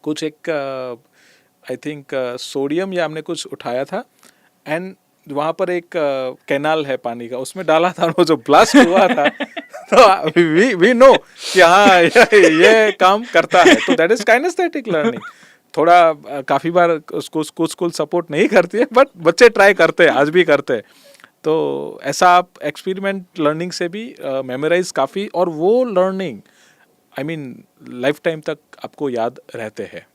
कुछ एक आई थिंक सोडियम या हमने कुछ उठाया था, एंड वहाँ पर एक कैनाल है पानी का, उसमें डाला था, वो जो ब्लास्ट हुआ था तो वी नो कि हाँ ये काम करता है. तो दैट इज काइनेस्थेटिक लर्निंग. थोड़ा काफ़ी बार उसको स्कूल सपोर्ट नहीं करती है, बट बच्चे ट्राई करते हैं, आज भी करते हैं. तो ऐसा आप एक्सपेरिमेंट लर्निंग से भी मेमोराइज काफ़ी, और वो learning I mean life time तक आपको याद रहते हैं.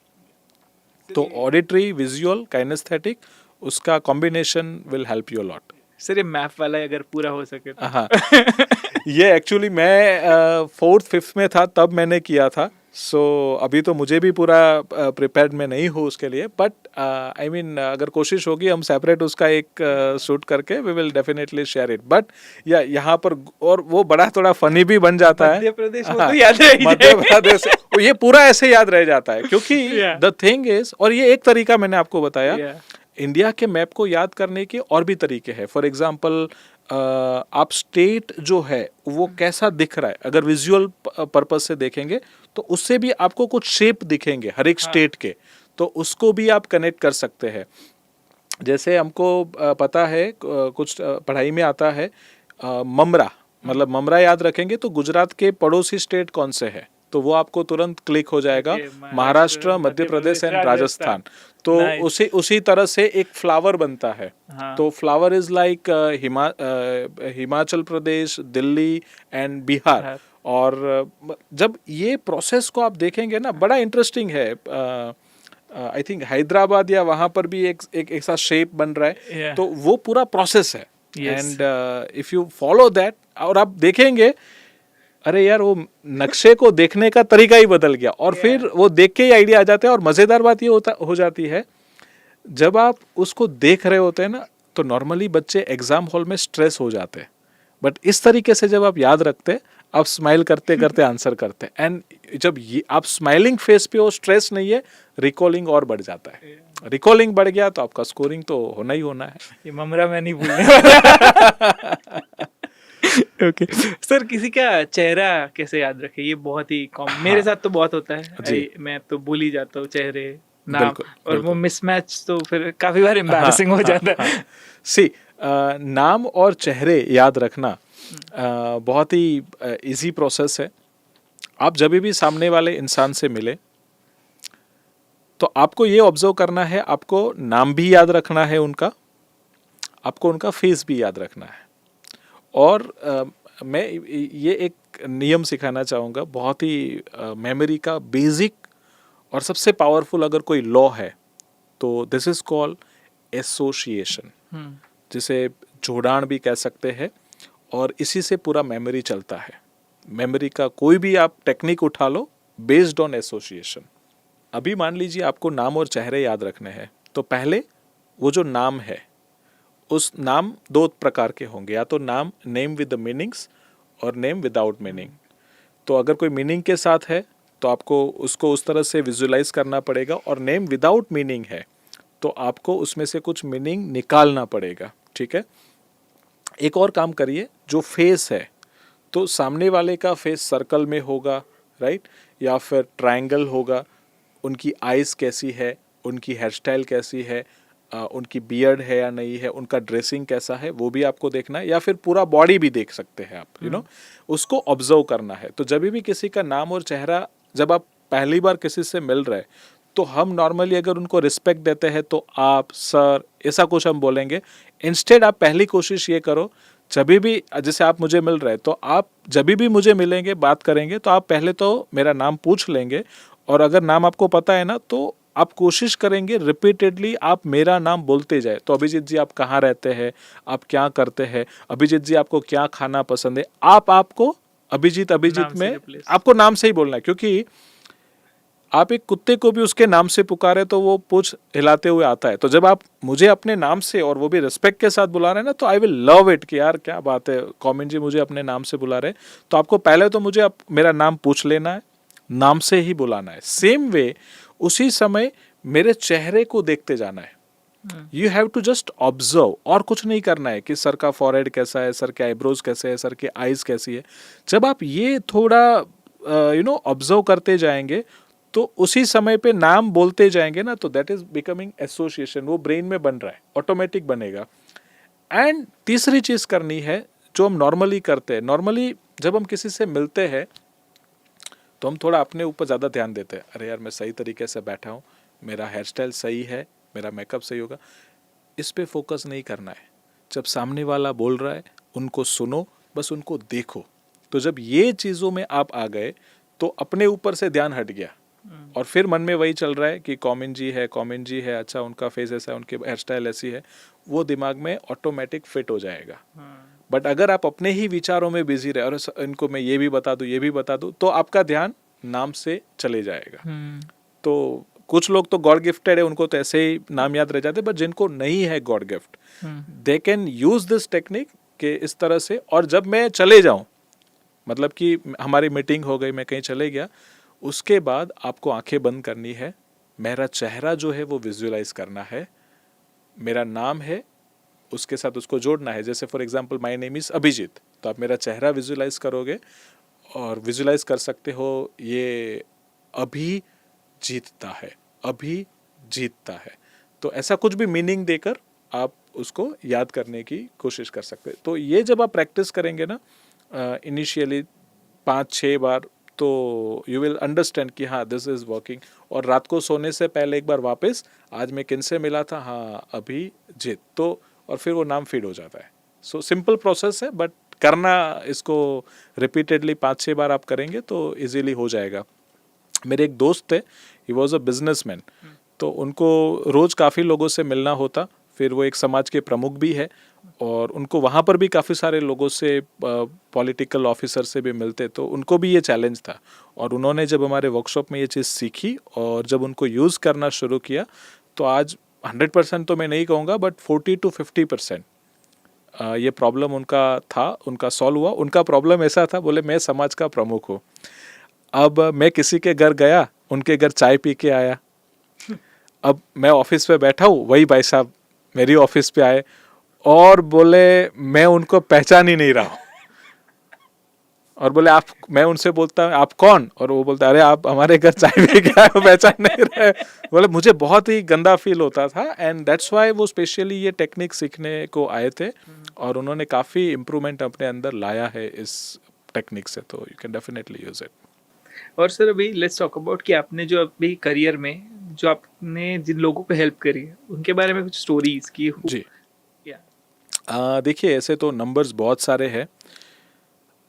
तो ऑडिटरी, विजुअल, काइनेस्थेटिक, उसका combination will help you lot. Sir ये मैप वाला अगर पूरा हो सके तो. हाँ, ये एक्चुअली मैं 4th 5th में था तब मैंने किया था. सो अभी तो मुझे भी पूरा प्रिपेयर्ड में नहीं हूँ उसके लिए, बट आई मीन अगर कोशिश होगी हम सेपरेट उसका एक शूट करके we will definitely share it. But या यहाँ पर और वो बड़ा थोड़ा फनी भी बन जाता है. मध्य प्रदेश वो तो याद रह मध्य प्रदेश ये पूरा ऐसे याद रह जाता है, क्योंकि द थिंग इज, और ये एक तरीका मैंने आपको बताया, इंडिया के मैप को याद करने के और भी तरीके हैं. फॉर एग्जाम्पल आप स्टेट जो है वो कैसा दिख रहा है, अगर विजुअल पर्पज से देखेंगे तो उससे भी आपको कुछ शेप दिखेंगे हर एक स्टेट के, तो उसको भी आप कनेक्ट कर सकते हैं. जैसे हमको पता है कुछ पढ़ाई में आता है ममरा, मतलब ममरा याद रखेंगे तो गुजरात के पड़ोसी स्टेट कौन से है, तो वो आपको तुरंत क्लिक हो जाएगा, महाराष्ट्र, मध्य प्रदेश एंड राजस्थान. तो उसी तरह से एक फ्लावर बनता है. तो flower is like Himachal Pradesh, Delhi and Bihar. और जब ये प्रोसेस को आप देखेंगे ना, बड़ा इंटरेस्टिंग है. आई थिंक हैदराबाद या वहाँ पर भी एक ऐसा शेप बन रहा है. तो वो पूरा प्रोसेस है, and if you follow that, और आप देखेंगे अरे यार वो नक्शे को देखने का तरीका ही बदल गया, और फिर वो देख के ही आइडिया आ जाता है. और मज़ेदार बात ये हो जाती है, जब आप उसको देख रहे होते हैं ना, तो नॉर्मली बच्चे एग्जाम हॉल में स्ट्रेस हो जाते हैं, बट इस तरीके से जब आप याद रखते, आप स्माइल करते करते आंसर करते, एंड जब ये आप स्माइलिंग फेस पे हो, स्ट्रेस नहीं है, रिकॉलिंग और बढ़ जाता है. रिकॉलिंग बढ़ गया तो आपका स्कोरिंग तो होना ही होना है. ये ममरा मैं नहीं भूलने. ओके सर, किसी का चेहरा कैसे याद रखे, ये बहुत ही कॉमन, मेरे साथ तो बहुत होता है. मैं तो भूल ही जाता हूँ चेहरे, नाम, और वो मिसमैच तो फिर काफी बार एम्बैरेसिंग हो जाता है. सी नाम और चेहरे याद रखना बहुत ही इजी प्रोसेस है. आप जब भी सामने वाले इंसान से मिले तो आपको ये ऑब्जर्व करना है, आपको नाम भी याद रखना है उनका, आपको उनका फेस भी याद रखना है. और मैं ये एक नियम सिखाना चाहूँगा, बहुत ही मेमोरी का बेसिक और सबसे पावरफुल अगर कोई लॉ है तो दिस इज कॉल्ड एसोसिएशन, जिसे जोड़ान भी कह सकते हैं, और इसी से पूरा मेमोरी चलता है. मेमोरी का कोई भी आप टेक्निक उठा लो, बेस्ड ऑन एसोसिएशन. अभी मान लीजिए आपको नाम और चेहरे याद रखने हैं, तो पहले वो जो नाम है, उस नाम 2 प्रकार के होंगे, या तो नेम विद द मीनिंग्स और नेम विदाउट मीनिंग. तो अगर कोई मीनिंग के साथ है तो आपको उसको उस तरह से विजुलाइज करना पड़ेगा, और नेम विदाउट मीनिंग है तो आपको उसमें से कुछ मीनिंग निकालना पड़ेगा. ठीक है. एक और काम करिए, जो फेस है तो सामने वाले का फेस सर्कल में होगा, राइट, या फिर ट्रायंगल होगा. उनकी आइज़ कैसी है, उनकी हेयर स्टाइल कैसी है, उनकी बियर्ड है या नहीं है, उनका ड्रेसिंग कैसा है, वो भी आपको देखना है, या फिर पूरा बॉडी भी देख सकते हैं आप, यू नो, उसको ऑब्जर्व करना है. तो जब भी किसी का नाम और चेहरा, जब आप पहली बार किसी से मिल रहे, तो हम नॉर्मली अगर उनको रिस्पेक्ट देते हैं तो आप, सर, ऐसा कुछ हम बोलेंगे. इंस्टेड आप पहली कोशिश ये करो, जब भी जैसे आप मुझे मिल रहे, तो आप जब भी मुझे मिलेंगे, बात करेंगे, तो आप पहले तो मेरा नाम पूछ लेंगे, और अगर नाम आपको पता है ना, तो आप कोशिश करेंगे रिपीटेडली आप मेरा नाम बोलते जाए। तो अभिजीत जी आप कहाँ रहते हैं, आप क्या करते हैं, अभिजीत जी आपको क्या खाना पसंद है, आपको अभिजीत नाम से में replace। आपको नाम से ही बोलना है। क्योंकि आप एक कुत्ते को भी उसके नाम से पुकारे तो वो पूंछ हिलाते हुए आता है। तो जब आप मुझे अपने नाम से और वो भी रिस्पेक्ट के साथ बुला रहे हैं ना, तो आई विल लव इट कि यार क्या बात है, कौमिन जी मुझे अपने नाम से बुला रहे हैं। तो आपको पहले तो मुझे मेरा नाम पूछ लेना है, नाम से ही बुलाना है। सेम वे उसी समय मेरे चेहरे को देखते जाना है। You have to just observe, और कुछ नहीं करना है कि सर का फॉरहेड कैसा है, सर के आईब्रोज कैसे है, सर के आईज कैसी है। जब आप ये थोड़ा ऑब्जर्व करते जाएंगे तो उसी समय पे नाम बोलते जाएंगे ना, तो दैट इज बिकमिंग एसोसिएशन, वो ब्रेन में बन रहा है, ऑटोमेटिक बनेगा। एंड तीसरी चीज करनी है जो हम नॉर्मली करते हैं। नॉर्मली जब हम किसी से मिलते हैं तो हम थोड़ा अपने ऊपर ज़्यादा ध्यान देते हैं। अरे यार मैं सही तरीके से बैठा हूँ, मेरा हेयर स्टाइल सही है, मेरा मेकअप सही होगा। इस पे फोकस नहीं करना है। जब सामने वाला बोल रहा है उनको सुनो, बस उनको देखो। तो जब ये चीज़ों में आप आ गए तो अपने ऊपर से ध्यान हट गया, और फिर मन में वही चल रहा है कि कौमिन जी है, अच्छा उनका फेस ऐसा है, उनके हेयर स्टाइल ऐसी है, वो दिमाग में ऑटोमेटिक फिट हो जाएगा। बट अगर आप अपने ही विचारों में बिजी रहे और इनको मैं ये भी बता दूं, तो आपका ध्यान नाम से चले जाएगा। तो कुछ लोग तो गॉड गिफ्टेड है, उनको तो ऐसे ही नाम याद रह जाते, बट जिनको नहीं है God gift, they can use this technique के इस तरह से। और जब मैं चले जाऊं, मतलब कि हमारी मीटिंग हो गई, मैं कहीं चले गया, उसके बाद आपको आंखें बंद करनी है, मेरा चेहरा जो है वो विजुअलाइज करना है, मेरा नाम है उसके साथ उसको जोड़ना है। जैसे for example my name is Abhijeet, तो आप मेरा चेहरा विजुअलाइज करोगे और विजुअलाइज कर सकते हो ये अभी जीतता है, अभी जीतता है। तो ऐसा कुछ भी मीनिंग देकर आप उसको याद करने की कोशिश कर सकते हैं। तो ये जब आप प्रैक्टिस करेंगे ना इनिशियली 5-6 बार, तो यू विल अंडरस्टैंड कि हाँ दिस इज वर्किंग। और रात को सोने से पहले एक बार वापस, आज मैं किन से मिला था, हाँ अभी जीत, तो और फिर वो नाम फीड हो जाता है। सो सिंपल प्रोसेस है, बट करना इसको रिपीटेडली 5-6 बार आप करेंगे तो इजीली हो जाएगा। मेरे एक दोस्त थे, ही वॉज अ बिजनेसमैन, तो उनको रोज़ काफ़ी लोगों से मिलना होता। फिर वो एक समाज के प्रमुख भी है और उनको वहाँ पर भी काफ़ी सारे लोगों से, पॉलिटिकल ऑफिसर से भी मिलते, तो उनको भी ये चैलेंज था। और उन्होंने जब हमारे वर्कशॉप में ये चीज़ सीखी और जब उनको यूज़ करना शुरू किया, तो आज 100% तो मैं नहीं कहूँगा, बट 40-50% ये प्रॉब्लम उनका सॉल्व हुआ। उनका प्रॉब्लम ऐसा था, बोले मैं समाज का प्रमुख हूँ, अब मैं किसी के घर गया, उनके घर चाय पी के आया, अब मैं ऑफिस पे बैठा हूँ, वही भाई साहब मेरी ऑफिस पे आए और बोले मैं उनको पहचान ही नहीं रहा हूँ। और बोले आप, मैं उनसे बोलता हूँ आप कौन, और वो बोलता अरे आप हमारे घर चाय पी के आए हो, पहचान नहीं रहे। बोले मुझे बहुत ही गंदा फील होता था, एंड दैट्स वाई वो स्पेशली ये टेक्निक सीखने को आए थे और उन्होंने काफ़ी इम्प्रूवमेंट अपने अंदर लाया है इस टेक्निक से। तो you can definitely use it. और सर अभी लेट्स टॉक अबाउट कि आपने जो अभी करियर में जो आपने जिन लोगों को हेल्प करी है उनके बारे में कुछ स्टोरीज की जी देखिए, ऐसे तो नंबर्स बहुत सारे हैं।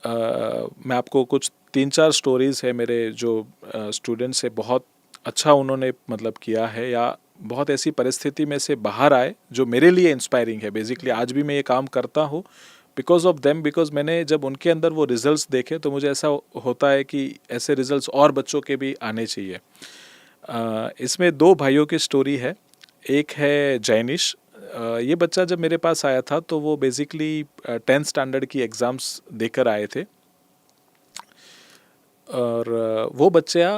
मैं आपको कुछ 3-4 स्टोरीज है मेरे जो स्टूडेंट्स है, बहुत अच्छा उन्होंने मतलब किया है या बहुत ऐसी परिस्थिति में से बाहर आए जो मेरे लिए इंस्पायरिंग है। बेसिकली आज भी मैं ये काम करता हूँ बिकॉज ऑफ देम, बिकॉज मैंने जब उनके अंदर वो रिजल्ट्स देखे तो मुझे ऐसा होता है कि ऐसे रिजल्ट्स और बच्चों के भी आने चाहिए। इसमें 2 भाइयों की स्टोरी है। एक है जैनिश, ये बच्चा जब मेरे पास आया था तो वो बेसिकली 10th स्टैंडर्ड की एग्ज़ाम्स देकर आए थे और वो बच्चा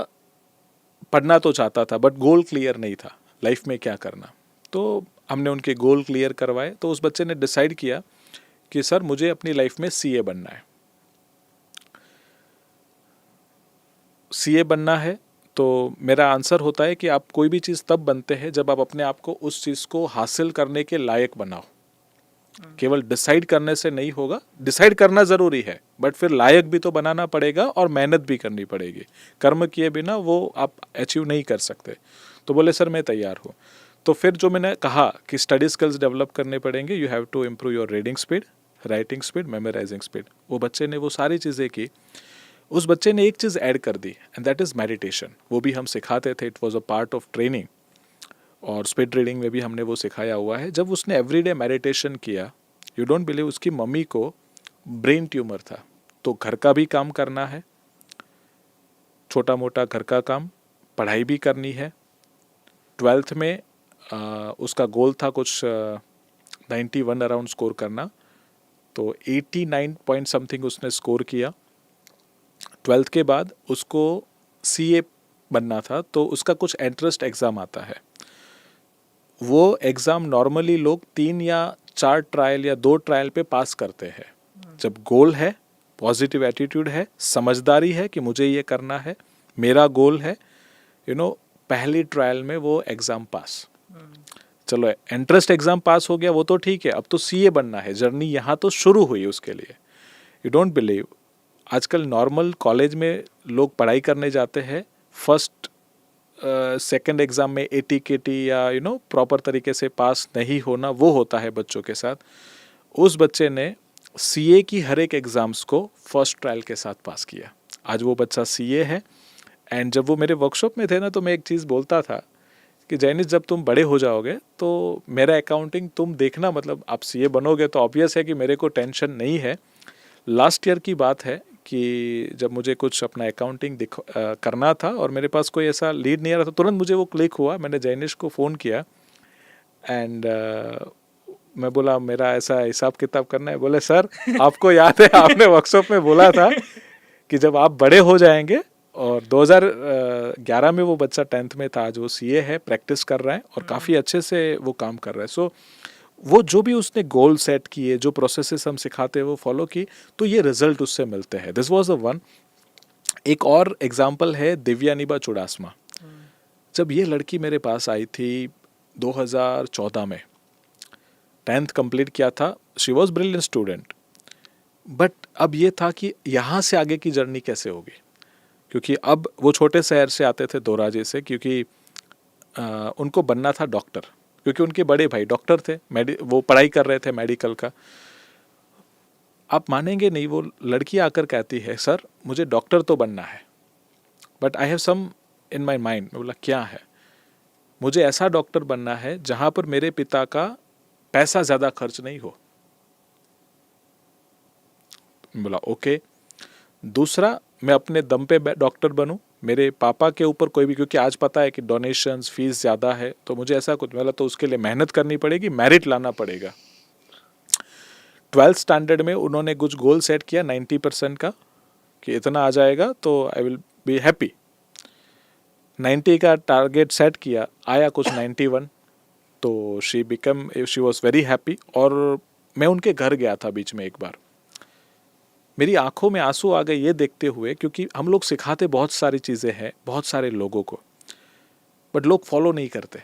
पढ़ना तो चाहता था बट गोल क्लियर नहीं था लाइफ में क्या करना। तो हमने उनके गोल क्लियर करवाए, तो उस बच्चे ने डिसाइड किया कि सर मुझे अपनी लाइफ में सीए बनना है। सीए बनना है तो मेरा आंसर होता है कि आप कोई भी चीज़ तब बनते हैं जब आप अपने आप को उस चीज़ को हासिल करने के लायक बनाओ। केवल डिसाइड करने से नहीं होगा, डिसाइड करना ज़रूरी है बट फिर लायक भी तो बनाना पड़ेगा और मेहनत भी करनी पड़ेगी। कर्म किए बिना वो आप अचीव नहीं कर सकते। तो बोले सर मैं तैयार हूँ। तो फिर जो मैंने कहा कि स्टडी स्किल्स डेवलप करने पड़ेंगे, you have to improve your reading speed, writing speed, memorising speed. वो बच्चे ने वो सारी चीज़ें की। उस बच्चे ने एक चीज़ ऐड कर दी एंड दैट इज़ मेडिटेशन। वो भी हम सिखाते थे, it was a part of training और स्पीड रीडिंग में भी हमने वो सिखाया हुआ है। जब उसने एवरीडे मेडिटेशन किया, यू डोंट बिलीव, उसकी मम्मी को ब्रेन ट्यूमर था, तो घर का भी काम करना है, छोटा मोटा घर का काम, पढ़ाई भी करनी है। 12th में उसका गोल था कुछ 91 अराउंड स्कोर करना, तो 89 पॉइंट समथिंग उसने स्कोर किया। 12th के बाद उसको CA बनना था, तो उसका कुछ एंट्रेंस एग्ज़ाम आता है। वो एग्ज़ाम नॉर्मली लोग 3 या 4 ट्रायल या 2 ट्रायल पे पास करते हैं। जब गोल है, पॉजिटिव एटीट्यूड है, समझदारी है कि मुझे ये करना है, मेरा गोल है, पहली ट्रायल में वो एग्ज़ाम पास। चलो एंट्रेंस एग्ज़ाम पास हो गया, वो तो ठीक है, अब तो CA बनना है, जर्नी यहाँ तो शुरू हुई उसके लिए। यू डोंट बिलीव, आजकल नॉर्मल कॉलेज में लोग पढ़ाई करने जाते हैं, फर्स्ट सेकंड एग्ज़ाम में AT-KT या प्रॉपर तरीके से पास नहीं होना, वो होता है बच्चों के साथ। उस बच्चे ने CA की हर एक एग्ज़ाम्स को फर्स्ट ट्रायल के साथ पास किया। आज वो बच्चा CA है। एंड जब वो मेरे वर्कशॉप में थे ना, तो मैं एक चीज़ बोलता था कि जैनिस, जब तुम बड़े हो जाओगे तो मेरा अकाउंटिंग तुम देखना, मतलब आप CA बनोगे तो ऑब्वियस है कि मेरे को टेंशन नहीं है। लास्ट ईयर की बात है कि जब मुझे कुछ अपना अकाउंटिंग करना था और मेरे पास कोई ऐसा लीड नहीं आ रहा था, तुरंत मुझे वो क्लिक हुआ। मैंने जैनिश को फ़ोन किया एंड मैं बोला मेरा ऐसा हिसाब किताब करना है। बोले सर आपको याद है आपने वर्कशॉप में बोला था कि जब आप बड़े हो जाएंगे, और 2011 में वो बच्चा 10th में था, आज वो CA है, प्रैक्टिस कर रहा है और काफ़ी अच्छे से वो काम कर रहा है। सो वो जो भी उसने गोल सेट किए, जो प्रोसेसेस हम सिखाते हैं वो फॉलो की, तो ये रिजल्ट उससे मिलते हैं। This was the one. एक और एग्जांपल है दिव्यानिबा चुड़ासमा। जब ये लड़की मेरे पास आई थी 2014 में, 10th कंप्लीट किया था, she was brilliant student, but अब ये था कि यहाँ से आगे की जर्नी कैसे होगी, क्योंकि अब वो छोटे शहर से आते थे, दोराजे से, क्योंकि उनको बनना था डॉक्टर, क्योंकि उनके बड़े भाई डॉक्टर थे, वो पढ़ाई कर रहे थे मेडिकल का। आप मानेंगे नहीं, वो लड़की आकर कहती है सर मुझे डॉक्टर तो बनना है, but I have some in my mind. मैं बोला क्या है? मुझे ऐसा डॉक्टर बनना है जहाँ पर मेरे पिता का पैसा ज़्यादा खर्च नहीं हो। बोला ओके। दूसरा, मैं अपने दम पे डॉक्टर बनूं, मेरे पापा के ऊपर कोई भी, क्योंकि आज पता है कि डोनेशंस फीस ज़्यादा है, तो मुझे ऐसा कुछ मिला तो उसके लिए मेहनत करनी पड़ेगी, मेरिट लाना पड़ेगा। 12th स्टैंडर्ड में उन्होंने कुछ गोल सेट किया 90% का, कि इतना आ जाएगा तो आई विल बी हैप्पी। 90 का टारगेट सेट किया, आया कुछ 91, तो शी वॉज वेरी हैप्पी। और मैं उनके घर गया था बीच में एक बार, मेरी आंखों में आंसू आ गए ये देखते हुए, क्योंकि हम लोग सिखाते बहुत सारी चीज़ें हैं बहुत सारे लोगों को, बट लोग फॉलो नहीं करते।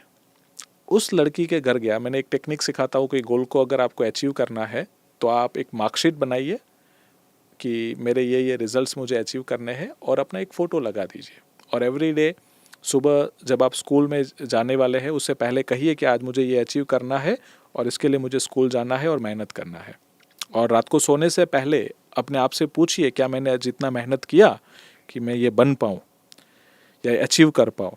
उस लड़की के घर गया, मैंने एक टेक्निक सिखाता हूँ कि गोल को अगर आपको अचीव करना है तो आप एक मार्कशीट बनाइए कि मेरे ये रिजल्ट्स मुझे अचीव करने हैं, और अपना एक फ़ोटो लगा दीजिए। और एवरी डे सुबह जब आप स्कूल में जाने वाले हैं उससे पहले कहिए कि आज मुझे ये अचीव करना है और इसके लिए मुझे स्कूल जाना है और मेहनत करना है। और रात को सोने से पहले अपने आप से पूछिए क्या मैंने जितना मेहनत किया कि मैं ये बन पाऊँ या अचीव कर पाऊँ।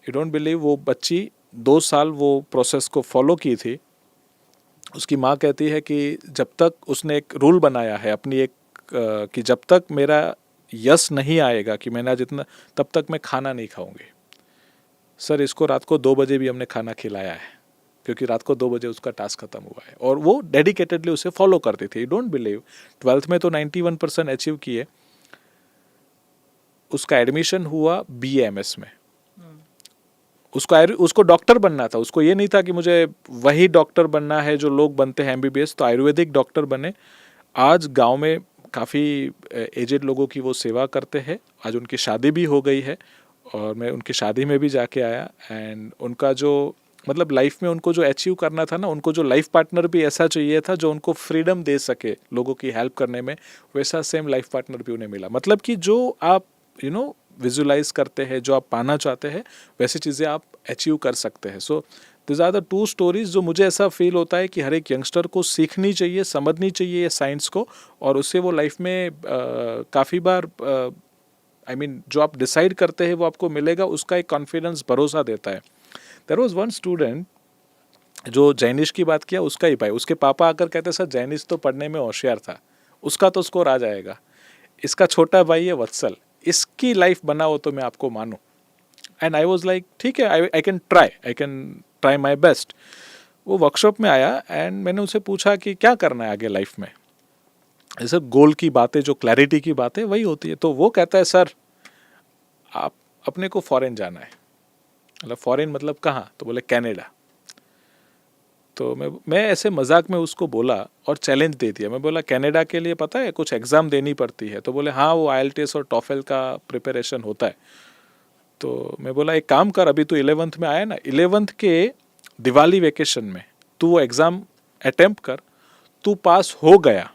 यू डोंट बिलीव, वो बच्ची 2 साल वो प्रोसेस को फॉलो की थी। उसकी माँ कहती है कि जब तक उसने एक रूल बनाया है अपनी एक कि जब तक मेरा यस नहीं आएगा कि मैंने जितना, तब तक मैं खाना नहीं खाऊंगी। सर इसको रात को 2 बजे भी हमने खाना खिलाया है, क्योंकि रात को 2 बजे उसका टास्क खत्म हुआ है, और वो डेडिकेटेडली उसे फॉलो करती थी। डोंट बिलीव, 12th में तो 91% अचीव किए। उसका एडमिशन हुआ BAMS में। उसको डॉक्टर बनना था, उसको ये नहीं था कि मुझे वही डॉक्टर बनना है जो लोग बनते हैं MBBS, तो आयुर्वेदिक डॉक्टर बने। आज गांव में काफ़ी एजेड लोगों की वो सेवा करते हैं। आज उनकी शादी भी हो गई है और मैं उनकी शादी में भी जाके आया। एंड उनका जो मतलब लाइफ में उनको जो अचीव करना था ना, उनको जो लाइफ पार्टनर भी ऐसा चाहिए था जो उनको फ्रीडम दे सके लोगों की हेल्प करने में, वैसा सेम लाइफ पार्टनर भी उन्हें मिला। मतलब कि जो आप विजुलाइज करते हैं, जो आप पाना चाहते हैं, वैसी चीज़ें आप अचीव कर सकते हैं। So this are the 2 stories जो मुझे ऐसा फील होता है कि हर एक यंगस्टर को सीखनी चाहिए, समझनी चाहिए ये साइंस को, और उससे वो लाइफ में काफ़ी बार जो आप डिसाइड करते हैं वो आपको मिलेगा, उसका एक कॉन्फिडेंस, भरोसा देता है। देयर वाज वन स्टूडेंट जो जैनिश की बात किया, उसका ही भाई, उसके पापा आकर कहते सर जैनिश तो पढ़ने में होशियार था, उसका तो स्कोर आ जाएगा। इसका छोटा भाई है वत्सल, इसकी लाइफ बनाओ तो मैं आपको मानूं। एंड आई वाज लाइक ठीक है, I can try my best. वो वर्कशॉप में आया एंड मैंने उसे पूछा कि क्या करना है आगे लाइफ में, ऐसे गोल की बातें, जो क्लैरिटी की बातें वही होती है। तो वो कहता है सर आप अपने को फॉरेन जाना है। मतलब फॉरेन मतलब कहाँ? तो बोले कनाडा। तो मैं ऐसे मजाक में उसको बोला और चैलेंज दे दिया। मैं बोला कनाडा के लिए पता है कुछ एग्ज़ाम देनी पड़ती है? तो बोले हाँ, वो IELTS और टॉफेल का प्रिपरेशन होता है। तो मैं बोला एक काम कर, अभी तो 11th में आया ना, 11th के दिवाली वेकेशन में तू वो एग्ज़ाम अटेम्प्ट कर, तू पास हो गया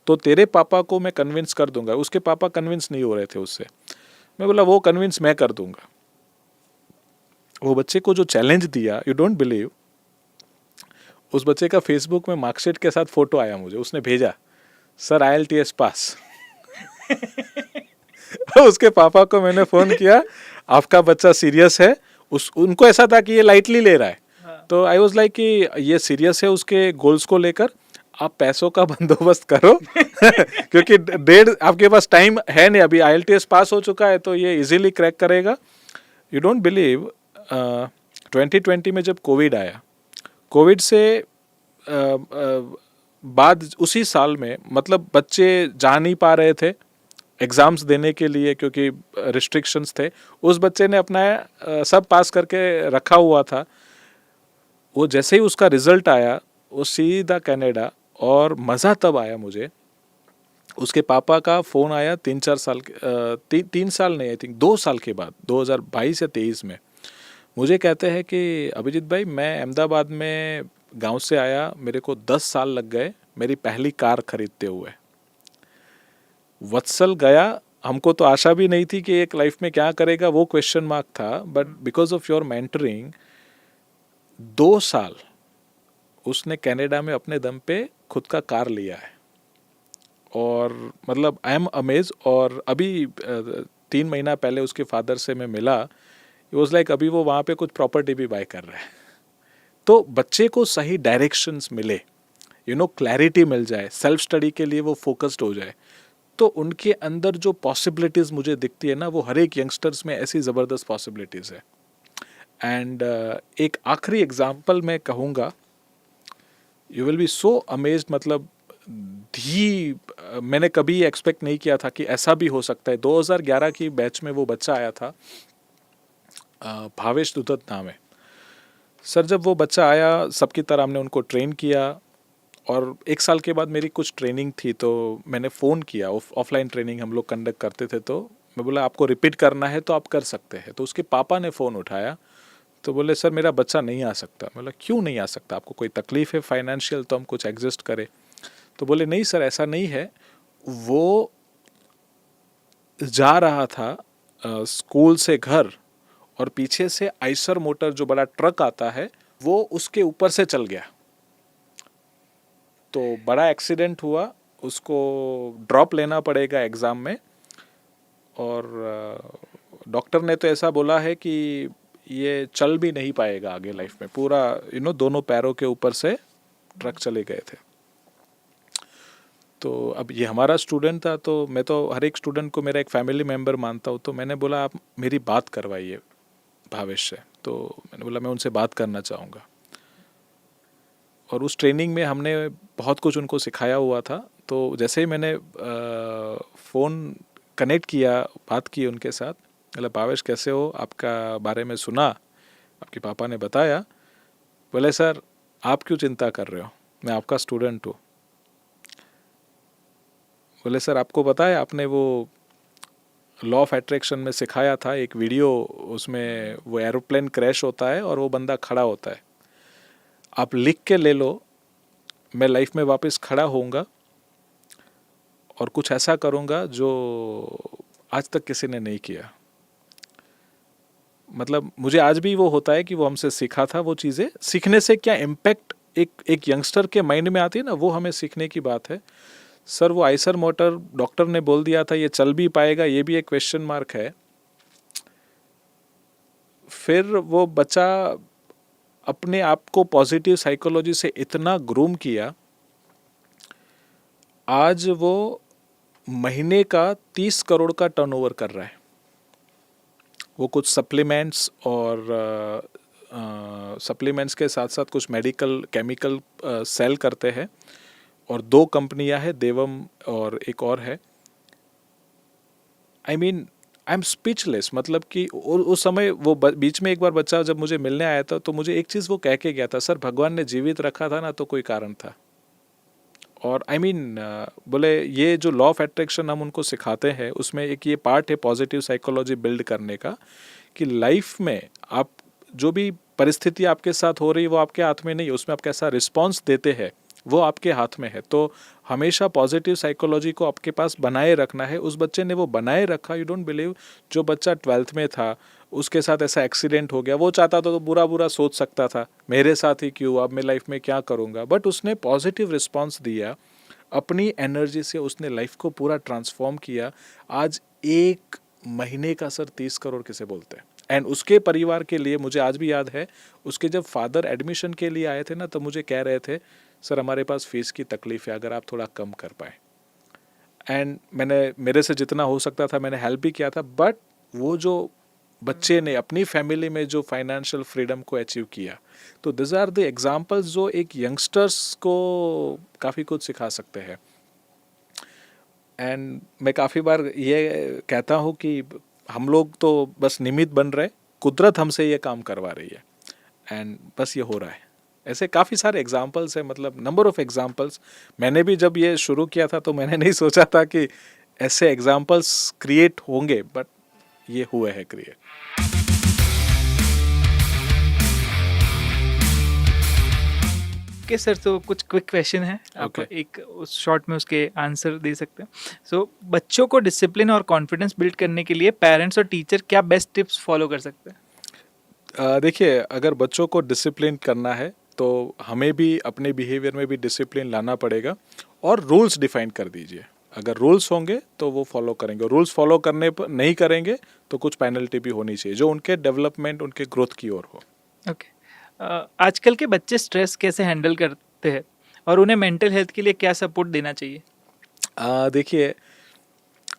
तो तेरे पापा को मैं कन्विंस कर दूंगा। उसके पापा कन्विंस नहीं हो रहे थे उससे। मैं बोला वो कन्विंस मैं कर दूंगा। वो बच्चे को जो चैलेंज दिया, यू डोंट बिलीव, उस बच्चे का फेसबुक में मार्कशीट के साथ फोटो आया मुझे, उसने भेजा सर IELTS पास। उसके पापा को मैंने फोन किया, आपका बच्चा सीरियस है। उनको ऐसा था कि ये लाइटली ले रहा है। तो आई वाज लाइक कि ये सीरियस है उसके गोल्स को लेकर, आप पैसों का बंदोबस्त करो। क्योंकि आपके पास टाइम है नहीं, अभी IELTS पास हो चुका है तो ये इजीली क्रैक करेगा। यू डोंट बिलीव 2020 में जब कोविड आया, कोविड से बाद उसी साल में, मतलब बच्चे जा नहीं पा रहे थे एग्ज़ाम्स देने के लिए क्योंकि रिस्ट्रिक्शंस थे। उस बच्चे ने अपना सब पास करके रखा हुआ था। वो जैसे ही उसका रिजल्ट आया वो सीधा कनाडा। और मज़ा तब आया मुझे, उसके पापा का फ़ोन आया 3-4 साल तीन साल नहीं, आई थिंक 2 साल के बाद, 2022 या 23 में मुझे कहते हैं कि अभिजीत भाई मैं अहमदाबाद में गांव से आया, मेरे को 10 साल लग गए मेरी पहली कार खरीदते हुए। वत्सल गया, हमको तो आशा भी नहीं थी कि एक लाइफ में क्या करेगा, वो क्वेश्चन मार्क था, but because of your mentoring 2 साल उसने कनाडा में अपने दम पे खुद का कार लिया है। और मतलब आई एम अमेज। और अभी 3 महीना पहले उसके फादर से मैं मिला, इट वाज लाइक अभी वो वहाँ पे कुछ प्रॉपर्टी भी बाय कर रहा है। तो बच्चे को सही डायरेक्शंस मिले, क्लैरिटी मिल जाए, सेल्फ स्टडी के लिए वो फोकस्ड हो जाए, तो उनके अंदर जो पॉसिबिलिटीज़ मुझे दिखती है ना, वो हर एक यंगस्टर्स में ऐसी ज़बरदस्त पॉसिबिलिटीज़ है। एंड एक आखिरी एग्जाम्पल मैं कहूँगा, you will be so amazed. मतलब मैंने कभी एक्सपेक्ट नहीं किया था कि ऐसा भी हो सकता है। 2011 की बैच में वो बच्चा आया था, भावेश दुदत नाम है सर। जब वो बच्चा आया, सबकी तरह हमने उनको ट्रेन किया और 1 साल के बाद मेरी कुछ ट्रेनिंग थी तो मैंने फ़ोन किया। ऑफलाइन ट्रेनिंग हम लोग कंडक्ट करते थे, तो मैं बोला आपको रिपीट करना है तो आप कर सकते हैं। तो उसके पापा ने फ़ोन उठाया तो बोले सर मेरा बच्चा नहीं आ सकता। मैं बोला क्यों नहीं आ सकता, आपको कोई तकलीफ़ है फाइनेंशियल तो हम कुछ एडजस्ट करें? तो बोले नहीं सर ऐसा नहीं है, वो जा रहा था स्कूल से घर और पीछे से आइसर मोटर जो बड़ा ट्रक आता है वो उसके ऊपर से चल गया, तो बड़ा एक्सीडेंट हुआ, उसको ड्रॉप लेना पड़ेगा एग्ज़ाम में। और डॉक्टर ने तो ऐसा बोला है कि ये चल भी नहीं पाएगा आगे लाइफ में, पूरा दोनों पैरों के ऊपर से ट्रक चले गए थे। तो अब ये हमारा स्टूडेंट था, तो मैं तो हर एक स्टूडेंट को मेरा एक फैमिली मेम्बर मानता हूँ। तो मैंने बोला आप मेरी बात करवाइए भावेश से। तो मैंने बोला मैं उनसे बात करना चाहूँगा। और उस ट्रेनिंग में हमने बहुत कुछ उनको सिखाया हुआ था। तो जैसे ही मैंने फ़ोन कनेक्ट किया, बात की उनके साथ, बोला भावेश कैसे हो, आपका बारे में सुना, आपके पापा ने बताया। बोले सर आप क्यों चिंता कर रहे हो, मैं आपका स्टूडेंट हूँ। बोले सर आपको पता है आपने वो लॉ ऑफ अट्रैक्शन में सिखाया था एक वीडियो, उसमें वो एरोप्लेन क्रैश होता है और वो बंदा खड़ा होता है, आप लिख के ले लो, मैं लाइफ में वापस खड़ा होऊंगा और कुछ ऐसा करूंगा जो आज तक किसी ने नहीं किया। मतलब मुझे आज भी वो होता है कि वो हमसे सीखा था, वो चीज़ें सीखने से क्या इम्पैक्ट एक यंगस्टर के माइंड में आती है ना, वो हमें सीखने की बात है। सर वो आइसर मोटर डॉक्टर ने बोल दिया था ये चल भी पाएगा, ये भी एक क्वेश्चन मार्क है। फिर वो बच्चा अपने आप को पॉजिटिव साइकोलॉजी से इतना ग्रूम किया, आज वो महीने का 30 करोड़ का टर्नओवर कर रहा है। वो कुछ सप्लीमेंट्स और सप्लीमेंट्स के साथ साथ कुछ मेडिकल केमिकल सेल करते हैं, और 2 कंपनियां हैं, देवम और एक और है। I am speechless. मतलब कि उस समय वो बीच में एक बार बच्चा जब मुझे मिलने आया था तो मुझे एक चीज़ वो कह के गया था, सर भगवान ने जीवित रखा था ना तो कोई कारण था। और बोले ये जो लॉ ऑफ अट्रैक्शन हम उनको सिखाते हैं उसमें एक ये पार्ट है पॉजिटिव साइकोलॉजी बिल्ड करने का, कि लाइफ में आप जो भी परिस्थिति आपके साथ हो रही है वो आपके हाथ में नहीं है, उसमें आप कैसा रिस्पॉन्स देते हैं वो आपके हाथ में है। तो हमेशा पॉजिटिव साइकोलॉजी को आपके पास बनाए रखना है। उस बच्चे ने वो बनाए रखा। यू डोंट बिलीव, जो बच्चा 12th में था उसके साथ ऐसा एक्सीडेंट हो गया, वो चाहता तो बुरा बुरा सोच सकता था, मेरे साथ ही क्यों, अब मैं लाइफ में क्या करूँगा, बट उसने पॉजिटिव रिस्पॉन्स दिया, अपनी एनर्जी से उसने लाइफ को पूरा ट्रांसफॉर्म किया। आज 1 महीने का सर 30 करोड़ किसे बोलते हैं। एंड उसके परिवार के लिए मुझे आज भी याद है, उसके जब फादर एडमिशन के लिए आए थे ना तो मुझे कह रहे थे, सर हमारे पास फीस की तकलीफ है, अगर आप थोड़ा कम कर पाए। एंड मेरे से जितना हो सकता था मैंने हेल्प भी किया था। बट वो जो बच्चे ने अपनी फैमिली में जो फाइनेंशियल फ्रीडम को अचीव किया, तो दिस आर द एग्जाम्पल्स जो एक यंगस्टर्स को काफ़ी कुछ सिखा सकते हैं। एंड मैं काफ़ी बार ये कहता हूँ कि हम लोग तो बस निमित्त बन रहे, कुदरत हमसे ये काम करवा रही है, एंड बस ये हो रहा है। ऐसे काफ़ी सारे एग्जाम्पल्स हैं, मतलब नंबर ऑफ एग्जाम्पल्स। मैंने भी जब ये शुरू किया था तो मैंने नहीं सोचा था कि ऐसे एग्जाम्पल्स क्रिएट होंगे, बट ये हुए हैं क्रिएट। ओके सर, तो कुछ क्विक क्वेश्चन है, आप Okay. एक उस शॉर्ट में उसके आंसर दे सकते हैं। सो बच्चों को डिसिप्लिन और कॉन्फिडेंस बिल्ड करने के लिए पेरेंट्स और टीचर क्या बेस्ट टिप्स फॉलो कर सकते हैं? देखिए, अगर बच्चों को डिसिप्लिन करना है तो हमें भी अपने बिहेवियर में भी डिसिप्लिन लाना पड़ेगा, और रूल्स डिफाइन कर दीजिए। अगर रूल्स होंगे तो वो फॉलो करेंगे, रूल्स फॉलो करने पर नहीं करेंगे तो कुछ पेनल्टी भी होनी चाहिए जो उनके डेवलपमेंट, उनके ग्रोथ की ओर हो। ओके। आजकल के बच्चे स्ट्रेस कैसे हैंडल करते हैं और उन्हें मेंटल हेल्थ के लिए क्या सपोर्ट देना चाहिए? देखिए,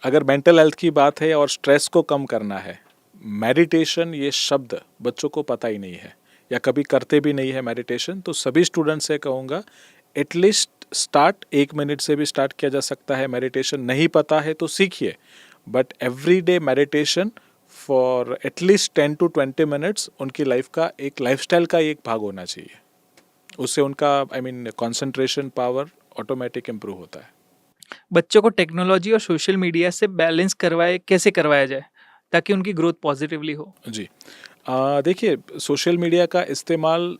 अगर मेंटल हेल्थ की बात है और स्ट्रेस को कम करना है, मेडिटेशन ये शब्द बच्चों को पता ही नहीं है या कभी करते भी नहीं है मेडिटेशन, तो सभी स्टूडेंट से कहूँगा एटलीस्ट स्टार्ट 1 मिनट से भी स्टार्ट किया जा सकता है मेडिटेशन। नहीं पता है तो सीखिए, but every day meditation for at least 10 to 20 minutes उनकी लाइफ का एक लाइफस्टाइल का एक भाग होना चाहिए। उससे उनका कंसंट्रेशन पावर ऑटोमेटिक इम्प्रूव होता है। बच्चों को टेक्नोलॉजी और सोशल मीडिया से बैलेंस कैसे करवाया जाए ताकि उनकी ग्रोथ पॉजिटिवली हो? जी, देखिए, सोशल मीडिया का इस्तेमाल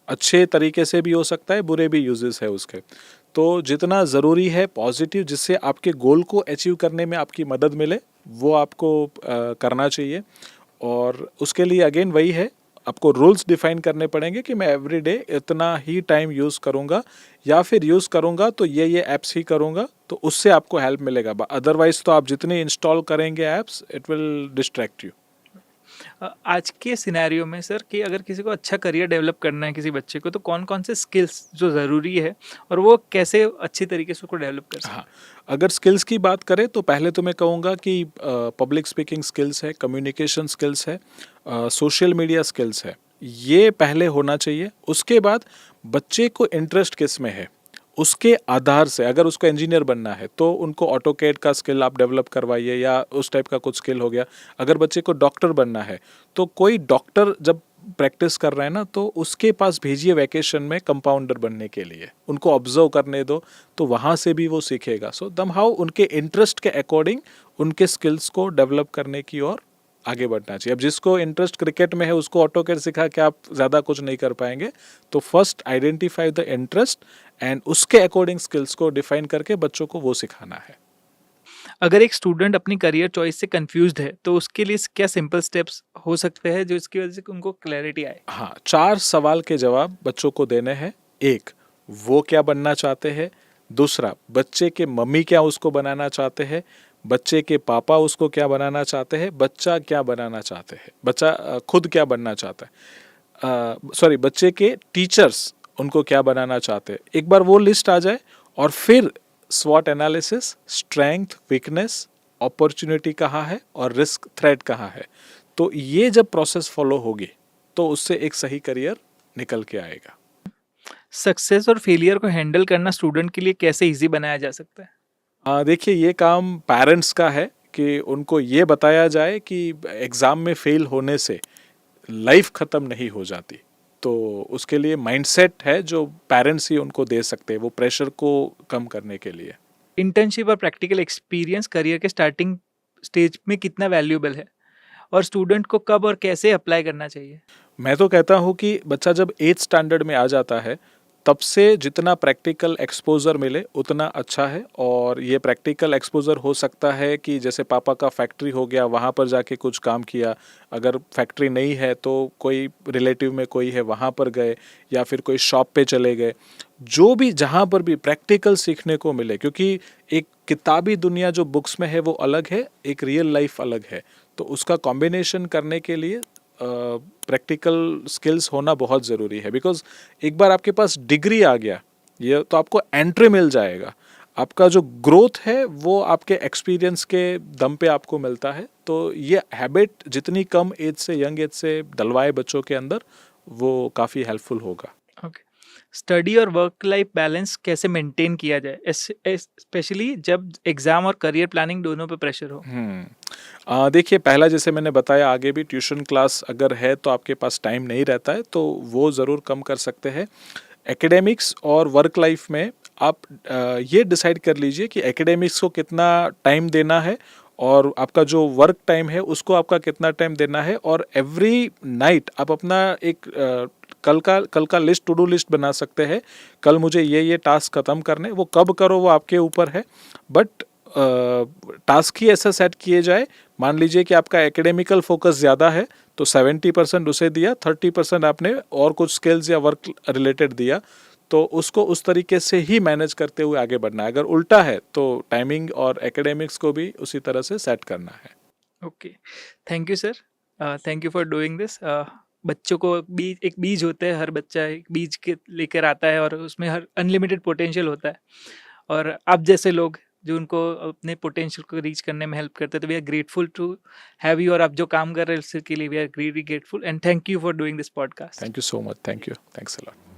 अच्छे तरीके से भी हो सकता है, बुरे भी यूजेस है उसके। तो जितना ज़रूरी है पॉजिटिव, जिससे आपके गोल को अचीव करने में आपकी मदद मिले, वो आपको करना चाहिए। और उसके लिए अगेन वही है, आपको रूल्स डिफाइन करने पड़ेंगे कि मैं एवरीडे इतना ही टाइम यूज़ करूँगा, या फिर यूज़ करूँगा तो ये ऐप्स ही करूँगा, तो उससे आपको हेल्प मिलेगा। अदरवाइज तो आप जितने इंस्टॉल करेंगे apps, it will distract you. आज के सिनेरियो में सर, कि अगर किसी को अच्छा करियर डेवलप करना है किसी बच्चे को, तो कौन कौन से स्किल्स जो ज़रूरी है और वो कैसे अच्छी तरीके से उसको डेवलप कर सकते हैं? हाँ, अगर स्किल्स की बात करें तो पहले तो मैं कहूँगा कि पब्लिक स्पीकिंग स्किल्स है, कम्युनिकेशन स्किल्स है, सोशल मीडिया स्किल्स है, ये पहले होना चाहिए। उसके बाद बच्चे को इंटरेस्ट किस में है, उसके आधार से, अगर उसको इंजीनियर बनना है तो उनको ऑटोकैड का स्किल आप डेवलप करवाइए, या उस टाइप का कुछ स्किल हो गया। अगर बच्चे को डॉक्टर बनना है तो कोई डॉक्टर जब प्रैक्टिस कर रहे हैं ना, तो उसके पास भेजिए वैकेशन में कंपाउंडर बनने के लिए, उनको ऑब्जर्व करने दो, तो वहाँ से भी वो सीखेगा। सो दमहाउ उनके इंटरेस्ट के अकॉर्डिंग उनके स्किल्स को डेवलप करने की ओर आगे बढ़ना चाहिए। अब जिसको इंटरेस्ट क्रिकेट में है उसको ऑटोकैड सिखा के आप ज़्यादा कुछ नहीं कर पाएंगे। तो first identify the interest and उसके अकॉर्डिंग स्किल्स को डिफाइन करके बच्चों को वो सिखाना है। अगर एक स्टूडेंट अपनी करियर चॉइस से कंफ्यूज्ड है तो उसके लिए क्या सिंपल स्टेप्स हो सकते हैं जो इसकी वजह से उनको क्लैरिटी आए? हाँ, 4 सवाल के जवाब बच्चों को देने हैं। 1, वो क्या बनना चाहते हैं। दूसरा, बच्चे के मम्मी क्या उसको बनाना चाहते हैं। बच्चे के पापा उसको क्या बनाना चाहते हैं, बच्चा क्या बनाना चाहते हैं, बच्चा खुद क्या बनना चाहता है, बच्चे के टीचर्स उनको क्या बनाना चाहते हैं। एक बार वो लिस्ट आ जाए और फिर स्वॉट एनालिसिस, स्ट्रेंथ, वीकनेस, अपॉर्चुनिटी कहाँ है और रिस्क थ्रेट कहाँ है, तो ये जब प्रोसेस फॉलो होगी तो उससे एक सही करियर निकल के आएगा। सक्सेस और फेलियर को हैंडल करना स्टूडेंट के लिए कैसे इजी बनाया जा सकता है? देखिए, ये काम पेरेंट्स का है कि उनको ये बताया जाए कि एग्ज़ाम में फेल होने से लाइफ ख़त्म नहीं हो जाती। तो उसके लिए माइंडसेट है जो पेरेंट्स ही उनको दे सकते हैं, वो प्रेशर को कम करने के लिए। इंटर्नशिप और प्रैक्टिकल एक्सपीरियंस करियर के स्टार्टिंग स्टेज में कितना वैल्यूएबल है और स्टूडेंट को कब और कैसे अप्लाई करना चाहिए? मैं तो कहता हूँ कि बच्चा जब 8th स्टैंडर्ड में आ जाता है तब से जितना प्रैक्टिकल एक्सपोजर मिले उतना अच्छा है। और ये प्रैक्टिकल एक्सपोजर हो सकता है कि जैसे पापा का फैक्ट्री हो गया, वहाँ पर जाके कुछ काम किया, अगर फैक्ट्री नहीं है तो कोई रिलेटिव में कोई है वहाँ पर गए, या फिर कोई शॉप पे चले गए, जो भी जहाँ पर भी प्रैक्टिकल सीखने को मिले। क्योंकि एक किताबी दुनिया जो बुक्स में है वो अलग है, एक रियल लाइफ अलग है, तो उसका कॉम्बिनेशन करने के लिए प्रैक्टिकल स्किल्स होना बहुत ज़रूरी है। बिकॉज एक बार आपके पास डिग्री आ गया, ये तो आपको एंट्री मिल जाएगा, आपका जो ग्रोथ है वो आपके एक्सपीरियंस के दम पे आपको मिलता है। तो ये हैबिट जितनी कम एज से, यंग एज से डलवाए बच्चों के अंदर, वो काफ़ी हेल्पफुल होगा। ओके, स्टडी और वर्क लाइफ बैलेंस कैसे मेंटेन किया जाए, स्पेशली जब एग्जाम और करियर प्लानिंग दोनों पे प्रेशर हो? देखिए, पहला जैसे मैंने बताया, आगे भी ट्यूशन क्लास अगर है तो आपके पास टाइम नहीं रहता है, तो वो ज़रूर कम कर सकते हैं। एकेडमिक्स और वर्क लाइफ में आप ये डिसाइड कर लीजिए कि एकेडमिक्स को कितना टाइम देना है और आपका जो वर्क टाइम है उसको आपका कितना टाइम देना है। और एवरी नाइट आप अपना एक कल का लिस्ट, टू डू लिस्ट बना सकते हैं। कल मुझे ये टास्क ख़त्म करने, वो कब करो वो आपके ऊपर है, बट टास्क ही ऐसा सेट किए जाए। मान लीजिए कि आपका एकेडमिकल फोकस ज़्यादा है तो 70% उसे दिया, 30% आपने और कुछ स्किल्स या वर्क रिलेटेड दिया, तो उसको उस तरीके से ही मैनेज करते हुए आगे बढ़ना है। अगर उल्टा है तो टाइमिंग और एकेडमिक्स को भी उसी तरह से सेट करना है। Okay, thank you sir, thank you for doing this. बच्चों को एक बीज होता है, हर बच्चा एक बीज के लेकर आता है और उसमें हर अनलिमिटेड पोटेंशियल होता है, और आप जैसे लोग जो उनको अपने पोटेंशियल को रीच करने में हेल्प करते हैं, तो we are grateful to have you. और आप जो काम कर रहे हैं उसके लिए we are grateful and thank you for doing this podcast. Thank you so much, thank you, thanks a lot.